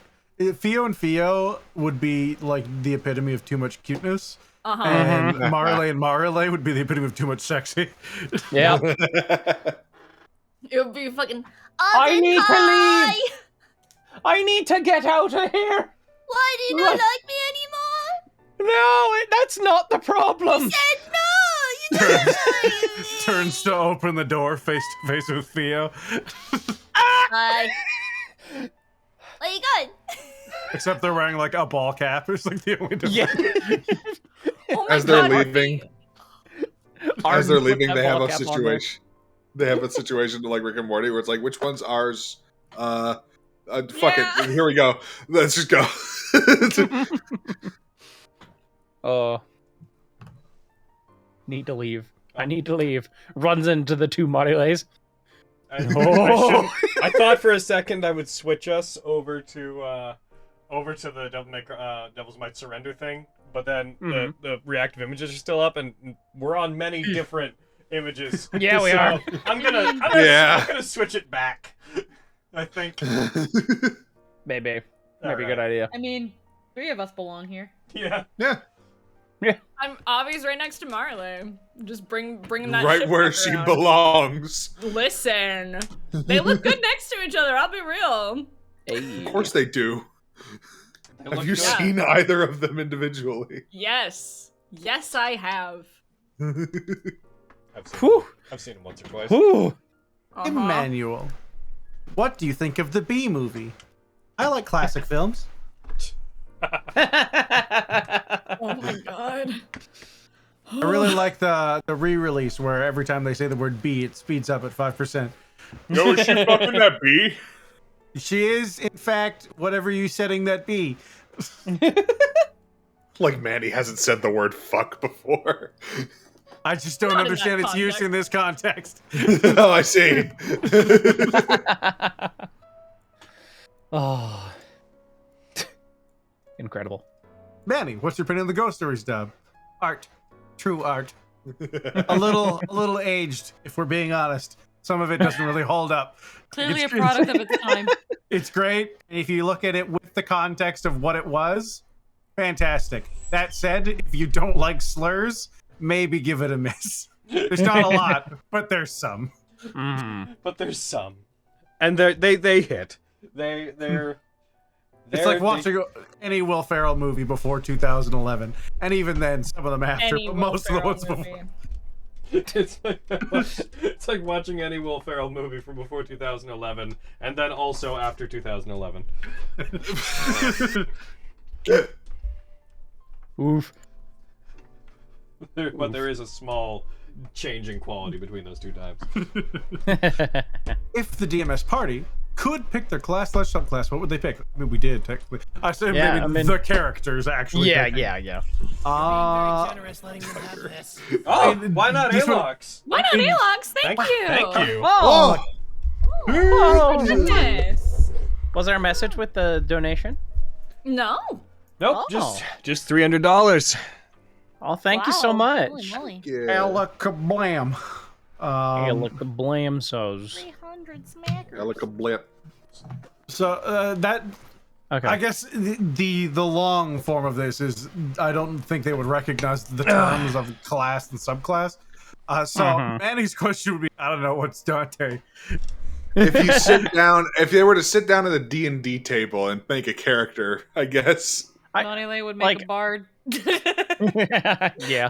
Fio and Fio would be like the epitome of too much cuteness. Uh-huh. And Marley would be the epitome of too much sexy. Yeah. It would be fucking. I need to Hi! leave. I need to get out of here. Why do you not like me anymore? No, that's not the problem. Said no! You don't like me! Turns to open the door face to face with Theo. Hi. Where you going? Except they're wearing like a ball cap. It's like the only difference. Yeah. Oh my As they're God, leaving, Arden they put that have ball a cap on there. situation. They have a situation like Rick and Morty where it's like, which one's ours? Fuck Yeah. it. Here we go. Let's just go. Need to leave. I need to leave. Runs into the two Mariles. I thought for a second I would switch us over to the Devil's Might Surrender thing, but then the reactive images are still up, and we're on many different images. Yeah, we are. I'm gonna switch it back. I think. Maybe. All Maybe a good right. idea. I mean, 3 of us belong here. Yeah. Yeah. Avi's right next to Marley. Just bring that Right shit where fucker she around. belongs. Listen, they look good next to each other. I'll be real. Of course they do. Have you good. seen either of them individually? Yes, I have. I've seen him once or twice. Whew. Emmanuel, what do you think of the Bee movie? I like classic films. Oh my god. I really like the re-release where every time they say the word bee, it speeds up at 5%. No, is she fucking that bee? She is, in fact, whatever you setting that be. Like Manny hasn't said the word fuck before. I just don't Not in understand that its use in this context. Oh, I see. Oh. Incredible. Manny, what's your opinion on the Ghost Stories dub? Art. True art. A little aged, if we're being honest. Some of it doesn't really hold up. Clearly a It's- product of its time. It's great. If you look at it with the context of what it was, fantastic. That said, if you don't like slurs, maybe give it a miss. There's not a lot, but there's some. But there's some, and they hit. They're. It's like watching any Will Ferrell movie before 2011, and even then, some of them after, but most of the ones before. It's like watching any Will Ferrell movie from before 2011, and then also after 2011. Oof. But there is a small change in quality between those two times. If the DMS party could pick their class/subclass, what would they pick? I mean, we did technically. I said maybe the characters actually. Yeah. Oh, why not Aylox? Why not Aylox? Thank you. Thank you. Oh, Goodness. was there a message with the donation? No. Nope, Oh. just $300. Oh, thank you so much. Holy moly. Alakablam. Hey, look, the blamsos. 300 smackers. Alaka-blip. So that. Okay. I guess the long form of this is I don't think they would recognize the terms of class and subclass. So Manny's question would be, I don't know, what's Dante? If you sit down, if they were to sit down at a D&D table and make a character, I guess. Nonile would make a bard. Yeah.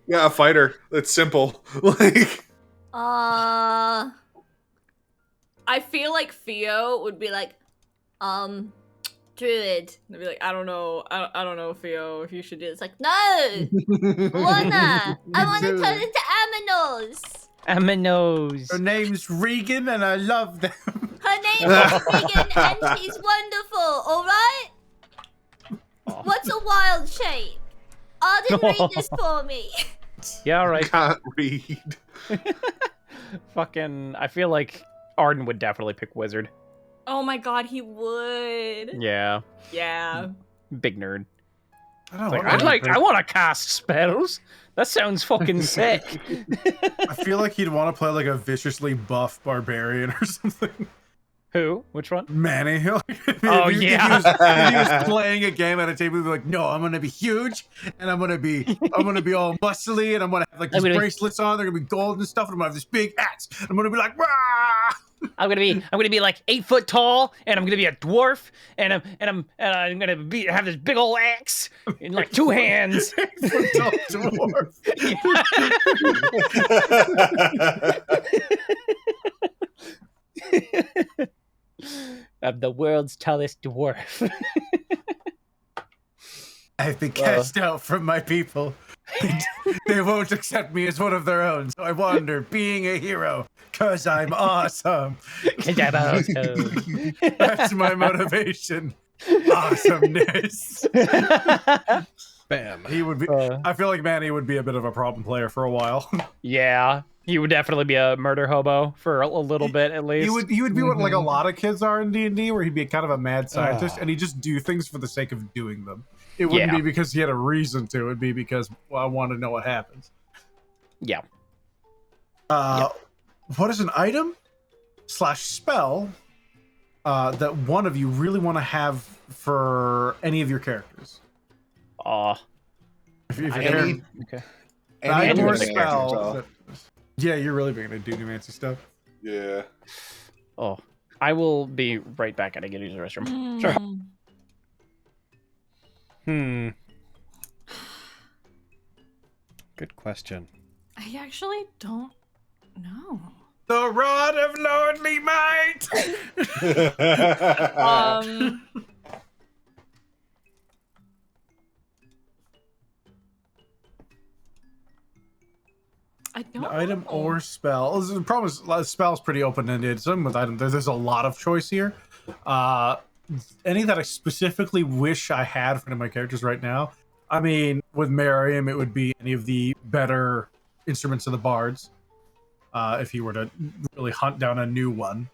Yeah, a fighter. It's simple. Like. I feel like Theo would be like, druid. They'd be like, I don't know, Theo, if you should do this. It's like, no, wanna. I wanna turn into aminos. Aminos. Her name's Regan, and I love them. Her name is Regan, and she's wonderful. All right. What's a wild shape? Arden, read this for me. Yeah, all right. Can't read. Fucking, I feel like Arden would definitely pick wizard. Oh my god, he would. Yeah. Yeah. Big nerd. I I want to cast spells. That sounds fucking sick. I feel like he'd want to play like a viciously buff barbarian or something. Who? Which one? Manny. Oh, if he was playing a game at a table, he'd be like, no, I'm gonna be huge, and I'm gonna be all muscly, and I'm gonna have like these bracelets on. They're gonna be gold and stuff, and I'm gonna have this big axe. I'm gonna be like, rah! I'm gonna be like 8 foot tall, and I'm gonna be a dwarf, and I'm gonna have this big old axe in like 2 hands. 8 foot tall dwarf. I'm the world's tallest dwarf. I've been cast out from my people. They won't accept me as one of their own, so I wander, being a hero, cause I'm awesome. That's my motivation. Awesomeness. Bam. He would be. I feel like Manny would be a bit of a problem player for a while. Yeah, he would definitely be a murder hobo for a little bit at least. He would be what like a lot of kids are in D&D, where he'd be kind of a mad scientist, and he'd just do things for the sake of doing them. It wouldn't be because he had a reason to. It'd be because, well, I want to know what happens. Yeah. What is an item / spell that one of you really want to have for any of your characters? If Any- okay. Any Item or Adamantine spell. Shield. Yeah, you're really big into Dunamancy stuff. Yeah. Oh, I will be right back. I gotta use the restroom. Sure. Good question. I actually don't know. The rod of lordly might. I don't An item know. or spell. The problem is spell's pretty open-ended. Some with item, there's a lot of choice here. Any that I specifically wish I had for any of my characters right now. I mean, with Miriam, it would be any of the better instruments of the bards. If he were to really hunt down a new one.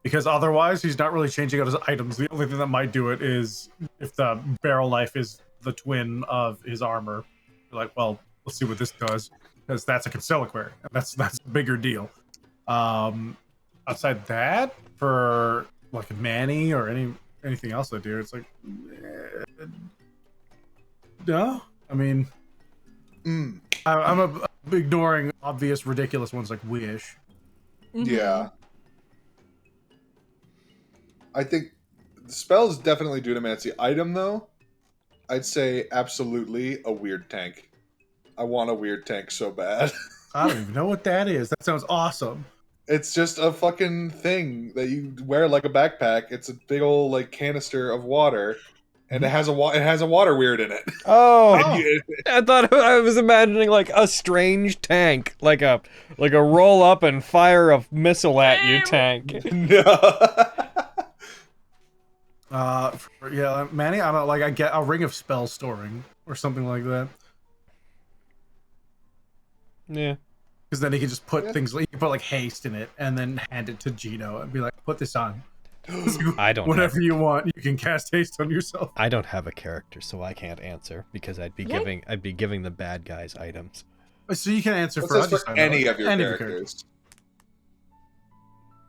Because otherwise, he's not really changing out his items. The only thing that might do it is if the barrel life is the twin of his armor. You're like, well, let's see what this does. Because that's a Consiliquary. That's a bigger deal. Outside that, for like a Manny or anything else I do, it's like, no. I mean, I'm ignoring obvious, ridiculous ones like Wish. Yeah. I think the spells definitely Dunamancy. Item, though, I'd say absolutely a weird tank. I want a weird tank so bad. I don't even know what that is. That sounds awesome. It's just a fucking thing that you wear like a backpack. It's a big old like canister of water, and it has a water weird in it. Oh, And I thought I was imagining like a strange tank, like a roll up and fire a missile at you tank. No. Yeah, Manny, I don't like. I get a ring of spell storing or something like that. Yeah. Because then he can just put things like, he can put like haste in it and then hand it to Gino and be like, put this on. I don't. Whatever you want, you can cast haste on yourself. I don't have a character, so I can't answer because I'd be giving the bad guys items. So you can answer What's for this for any of your characters.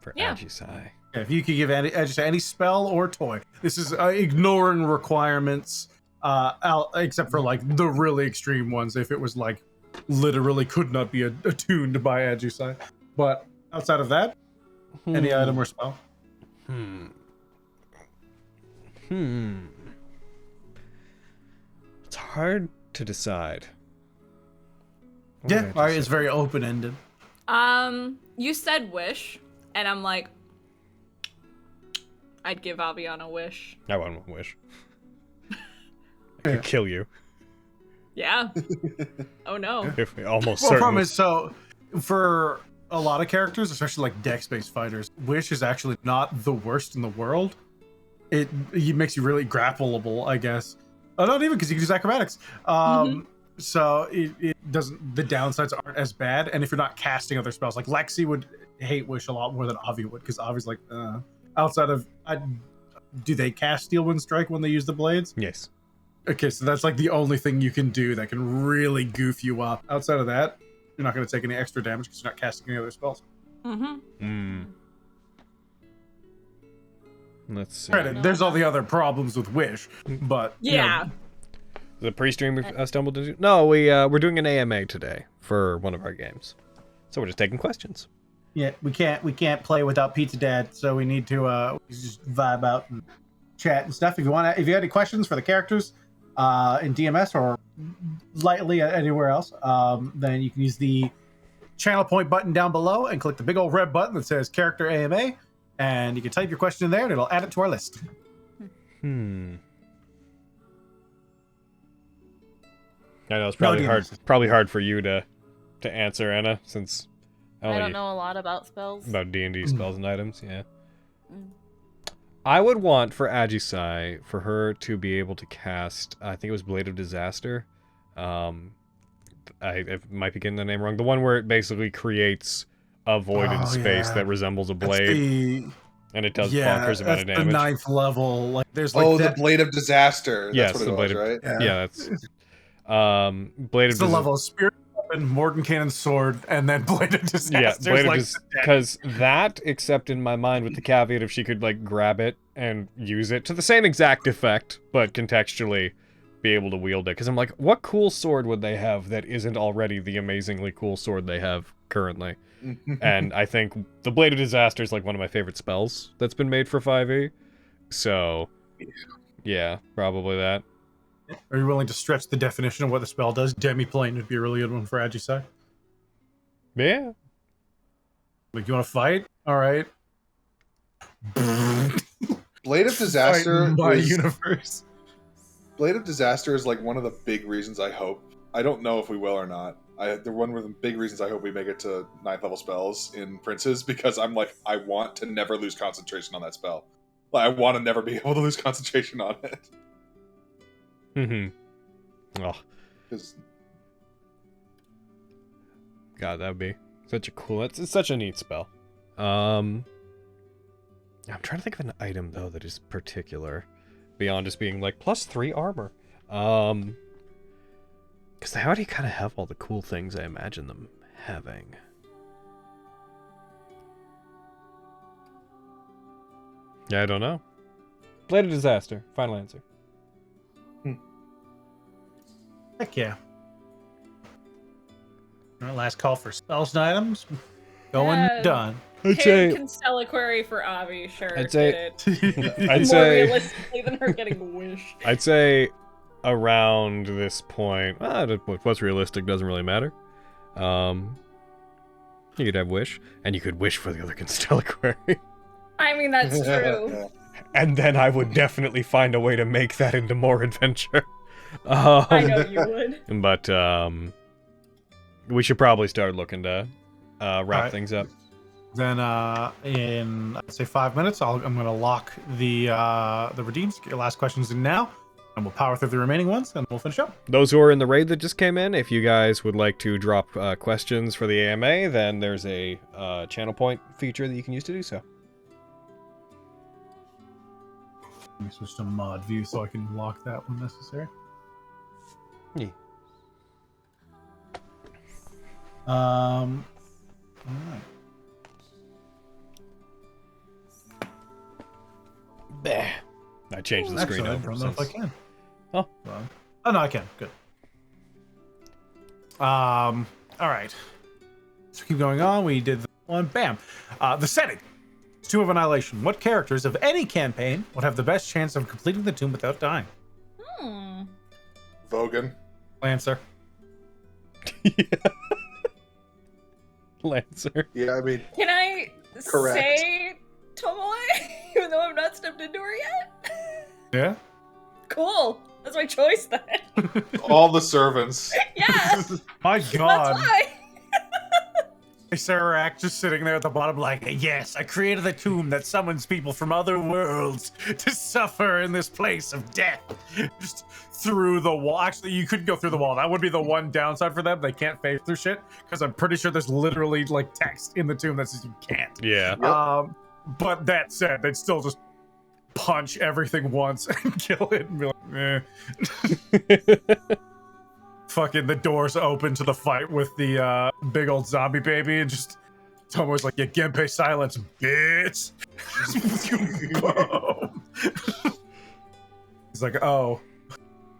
For Yeah. Ajisai. Yeah, if you could give any spell or toy. This is ignoring requirements, except for like the really extreme ones. If it was like literally could not be attuned by Ajisai. But outside of that, any item or spell. It's hard to decide. Yeah, it's very open-ended. You said wish, and I'm like, I'd give Avian a wish. I want a wish. I could kill you. Yeah. Oh no. If we almost Well, the certainly. problem is, so for a lot of characters, especially like dex-based fighters, wish is actually not the worst in the world. It makes you really grappleable, I guess. Not even because you can use acrobatics. So it doesn't. The downsides aren't as bad, and if you're not casting other spells, like Lexi would hate wish a lot more than Avi would, because Avi's like, outside of, do they cast Steel Wind Strike when they use the blades? Yes. Okay, so that's like the only thing you can do that can really goof you up. Outside of that, you're not going to take any extra damage because you're not casting any other spells. Let's see. Granted, there's all the other problems with Wish, but Yeah. The pre-stream we stumbled into. No, we're doing an A.M.A. today for one of our games, so we're just taking questions. yeah, we can't play without Pizza Dad, so we need to just vibe out and chat and stuff. If you have any questions for the characters in DMS or lightly anywhere else, then you can use the channel point button down below and click the big old red button that says character AMA, and you can type your question in there and it'll add it to our list. I know it's probably hard for you to answer, Anna, since I don't know a lot about spells. about D&D spells and items. Yeah. I would want for Ajisai for her to be able to cast. I think it was Blade of Disaster. I might be getting the name wrong. The one where it basically creates a void in space that resembles a blade, and it does bonkers amount of damage. The 9th level. Like there's like the Blade of Disaster. Yes, That's the what Blade it was, of, right? yeah, that's Blade of the level of Spirit Weapon, Morgan Cannon Sword, and then Blade of Disaster. Yeah, Blade of Disaster. Because that, except in my mind with the caveat if she could like grab it and use it to the same exact effect, but contextually be able to wield it. Because I'm like, what cool sword would they have that isn't already the amazingly cool sword they have currently? And I think the Blade of Disaster is like one of my favorite spells that's been made for 5e. So, yeah, probably that. Are you willing to stretch the definition of what the spell does? Demiplane would be a really good one for Ajisai. Yeah. Like, you want to fight? All right. Blade of Disaster universe. Blade of Disaster is like one of the big reasons I hope. I don't know if we will or not. They're one of the big reasons I hope we make it to 9th level spells in Princes, because I'm like, I want to never lose concentration on that spell. Like, I want to never be able to lose concentration on it. Oh. God, that would be such a cool. It's such a neat spell. I'm trying to think of an item though that is particular, beyond just being like +3 armor. Because they already kind of have all the cool things I imagine them having. Yeah, I don't know. Blade of Disaster. Final answer. Heck yeah. All right, last call for spells and items. Going Yeah. done. I'd Pam say, Constelliquary for Avi, sure. I'd say- get it. I'd More say, realistically than her getting a wish. I'd say around this point, what's realistic doesn't really matter. You could have wish, and you could wish for the other Constelliquary. I mean, that's true. And then I would definitely find a way to make that into more adventure. I know you would. But we should probably start looking to wrap Alright. things up. Then in I'd say 5 minutes, I'm gonna lock the redeems. Get your last questions in now, and we'll power through the remaining ones, and we'll finish up. Those who are in the raid that just came in, if you guys would like to drop questions for the AMA, then there's a channel point feature that you can use to do so. Let me switch to mod view so I can lock that when necessary. Yeah. All right. Bah. I changed the screen Actually, I over don't know if I since... can. Oh. Oh no, I can. Good. All right. So keep going on. We did the one. Bam. The setting. Tomb of Annihilation. What characters of any campaign would have the best chance of completing the tomb without dying? Vogan. Lancer. Lancer. Yeah, I mean, Can I Correct. say Tomoe, even though I've not stepped into her yet? Yeah. Cool. That's my choice then. all the servants. Yeah, My God. that's why. Sarac just sitting there at the bottom like, yes, I created a tomb that summons people from other worlds to suffer in this place of death. Just through the wall. Actually, you couldn't go through the wall. That would be the one downside for them. They can't phase through shit, because I'm pretty sure there's literally like text in the tomb that says you can't. Yeah. Yep. But that said, they'd still just punch everything once and kill it and be like, eh. Fucking the doors open to the fight with the big old zombie baby, and just Tomo's like, yeah, Genpei silence, bitch. Boom. He's like, oh,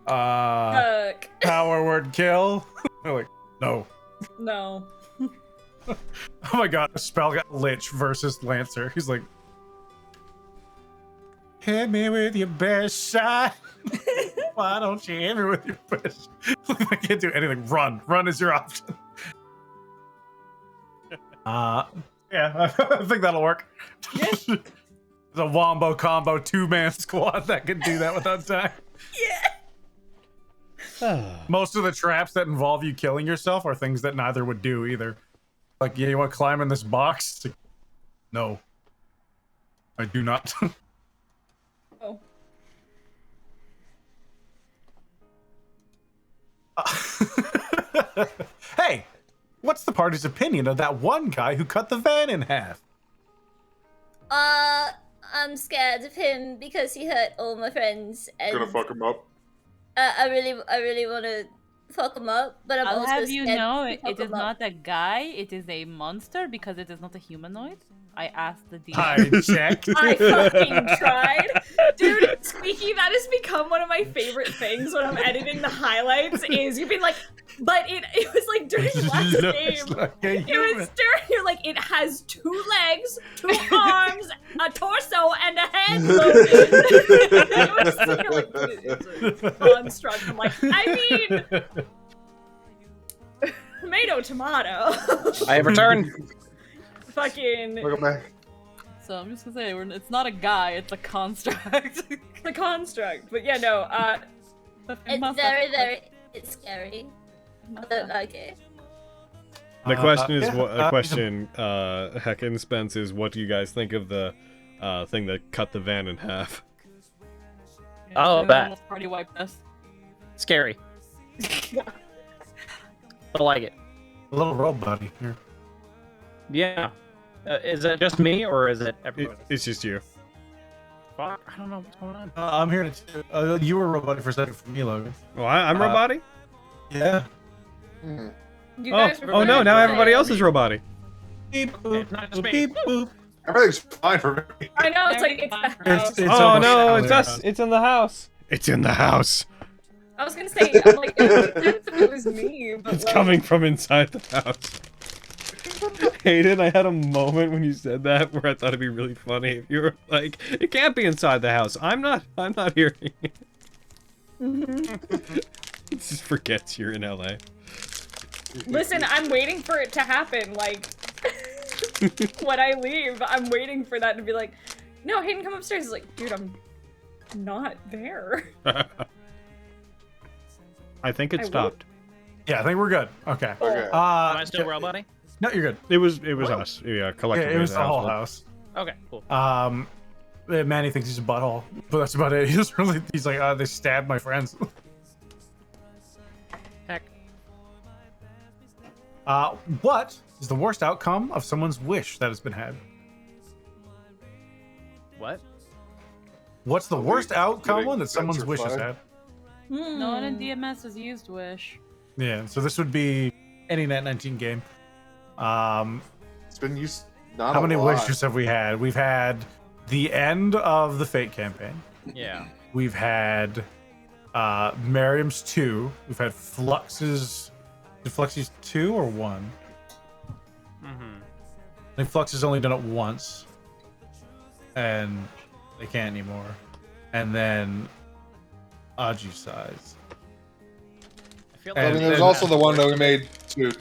Fuck. power word kill. They're like, no. No. Oh my god, a spell got Lich versus Lancer. He's like, hit me with your best shot. Why don't you hit me with your best? I can't do anything. Run. Run is your option. Yeah, I think that'll work. It's a wombo combo 2-man squad that can do that without dying. Most of the traps that involve you killing yourself are things that neither would do either. Like, yeah, you want to climb in this box? No. I do not. Oh. Hey, what's the party's opinion of that one guy who cut the van in half? I'm scared of him because he hurt all my friends, and Gonna fuck him up. I really want to fuck him up, but I'm I'll also have you scared know, to it fuck is him up. not a guy, it is a monster because it is not a humanoid. I asked the DM. I checked. I fucking tried. Dude, Squeaky, that has become one of my favorite things when I'm editing the highlights, is you've been like, but it was like during the last game. Like a It human. was during, you're like, it has 2 legs, 2 arms, a torso, and a head, Logan. It was, you're like, it's a construct. I'm like, I mean, tomato, tomato. I have returned. Fucking Welcome back. So I'm just gonna say, it's not a guy, it's a construct. the construct. But yeah, no, It's very, it's scary. I don't like it. The question is, yeah, the question, Heck and Spence, is what do you guys think of the thing that cut the van in half? Oh, bad. Party wiped us. Scary. I like it. A little roll buddy here. Yeah. Is it just me or is it everyone? It's just you. Fuck, I don't know what's going on. I'm here to. You were robotic for a second for me, Logan. Oh, I'm robotic? Yeah. you Oh, guys were oh no, right. now everybody else is robotic. Beep boop. It's not just me. Beep boop. Everything's fine for me. I know, it's like, it's the house. It's Oh almost no, out it's there. us. It's in the house. It's in the house. I was gonna say, I'm like, it would make sense if it was me, but It's like, coming from inside the house. Hayden, I had a moment when you said that where I thought it'd be really funny if you were like, it can't be inside the house. I'm not hearing it. It just forgets you're in LA. Listen, I'm waiting for it to happen. Like, when I leave, I'm waiting for that to be like, no, Hayden, come upstairs. He's like, dude, I'm not there. I think it I stopped. Yeah, I think we're good. Okay. Okay. Am I still roboting? No, you're good. It was us. Yeah, collectively. Yeah, it was as a the whole household. house. Okay, cool. Manny thinks he's a butthole, but that's about it. He's like, they stabbed my friends. Heck. What is the worst outcome of someone's wish that has been had? What? What's the worst outcome getting that someone's wish has gentrified. had? No one in DMS has used Wish. Yeah, so this would be any Nat19 game. It's been used. Not How a many lot. wishes have we had? We've had the end of the Fate campaign. Yeah. We've had Miriam's 2. We've had Flux's. Did Flux's 2 or 1? I think Flux has only done it once. And they can't anymore. And then Aji size. I feel I And- mean, there's and- also the one that we made too.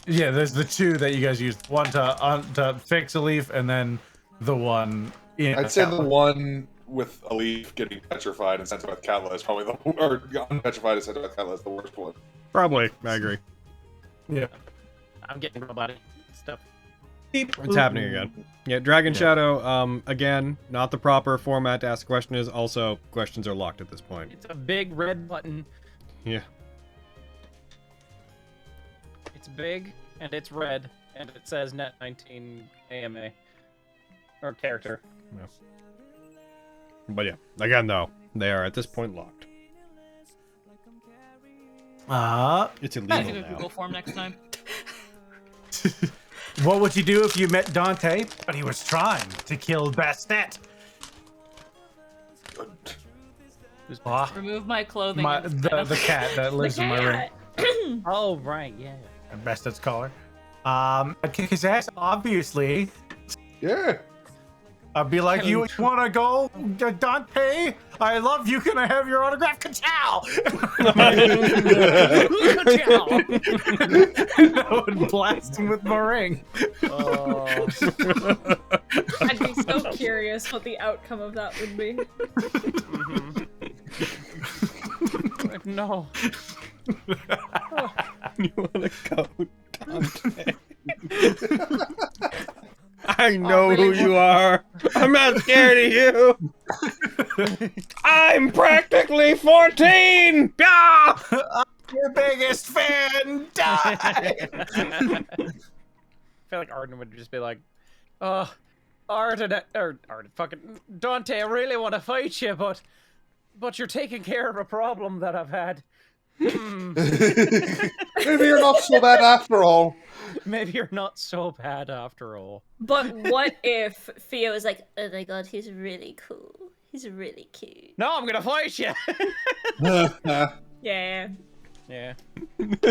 Yeah, there's the 2 that you guys used. One to fix a leaf, and then the one in. I'd say the one with a leaf getting petrified and sent to Catla is probably the or unpetrified and sent to Catla is the worst one. Probably. I agree. Yeah. I'm getting robotic stuff. It's happening again. Yeah, Dragon Shadow, again, not the proper format to ask a question is. Also, questions are locked at this point. It's a big red button. Yeah. It's big, and it's red, and it says Nat19 A.M.A. Or character. But yeah, again though, they are at this point locked. It's I'll illegal do a Google now. form next time. What would you do if you met Dante, but he was trying to kill Bastet? Ah, Remove my clothing. the cat that lives in my room. Oh, right, yeah. Bastet's collar. I'd kick his ass, obviously. Yeah. I'd be like, you wanna go, Dante? I love you. Can I have your autograph? Ka-chow! I would blast him with my ring. Oh. I'd be so curious what the outcome of that would be. No. You wanna go, Dante? I know who you are. I'm not scared of you. I'm practically 14. Ah! Your biggest fan, die! I feel like Arden would just be like, Arden, fucking Dante, I really want to fight you, but you're taking care of a problem that I've had. Maybe you're not so bad after all. Maybe you're not so bad after all. But what if Theo was like, oh my god, he's really cool. He's really cute. No, I'm gonna fight you. yeah. Yeah. Would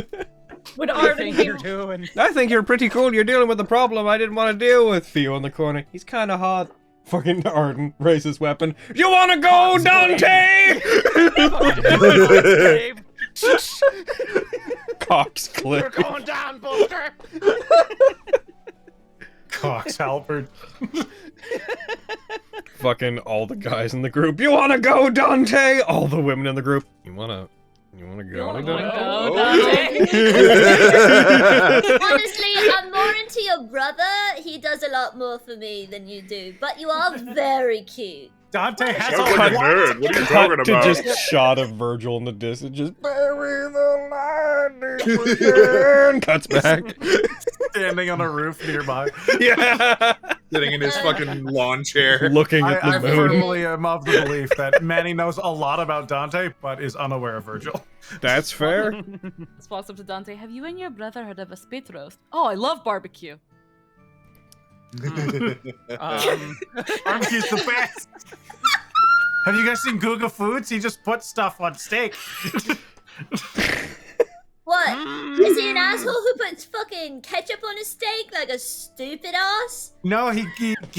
What do you Arden think be you're doing? I think you're pretty cool. You're dealing with a problem I didn't want to deal with. Theo in the corner. He's kind of hot. Fucking Arden raises his weapon. You want to go, Dante? Cox We're clip. going down, Buster. Cox Halberd. Fucking all the guys in the group. You want to go, Dante? All the women in the group. You want to go, Wanna Dante? go, Oh. Dante? Honestly, I'm more into your brother. He does a lot more for me than you do. But you are very cute. Dante has Sounds a like a nerd. What are you Cut talking to about? just shot of Virgil in the distance. Just bury the line. Cuts back. standing on a roof nearby. Yeah. Sitting in his fucking lawn chair. Looking at I the moon. firmly am of the belief that Manny knows a lot about Dante, but is unaware of Virgil. That's fair. Let's walk up to Dante. Have you and your brother heard of a spit roast? Oh, I love barbecue. Barbecue's the best. Have you guys seen Google Foods? He just puts stuff on steak. What? Is he an asshole who puts fucking ketchup on his steak like a stupid ass? No, he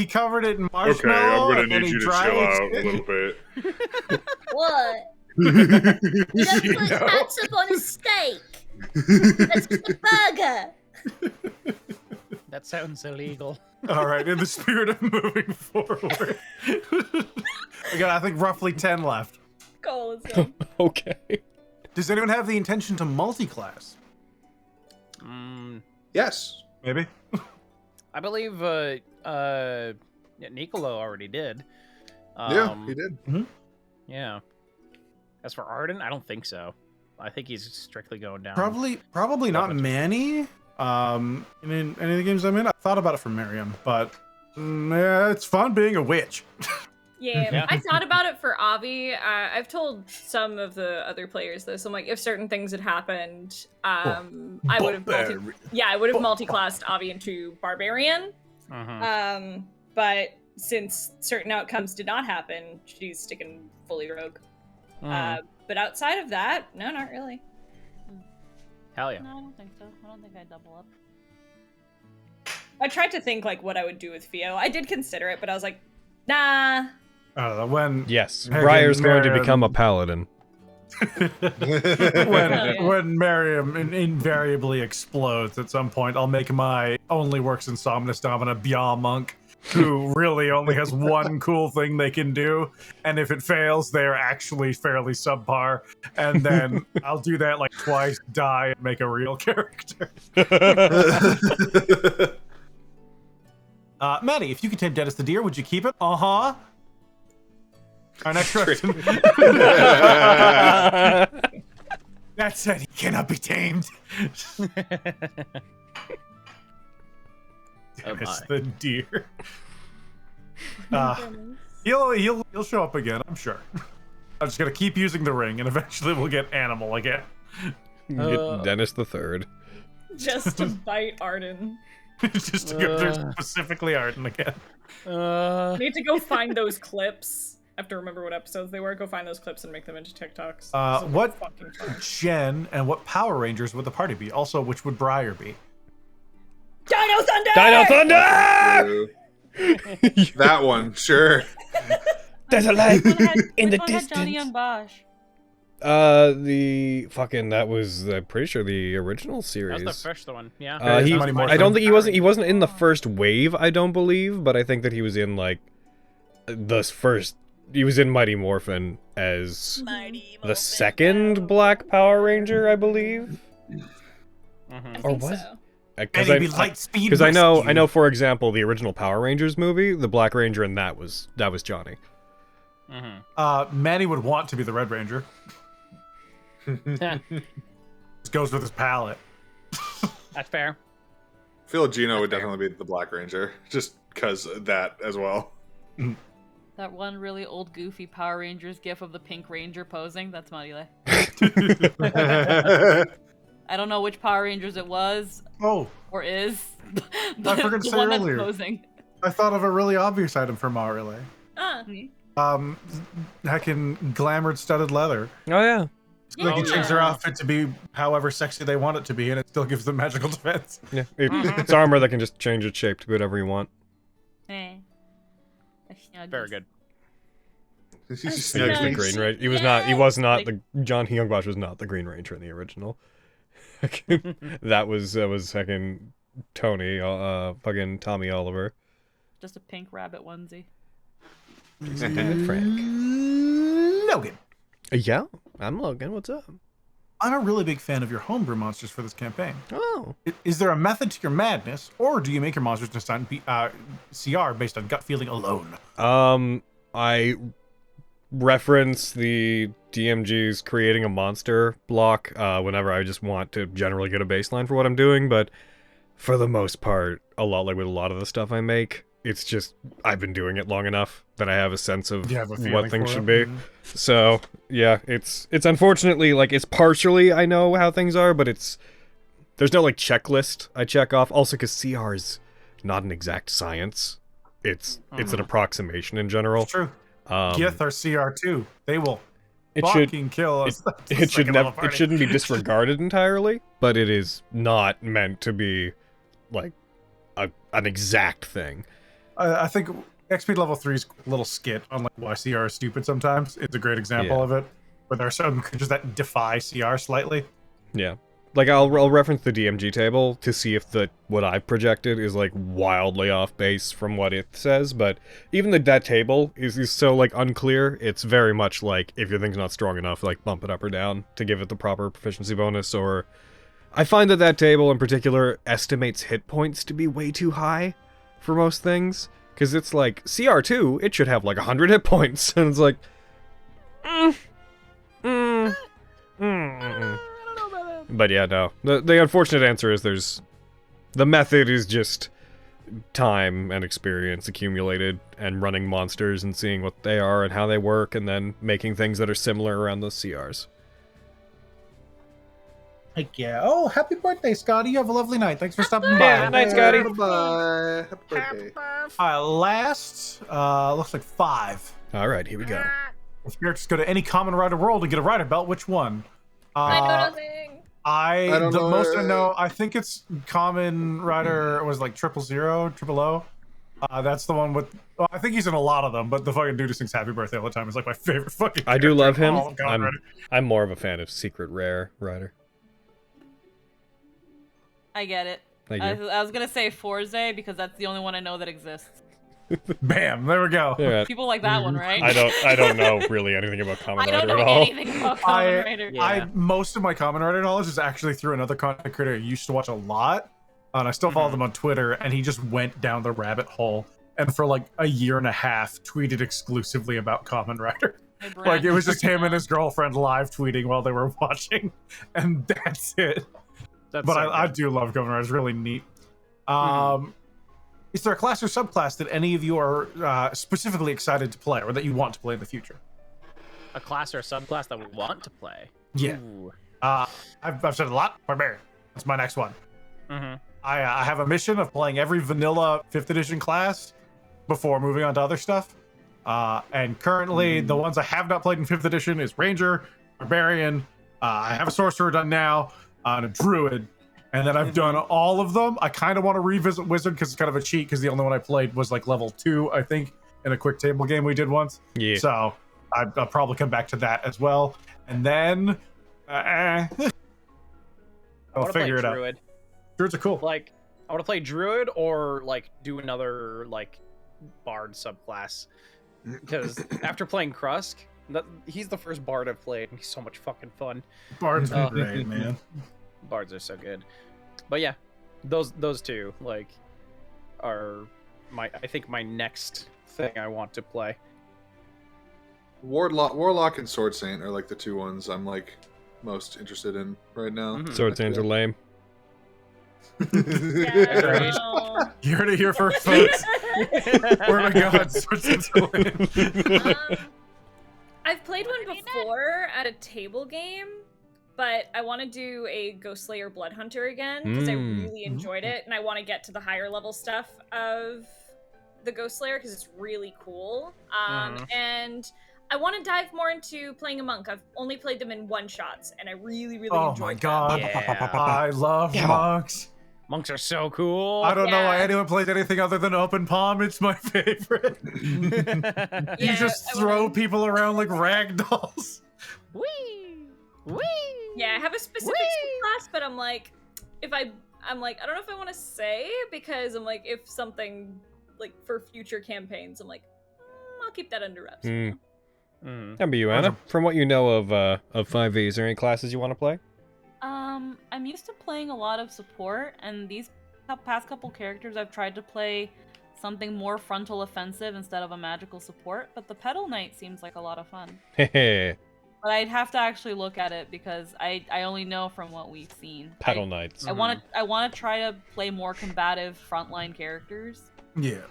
covered it in Okay, marshmallow. I'm gonna and then need he you to dried chill it. out a little bit. What? He doesn't put ketchup on his steak. That's just a burger. That sounds illegal. All right, in the spirit of moving forward, we got I think roughly 10 left. Go, let's go. Okay. Does anyone have the intention to multi-class? Yes. Maybe. I believe Nicolo already did. Yeah, he did. Yeah. As for Arden, I don't think so. I think he's strictly going down. Probably not Manny. In any of the games I'm in, I thought about it for Miriam, but yeah, it's fun being a witch. Yeah, I thought about it for Avi. I've told some of the other players this. I'm like, if certain things had happened, I would have multi-classed Avi into Barbarian. But since certain outcomes did not happen, she's sticking fully rogue. But outside of that, no, not really. Hell yeah. No, I don't think so. I don't think I'd double up. I tried to think like what I would do with Theo. I did consider it, but I was like, nah. I don't know when. Yes, Megan, Briar's going to Miriam- become a paladin. when Miriam invariably explodes at some point, I'll make my only works in Somnus Domina Bia monk, who really only has one cool thing they can do, and if it fails, they're actually fairly subpar. And then I'll do that like twice, die, and make a real character. Maddie, if you could tame Dennis the deer, would you keep it? Uh-huh. Our next question. That said, he cannot be tamed. Dennis the deer. He'll show up again, I'm sure. I'm just gonna keep using the ring, and eventually we'll get animal again. Get Dennis the Third. Just to bite Arden. Just to go through specifically Arden again. I need to go find those clips. I have to remember what episodes they were. Go find those clips and make them into TikToks. What Gen and what Power Rangers would the party be? Also, which would Briar be? Dino Thunder! Dino Thunder! That one, sure. There's a light in the Which one had Johnny distance. and Bosch? The fucking that was I'm pretty sure the original series. That was the first one, yeah. I don't think he wasn't in the first wave, I don't believe, but I think that he was in like the first. He was in Mighty Morphin as the second Black Power Ranger, I believe. Or was? Because I know, for example, the original Power Rangers movie, the Black Ranger, and that was Johnny. Manny would want to be the Red Ranger. Just goes with his palette. That's fair. I feel Gino would definitely be the Black Ranger, just because of that as well. That one really old goofy Power Rangers gif of the Pink Ranger posing, that's Marile. I don't know which Power Rangers it was. Or is. I forgot to say one earlier. that's posing. I thought of a really obvious item for Ma Relay. Heckin' glamored studded leather. Oh yeah. They can change their outfit to be however sexy they want it to be, and it still gives them magical defense. Yeah, it's armor that can just change its shape to be whatever you want. Very good. The Green Ranger. He was not the John Youngbosh was not the Green Ranger in the original. that was fucking Tony, fucking Tommy Oliver. Just a pink rabbit onesie. Frank. Logan. Yeah, I'm Logan. What's up? I'm a really big fan of your homebrew monsters for this campaign. Oh. Is there a method to your madness, or do you make your monsters just on CR based on gut feeling alone? I reference the DMG's creating a monster block whenever I just want to generally get a baseline for what I'm doing, but for the most part, a lot like with a lot of the stuff I make, it's just I've been doing it long enough that I have a sense of what things should be. So yeah, it's unfortunately like it's partially I know how things are, but there's no like checklist I check off. Also, because CR is not an exact science. It's an approximation in general. It's true. Gith are CR2. They will fucking kill us. It shouldn't be disregarded entirely, but it is not meant to be like an exact thing. I think XP level 3's little skit on like why CR is stupid sometimes is a great example of it. But there are some creatures that defy CR slightly. Yeah. Like, I'll reference the DMG table to see if what I projected is, like, wildly off base from what it says, but even that table is so, like, unclear. It's very much like, if your thing's not strong enough, like, bump it up or down to give it the proper proficiency bonus, or... I find that table in particular estimates hit points to be way too high for most things, because it's like, CR2, it should have, like, 100 hit points, and it's like... But yeah, no. The unfortunate answer is the method is just time and experience accumulated and running monsters and seeing what they are and how they work and then making things that are similar around those CRs. Heck yeah. Oh, happy birthday, Scotty. You have a lovely night. Thanks for stopping by. Yeah, good night, Scotty. Bye. Happy birthday. Last, looks like 5. Alright, here we go. If you just go to any common rider world and get a rider belt, which one? I know nothing. don't most know. I know, I think it's common rider was like 000, 000. That's the one with. Well, I think he's in a lot of them, but the fucking dude who sings "Happy Birthday" all the time is like my favorite fucking. I do love him. Rider. I'm more of a fan of Secret Rare Rider. I get it. Thank you. I was gonna say Forze because that's the only one I know that exists. Bam! There we go. Yeah. People like that one, right? I don't know really anything about Kamen Rider I don't know at all. anything about Kamen Rider. Yeah. Most of my Kamen Rider knowledge is actually through another content creator I used to watch a lot, and I still follow them on Twitter. And he just went down the rabbit hole, and for like a year and a half, tweeted exclusively about Kamen Rider. Like it was just him and his girlfriend live tweeting while they were watching, and that's it. But I do love Kamen Rider. It's really neat. Is there a class or subclass that any of you are specifically excited to play, or that you want to play in the future? A class or a subclass that we want to play. Yeah. Ooh. I've said a lot. Barbarian. That's my next one. Mm-hmm. I have a mission of playing every vanilla 5th edition class before moving on to other stuff. And currently, the ones I have not played in 5th edition is Ranger, Barbarian. I have a Sorcerer done now, and a Druid. And then I've done all of them. I kind of want to revisit Wizard because it's kind of a cheat because the only one I played was like level 2, I think, in a quick table game we did once. Yeah. So I'll probably come back to that as well. And then I'll figure it out. Druid. Druids are cool. Like, I want to play Druid or like do another like Bard subclass. Because after playing Krusk, he's the first Bard I've played, and he's so much fucking fun. Bards are great, man. Bards are so good. But yeah, those two like are I think my next thing I want to play. Warlock and Sword Saint are like the two ones I'm like most interested in right now. Sword Saints are lame. Yeah, no. You heard it here first, folks. Word of God, Sword Saints are lame. I've played one before at a table game, but I want to do a Ghost Slayer Blood Hunter again because I really enjoyed it, and I want to get to the higher level stuff of the Ghost Slayer because it's really cool. And I want to dive more into playing a monk. I've only played them in one-shots, and I really enjoyed them. Oh my God. Yeah. I love monks. Monks are so cool. I don't know why anyone plays anything other than open palm. It's my favorite. You Yeah, just I throw wanna- people around like rag dolls. Whee! Whee! Yeah, I have a specific class, but I'm like, I don't know if I want to say because I'm like, if something like for future campaigns, I'm like, I'll keep that under wraps. How about you, Anna? From what you know of 5e, is there any classes you want to play? I'm used to playing a lot of support, and these past couple characters I've tried to play something more frontal offensive instead of a magical support, but the Petal Knight seems like a lot of fun. Hehe. But I'd have to actually look at it because I only know from what we've seen. Petal Knights. I want to try to play more combative frontline characters. Yeah.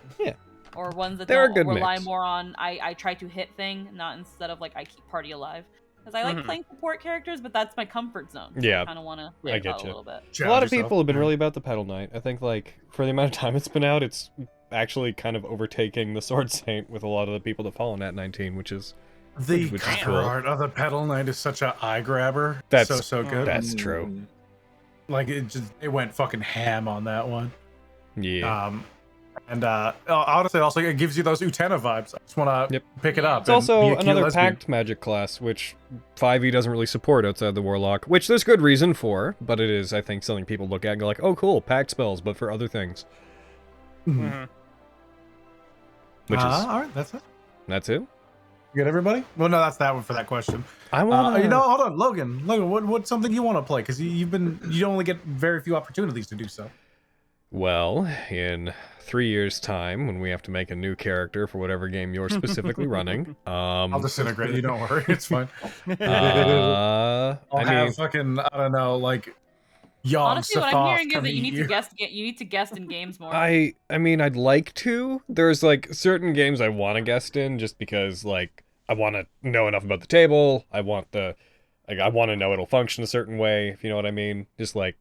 Or ones that They're a don't good rely mix. more on I try to hit thing, not instead of like I keep party alive. Because I like playing support characters, but that's my comfort zone. So Yeah. I kind of want to I get a you. little bit. A lot of people have been really about the Petal Knight. I think, like, for the amount of time it's been out, it's actually kind of overtaking the Sword Saint with a lot of the people that follow Nat19, which is The which is cover cool. art of the Pedal Knight is such an eye grabber. That's so good. That's true. Like it went fucking ham on that one. Yeah. And honestly, also it gives you those Utena vibes. I just want to pick it up. It's also be a cute another lesbian. packed magic class, which 5e doesn't really support outside the Warlock, which there's good reason for, but it is, I think, something people look at and go like, oh cool, packed spells, but for other things. Mhm. Which is, all right, that's it. that's it? You got everybody? Well, no, that's that one for that question. I want hold on, Logan. What's something you want to play? Because you only get very few opportunities to do so. Well, in 3 years' time, when we have to make a new character for whatever game you're specifically running, I'll disintegrate you. Don't worry, it's fine. I'll have fucking I don't know, like Yon Honestly, what I'm Sothoth hearing is come that you eat need to guest. You need to guest in games more. I mean, I'd like to. There's like certain games I want to guest in just because like I want to know enough about the table. I want to know it'll function a certain way, if you know what I mean. Just like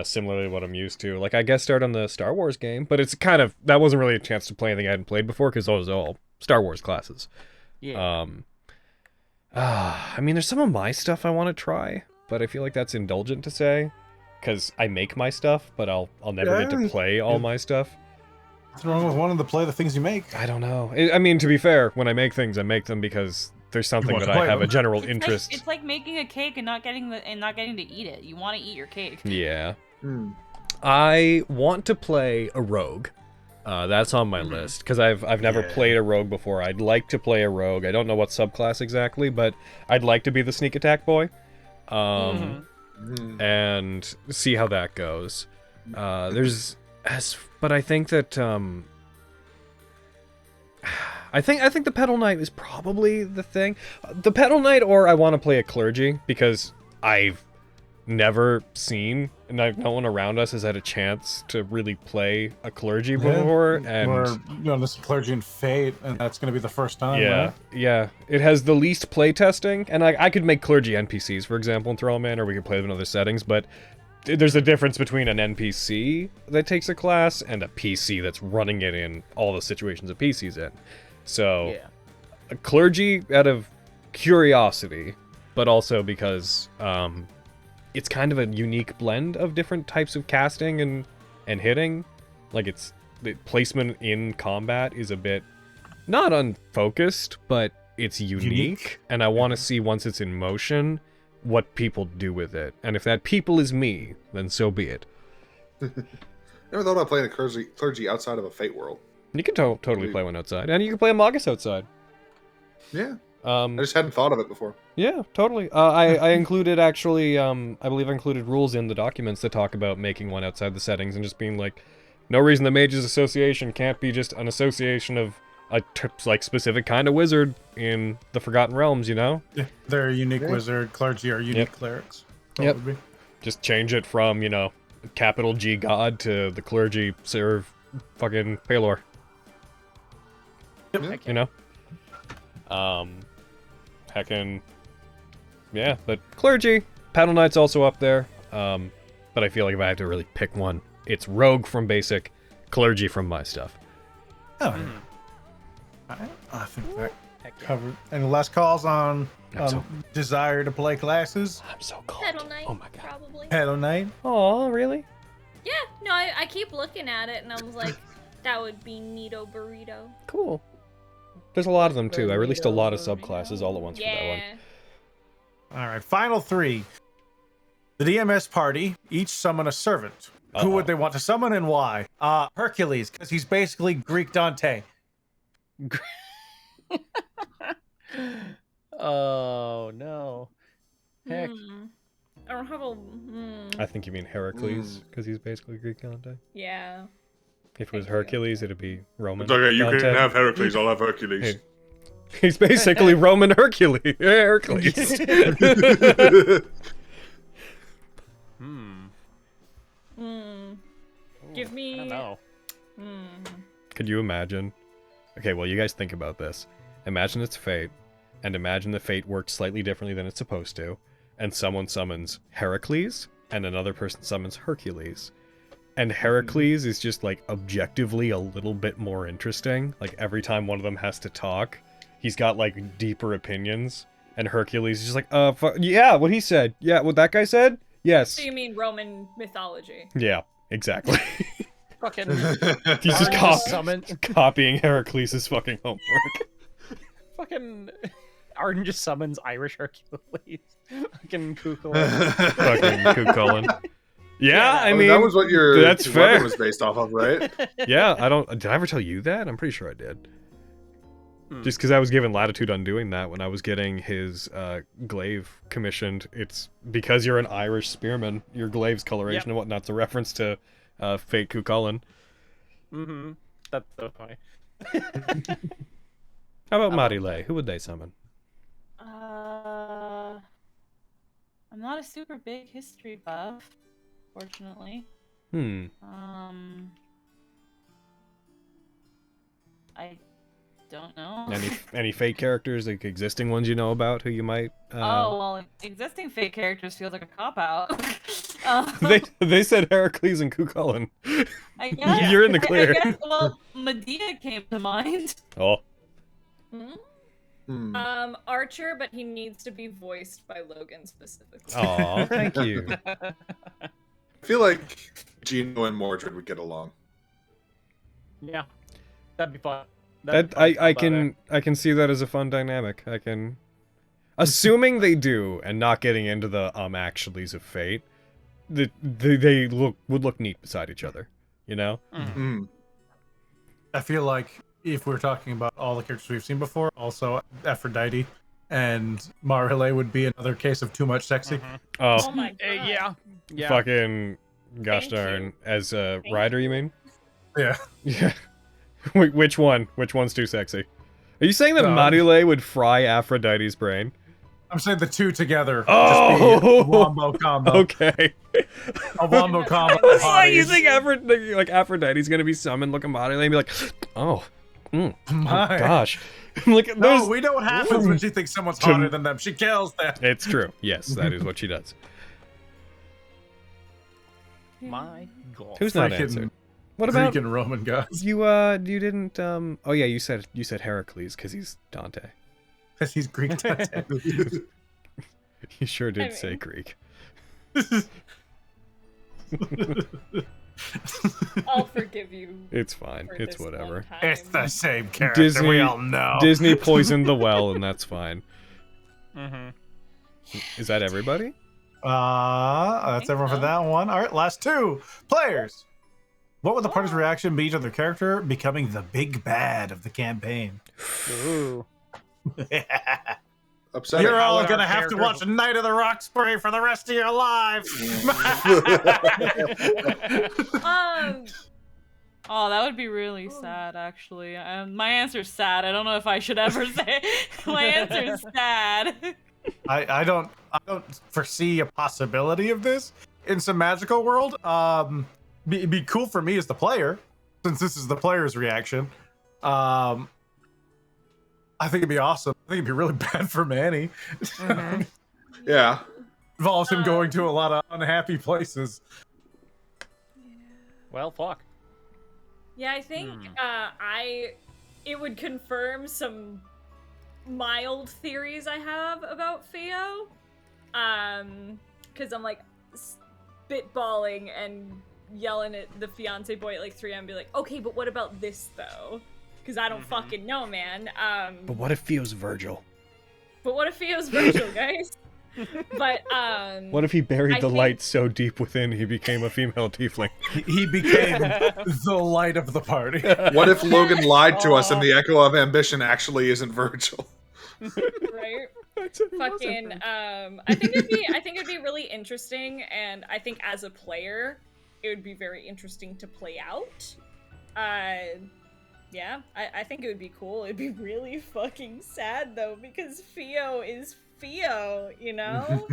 similarly what I'm used to. Like I guest starred on the Star Wars game, but it's kind of that wasn't really a chance to play anything I hadn't played before because those are all Star Wars classes. Yeah. I mean, there's some of my stuff I want to try, but I feel like that's indulgent to say. Because I make my stuff, but I'll never get to play all my stuff. What's wrong with wanting to play the things you make? I don't know. I mean, to be fair, when I make things, I make them because there's something want that to I play have a them. general interest. It's like making a cake and not getting to eat it. You want to eat your cake. Yeah. I want to play a rogue. That's on my list because I've never played a rogue before. I'd like to play a rogue. I don't know what subclass exactly, but I'd like to be the sneak attack boy. And see how that goes. But I think that I think the Pedal Knight is probably the thing. The Pedal Knight, or I want to play a Clergy because I've never seen and no one around us has had a chance to really play a Clergy before. And we're this Clergy and Fate, and that's going to be the first time. Yeah, right? yeah. It has the least playtesting, and I could make Clergy NPCs, for example, and throw them in, or we could play them in other settings, but there's a difference between an NPC that takes a class and a PC that's running it in all the situations a PC's in. So, a Clergy out of curiosity, but also because it's kind of a unique blend of different types of casting and hitting. Like the placement in combat is a bit not unfocused, but it's unique. And I want to see once it's in motion what people do with it. And if that people is me, then so be it. Never thought about playing a clergy outside of a Fate world. You can totally play one outside, and you can play a Magus outside. Yeah. I just hadn't thought of it before. Yeah, totally. I included actually, I believe I included rules in the documents that talk about making one outside the settings and just being like, no reason the Mages Association can't be just an association of a like specific kind of wizard in the Forgotten Realms, you know? Yeah, they're a unique wizard. Clergy are unique clerics. Yep. Just change it from, you know, capital G God to the Clergy serve fucking Paylor. Yep. You know? Heckin'... Yeah, but Clergy, Pedal Knight's also up there. But I feel like if I had to really pick one, it's Rogue from Basic, Clergy from my stuff. Oh, I think that covered. Any last calls on desire to play classes? I'm so cold. Pedal Knight, Oh my god. probably. Pedal Knight? Oh, really? Yeah, no, I keep looking at it and I was like, that would be neato burrito. Cool. There's a lot of them too. I released a lot of subclasses all at once for that one. All right, final three. The DMS party each summon a servant. Who would they want to summon and why? Hercules, because he's basically Greek Dante. Oh no. Heck. I don't have a. I think you mean Heracles, because he's basically Greek Dante. Yeah. If it was Hercules, it'd be Roman. It's okay, you Dante. can have Heracles, I'll have Hercules. Hey. He's basically Roman Hercules. Heracles. Give me. I don't know. Could you imagine? Okay, well, you guys think about this. Imagine it's Fate, and imagine the Fate works slightly differently than it's supposed to, and someone summons Heracles, and another person summons Hercules. And Heracles is just, like, objectively a little bit more interesting. Like, every time one of them has to talk, he's got like deeper opinions, and Hercules is just like, yeah, what he said, yeah, what that guy said, yes. So you mean Roman mythology? Yeah, exactly. Fucking. He's just copying Heracles' fucking homework. Fucking. Arden just summons Irish Hercules. Fucking Cuchulainn. Fucking Cuchulainn. Yeah, I mean, that was what your that's fair. was based off of, right? Yeah, did I ever tell you that? I'm pretty sure I did. Just because I was given latitude on doing that when I was getting his glaive commissioned. It's because you're an Irish spearman, your glaive's coloration and whatnot's a reference to Fate Cuchulainn. Mm-hmm. That's so funny. How about Marile? Who would they summon? I'm not a super big history buff, fortunately. I don't know. Any Fate characters, like existing ones you know about, who you might? Oh well, existing Fate characters feels like a cop out. They said Heracles and Cuchulainn. I guess You're in the clear. I guess, well, Medea came to mind. Oh. Archer, but he needs to be voiced by Logan specifically. Aw, thank you. I feel like Gino and Mordred would get along. Yeah, that'd be fun. I can see that as a fun dynamic. I can, assuming they do, and not getting into the actuallys of Fate, they would look neat beside each other, you know? I feel like if we're talking about all the characters we've seen before, also Aphrodite and Marile would be another case of too much sexy. Oh my god. Yeah. Fucking gosh darn. As a rider, you mean? Yeah. Yeah. Which one? Which one's too sexy? Are you saying that Marile would fry Aphrodite's brain? I'm saying the two together. Oh! Just be a wombo combo. Okay. A wombo combo. Why you think Aphrodite's gonna be summoned, look at Marile and be like, oh. Oh gosh. Look at those. No, we know what happens when she thinks someone's hotter than them. She kills them. It's true. Yes, that is what she does. My god. Who's not answered? What about Greek and Roman gods? you? You didn't. Oh yeah, you said Heracles because he's Dante. Because he's Greek Dante. You sure did say Greek. I'll forgive you. It's fine. It's whatever. It's the same character. We all know. Disney poisoned the well, and that's fine. Mm-hmm. Is that everybody? That's everyone for that one. All right, last two players. What would the party's reaction be to their character becoming the big bad of the campaign? Ooh. Upsetting. You're all gonna have to watch Night of the Roxbury for the rest of your lives. Oh, that would be really sad, actually. My answer's sad. I don't know if I should ever say my answer's sad. I don't foresee a possibility of this in some magical world. It'd be cool for me as the player, since this is the player's reaction. I think it'd be awesome. I think it'd be really bad for Manny. Mm-hmm. Yeah. Involves him going to a lot of unhappy places. Well, fuck. Yeah, I think it would confirm some mild theories I have about Theo. Because I'm like spitballing and yelling at the fiance boy at like 3 a.m. and be like, okay, but what about this though? Because I don't fucking know, man. But what if Theo's Virgil? Guys? But what if he buried the light so deep within he became a female tiefling? He became the light of the party. What if Logan lied to us and the echo of ambition actually isn't Virgil? Right? Fucking I think it'd be really interesting, and I think as a player it would be very interesting to play out. Yeah, I think it would be cool. It'd be really fucking sad though, because Theo is Theo, you know?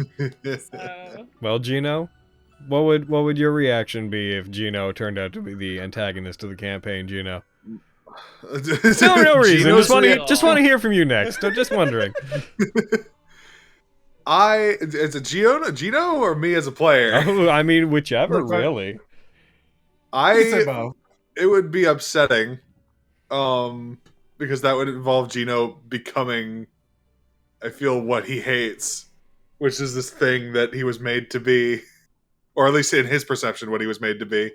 So. Well, Gino, what would your reaction be if Gino turned out to be the antagonist of the campaign, Gino? No reason. Just want to hear from you next. I'm just wondering. Is it Gino or me as a player? Oh, I mean, whichever, really. It would be upsetting. because that would involve Gino becoming, I feel, what he hates, which is this thing that he was made to be, or at least in his perception, what he was made to be.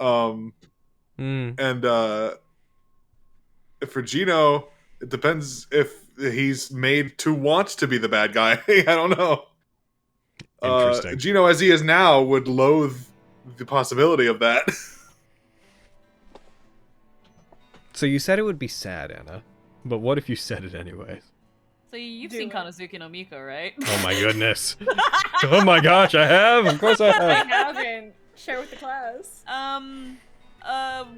And for Gino, it depends if he's made to want to be the bad guy. I don't know. Interesting. Gino, as he is now, would loathe the possibility of that. So you said it would be sad, Anna, but what if you said it anyways? So you've seen Konosuke no Miko, right? Oh my goodness. Oh my gosh, I have. Of course I I have. haven't. Share with the class.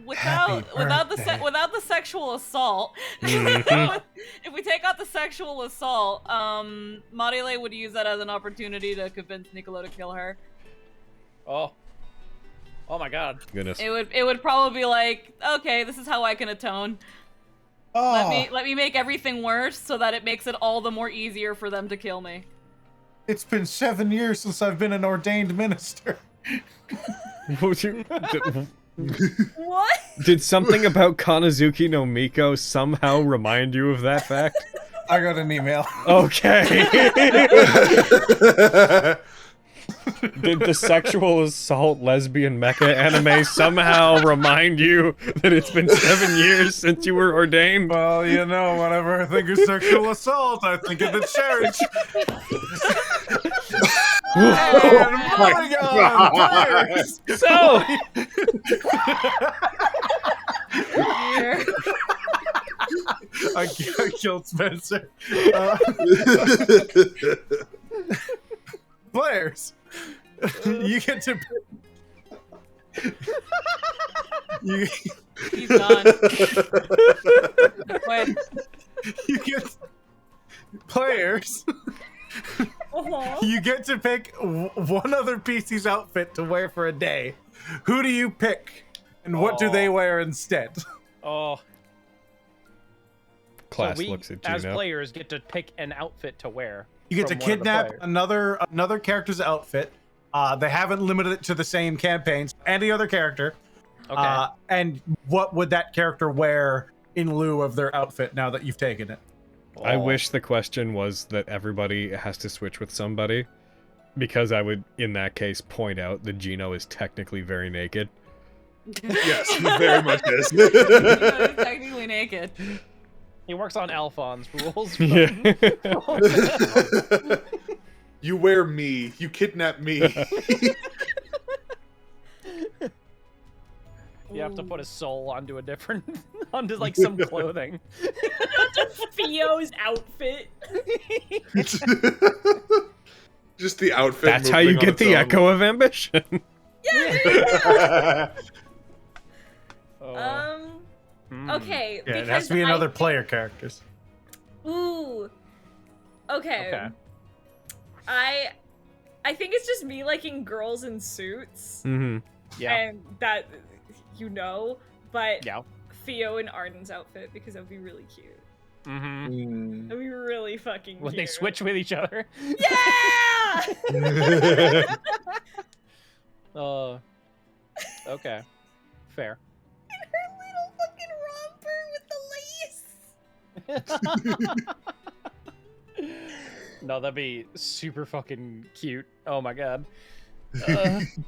Without the sexual assault, Mhm. if we take out the sexual assault, Marile would use that as an opportunity to convince Nicolo to kill her. Oh my god. Goodness. It would probably be like, okay, this is how I can atone. Oh, Let me make everything worse so that it makes it all the more easier for them to kill me. it's been 7 years since I've been an ordained minister. What? Did something about Konosuke no Miko somehow remind you of that fact? I got an email. Okay. Did the sexual assault lesbian mecha anime somehow remind you that it's been 7 years since you were ordained? Well, you know, whenever I think of sexual assault, I think of the church. And moving on, players. So, I killed Spencer. Players, you get to. He's gone. Wait. You get players. You get to pick one other PC's outfit to wear for a day. Who do you pick, and what do they wear instead? Oh. class So we, looks at as Gino. players, get to pick an outfit to wear. You get to from one of the kidnap players. another character's outfit. They haven't limited it to the same campaigns. Any other character. Okay. And what would that character wear in lieu of their outfit now that you've taken it? I Oh. wish the question was that everybody has to switch with somebody, because I would, in that case, point out that Gino is technically very naked. Yes, he very much is. He's technically naked. He works on Alphonse rules. Yeah. You wear me. You kidnap me. You have to put his soul onto a different, onto like some clothing. Theo's outfit. Just the outfit. That's how you moving on get the its own. echo of ambition. Oh. Okay. Yeah, it has to be because another player characters. Ooh. Okay. Okay. I think it's just me liking girls in suits. Mm-hmm. Yeah. And that, but Yeah. Theo and Arden's outfit, because that would be really cute. Mm-hmm. Mm. That'd be really fucking When cute. they switch with each other. Yeah! Okay. Fair. Her little fucking romper with the lace. No, that'd be super fucking cute. Oh my god.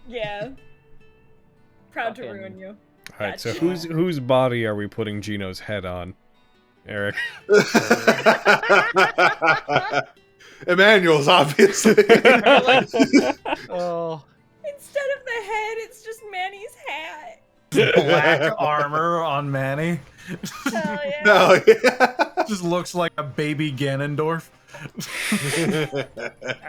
Yeah. Proud to Fucking- ruin you. All right, so Gotcha. whose body are we putting Gino's head on, Eric? Emmanuel's, obviously. Oh. Instead of the head, it's just Manny's hat. Black armor on Manny. Hell yeah. No, yeah. Just looks like a baby Ganondorf.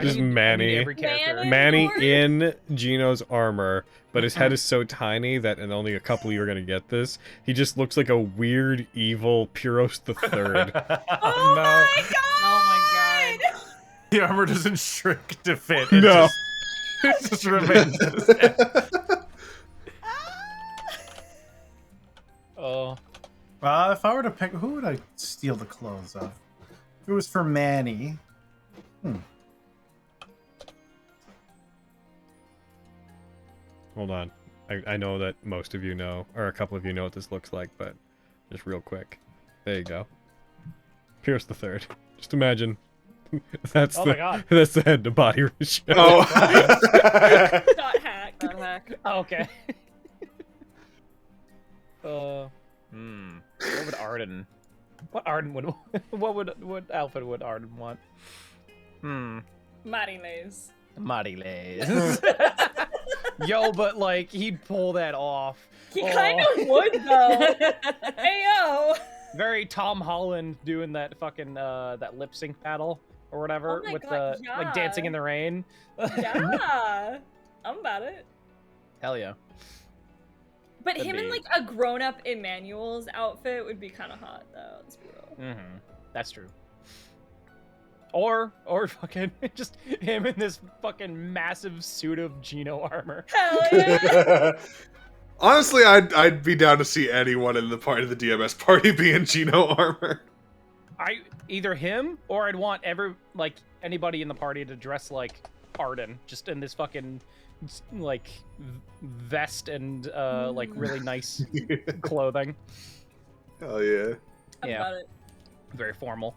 Just Manny. Every character. Manny in Gino's armor, but his head is so tiny that in only a couple of you are gonna get this. He just looks like a weird, evil Pyros the Third. Oh my god! Oh my god. The armor doesn't shrink to fit. No. It just remains. His head. Oh. If I were to pick, who would I steal the clothes of? If it was for Manny. Hold on. I know that most of you know, or a couple of you know what this looks like, but just real quick. There you go. Pierce the third. Just imagine. That's Oh my God. that's the head to body ratio. Oh. Dot hack. Oh, okay. What would Arden? What Arden would? What outfit would Arden want? Maddie Lays. Marty lays. Yo, but like he'd pull that off. He kind of would though. Ayo. Very Tom Holland doing that fucking that lip sync battle or whatever Oh my with God, the like dancing in the rain. Yeah. I'm about it. Hell yeah. But Could him in be. like a grown-up Emmanuel's outfit would be kind of hot though. Let's be real. That's true. Or fucking just him in this fucking massive suit of Geno armor. Hell yeah. Honestly, I'd be down to see anyone in the part of the DMS party be in Geno armor. Either him or I'd want anybody in the party to dress like Arden, just in this fucking like vest and like really nice clothing. Hell yeah. I'm Yeah. about it. Very formal.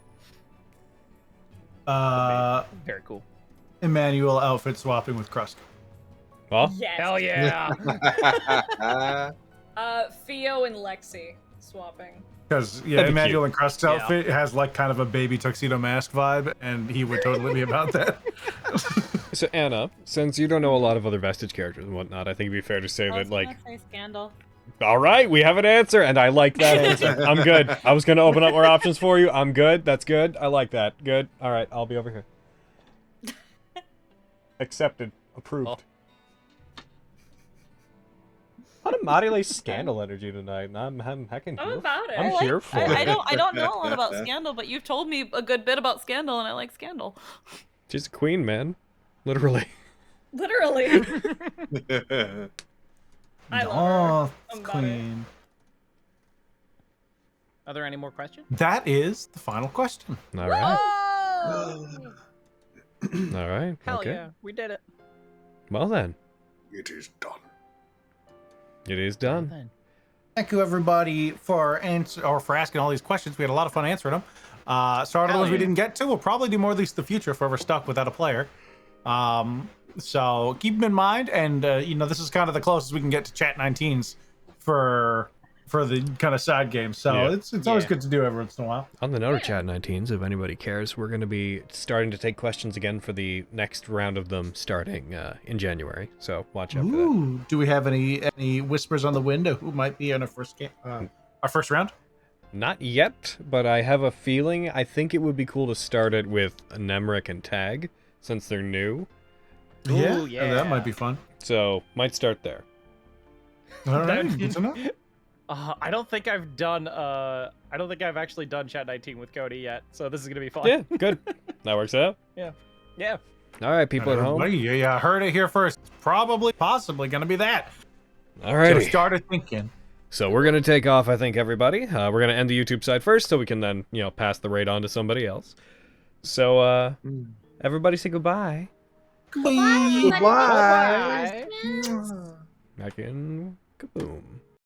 Very cool. Emmanuel outfit swapping with Crust. Well, Yes. Hell yeah. Theo and Lexi swapping. Because That'd be Emmanuel cute. and Crust's outfit has like kind of a baby tuxedo mask vibe, and he would totally be about that. so Anna, since you don't know a lot of other Vestige characters and whatnot, I think it'd be fair to say that like. Say Scandal. All right, we have an answer, and I like that answer. I'm good. I was gonna open up more options for you. I'm good. That's good. I like that. Good. All right, I'll be over here. Accepted. Approved. Oh. What a Marile scandal energy tonight. I'm heckin' I'm here. about it. I'm here for it. I don't know a lot about Scandal, but you've told me a good bit about Scandal, and I like Scandal. She's a queen, man. Literally. Literally. I love her. I'm about it. Queen. Are there any more questions? That is the final question. All right. Oh! All right. Hell okay. yeah, we did it. Well then, It is done. it is done. Thank you everybody for asking all these questions. We had a lot of fun answering them. Sorry to the ones we didn't get to. We'll probably do more of these in the future if we're ever stuck without a player. So keep them in mind, and this is kind of the closest we can get to Chat 19s for the kind of side games. So Yeah. it's always good to do every once in a while. On the note of Chat 19s, if anybody cares, we're going to be starting to take questions again for the next round of them starting in January. So watch out for that. Ooh, do we have any whispers on the wind of who might be on our first round? Not yet, but I have a feeling. I think it would be cool to start it with Nemric and Tag, since they're new. Ooh, Yeah, that might be fun. So might start there. All right, good to know. I don't think I've actually done Chat 19 with Cody yet, so this is gonna be fun. Yeah, good. That works out. Yeah. All right, people at home. Yeah, heard it here first. It's possibly gonna be that. All right. Just started thinking. So we're gonna take off, I think, everybody. We're gonna end the YouTube side first, so we can then, pass the raid on to somebody else. So, everybody say goodbye. Bye. Goodbye. Back in kaboom.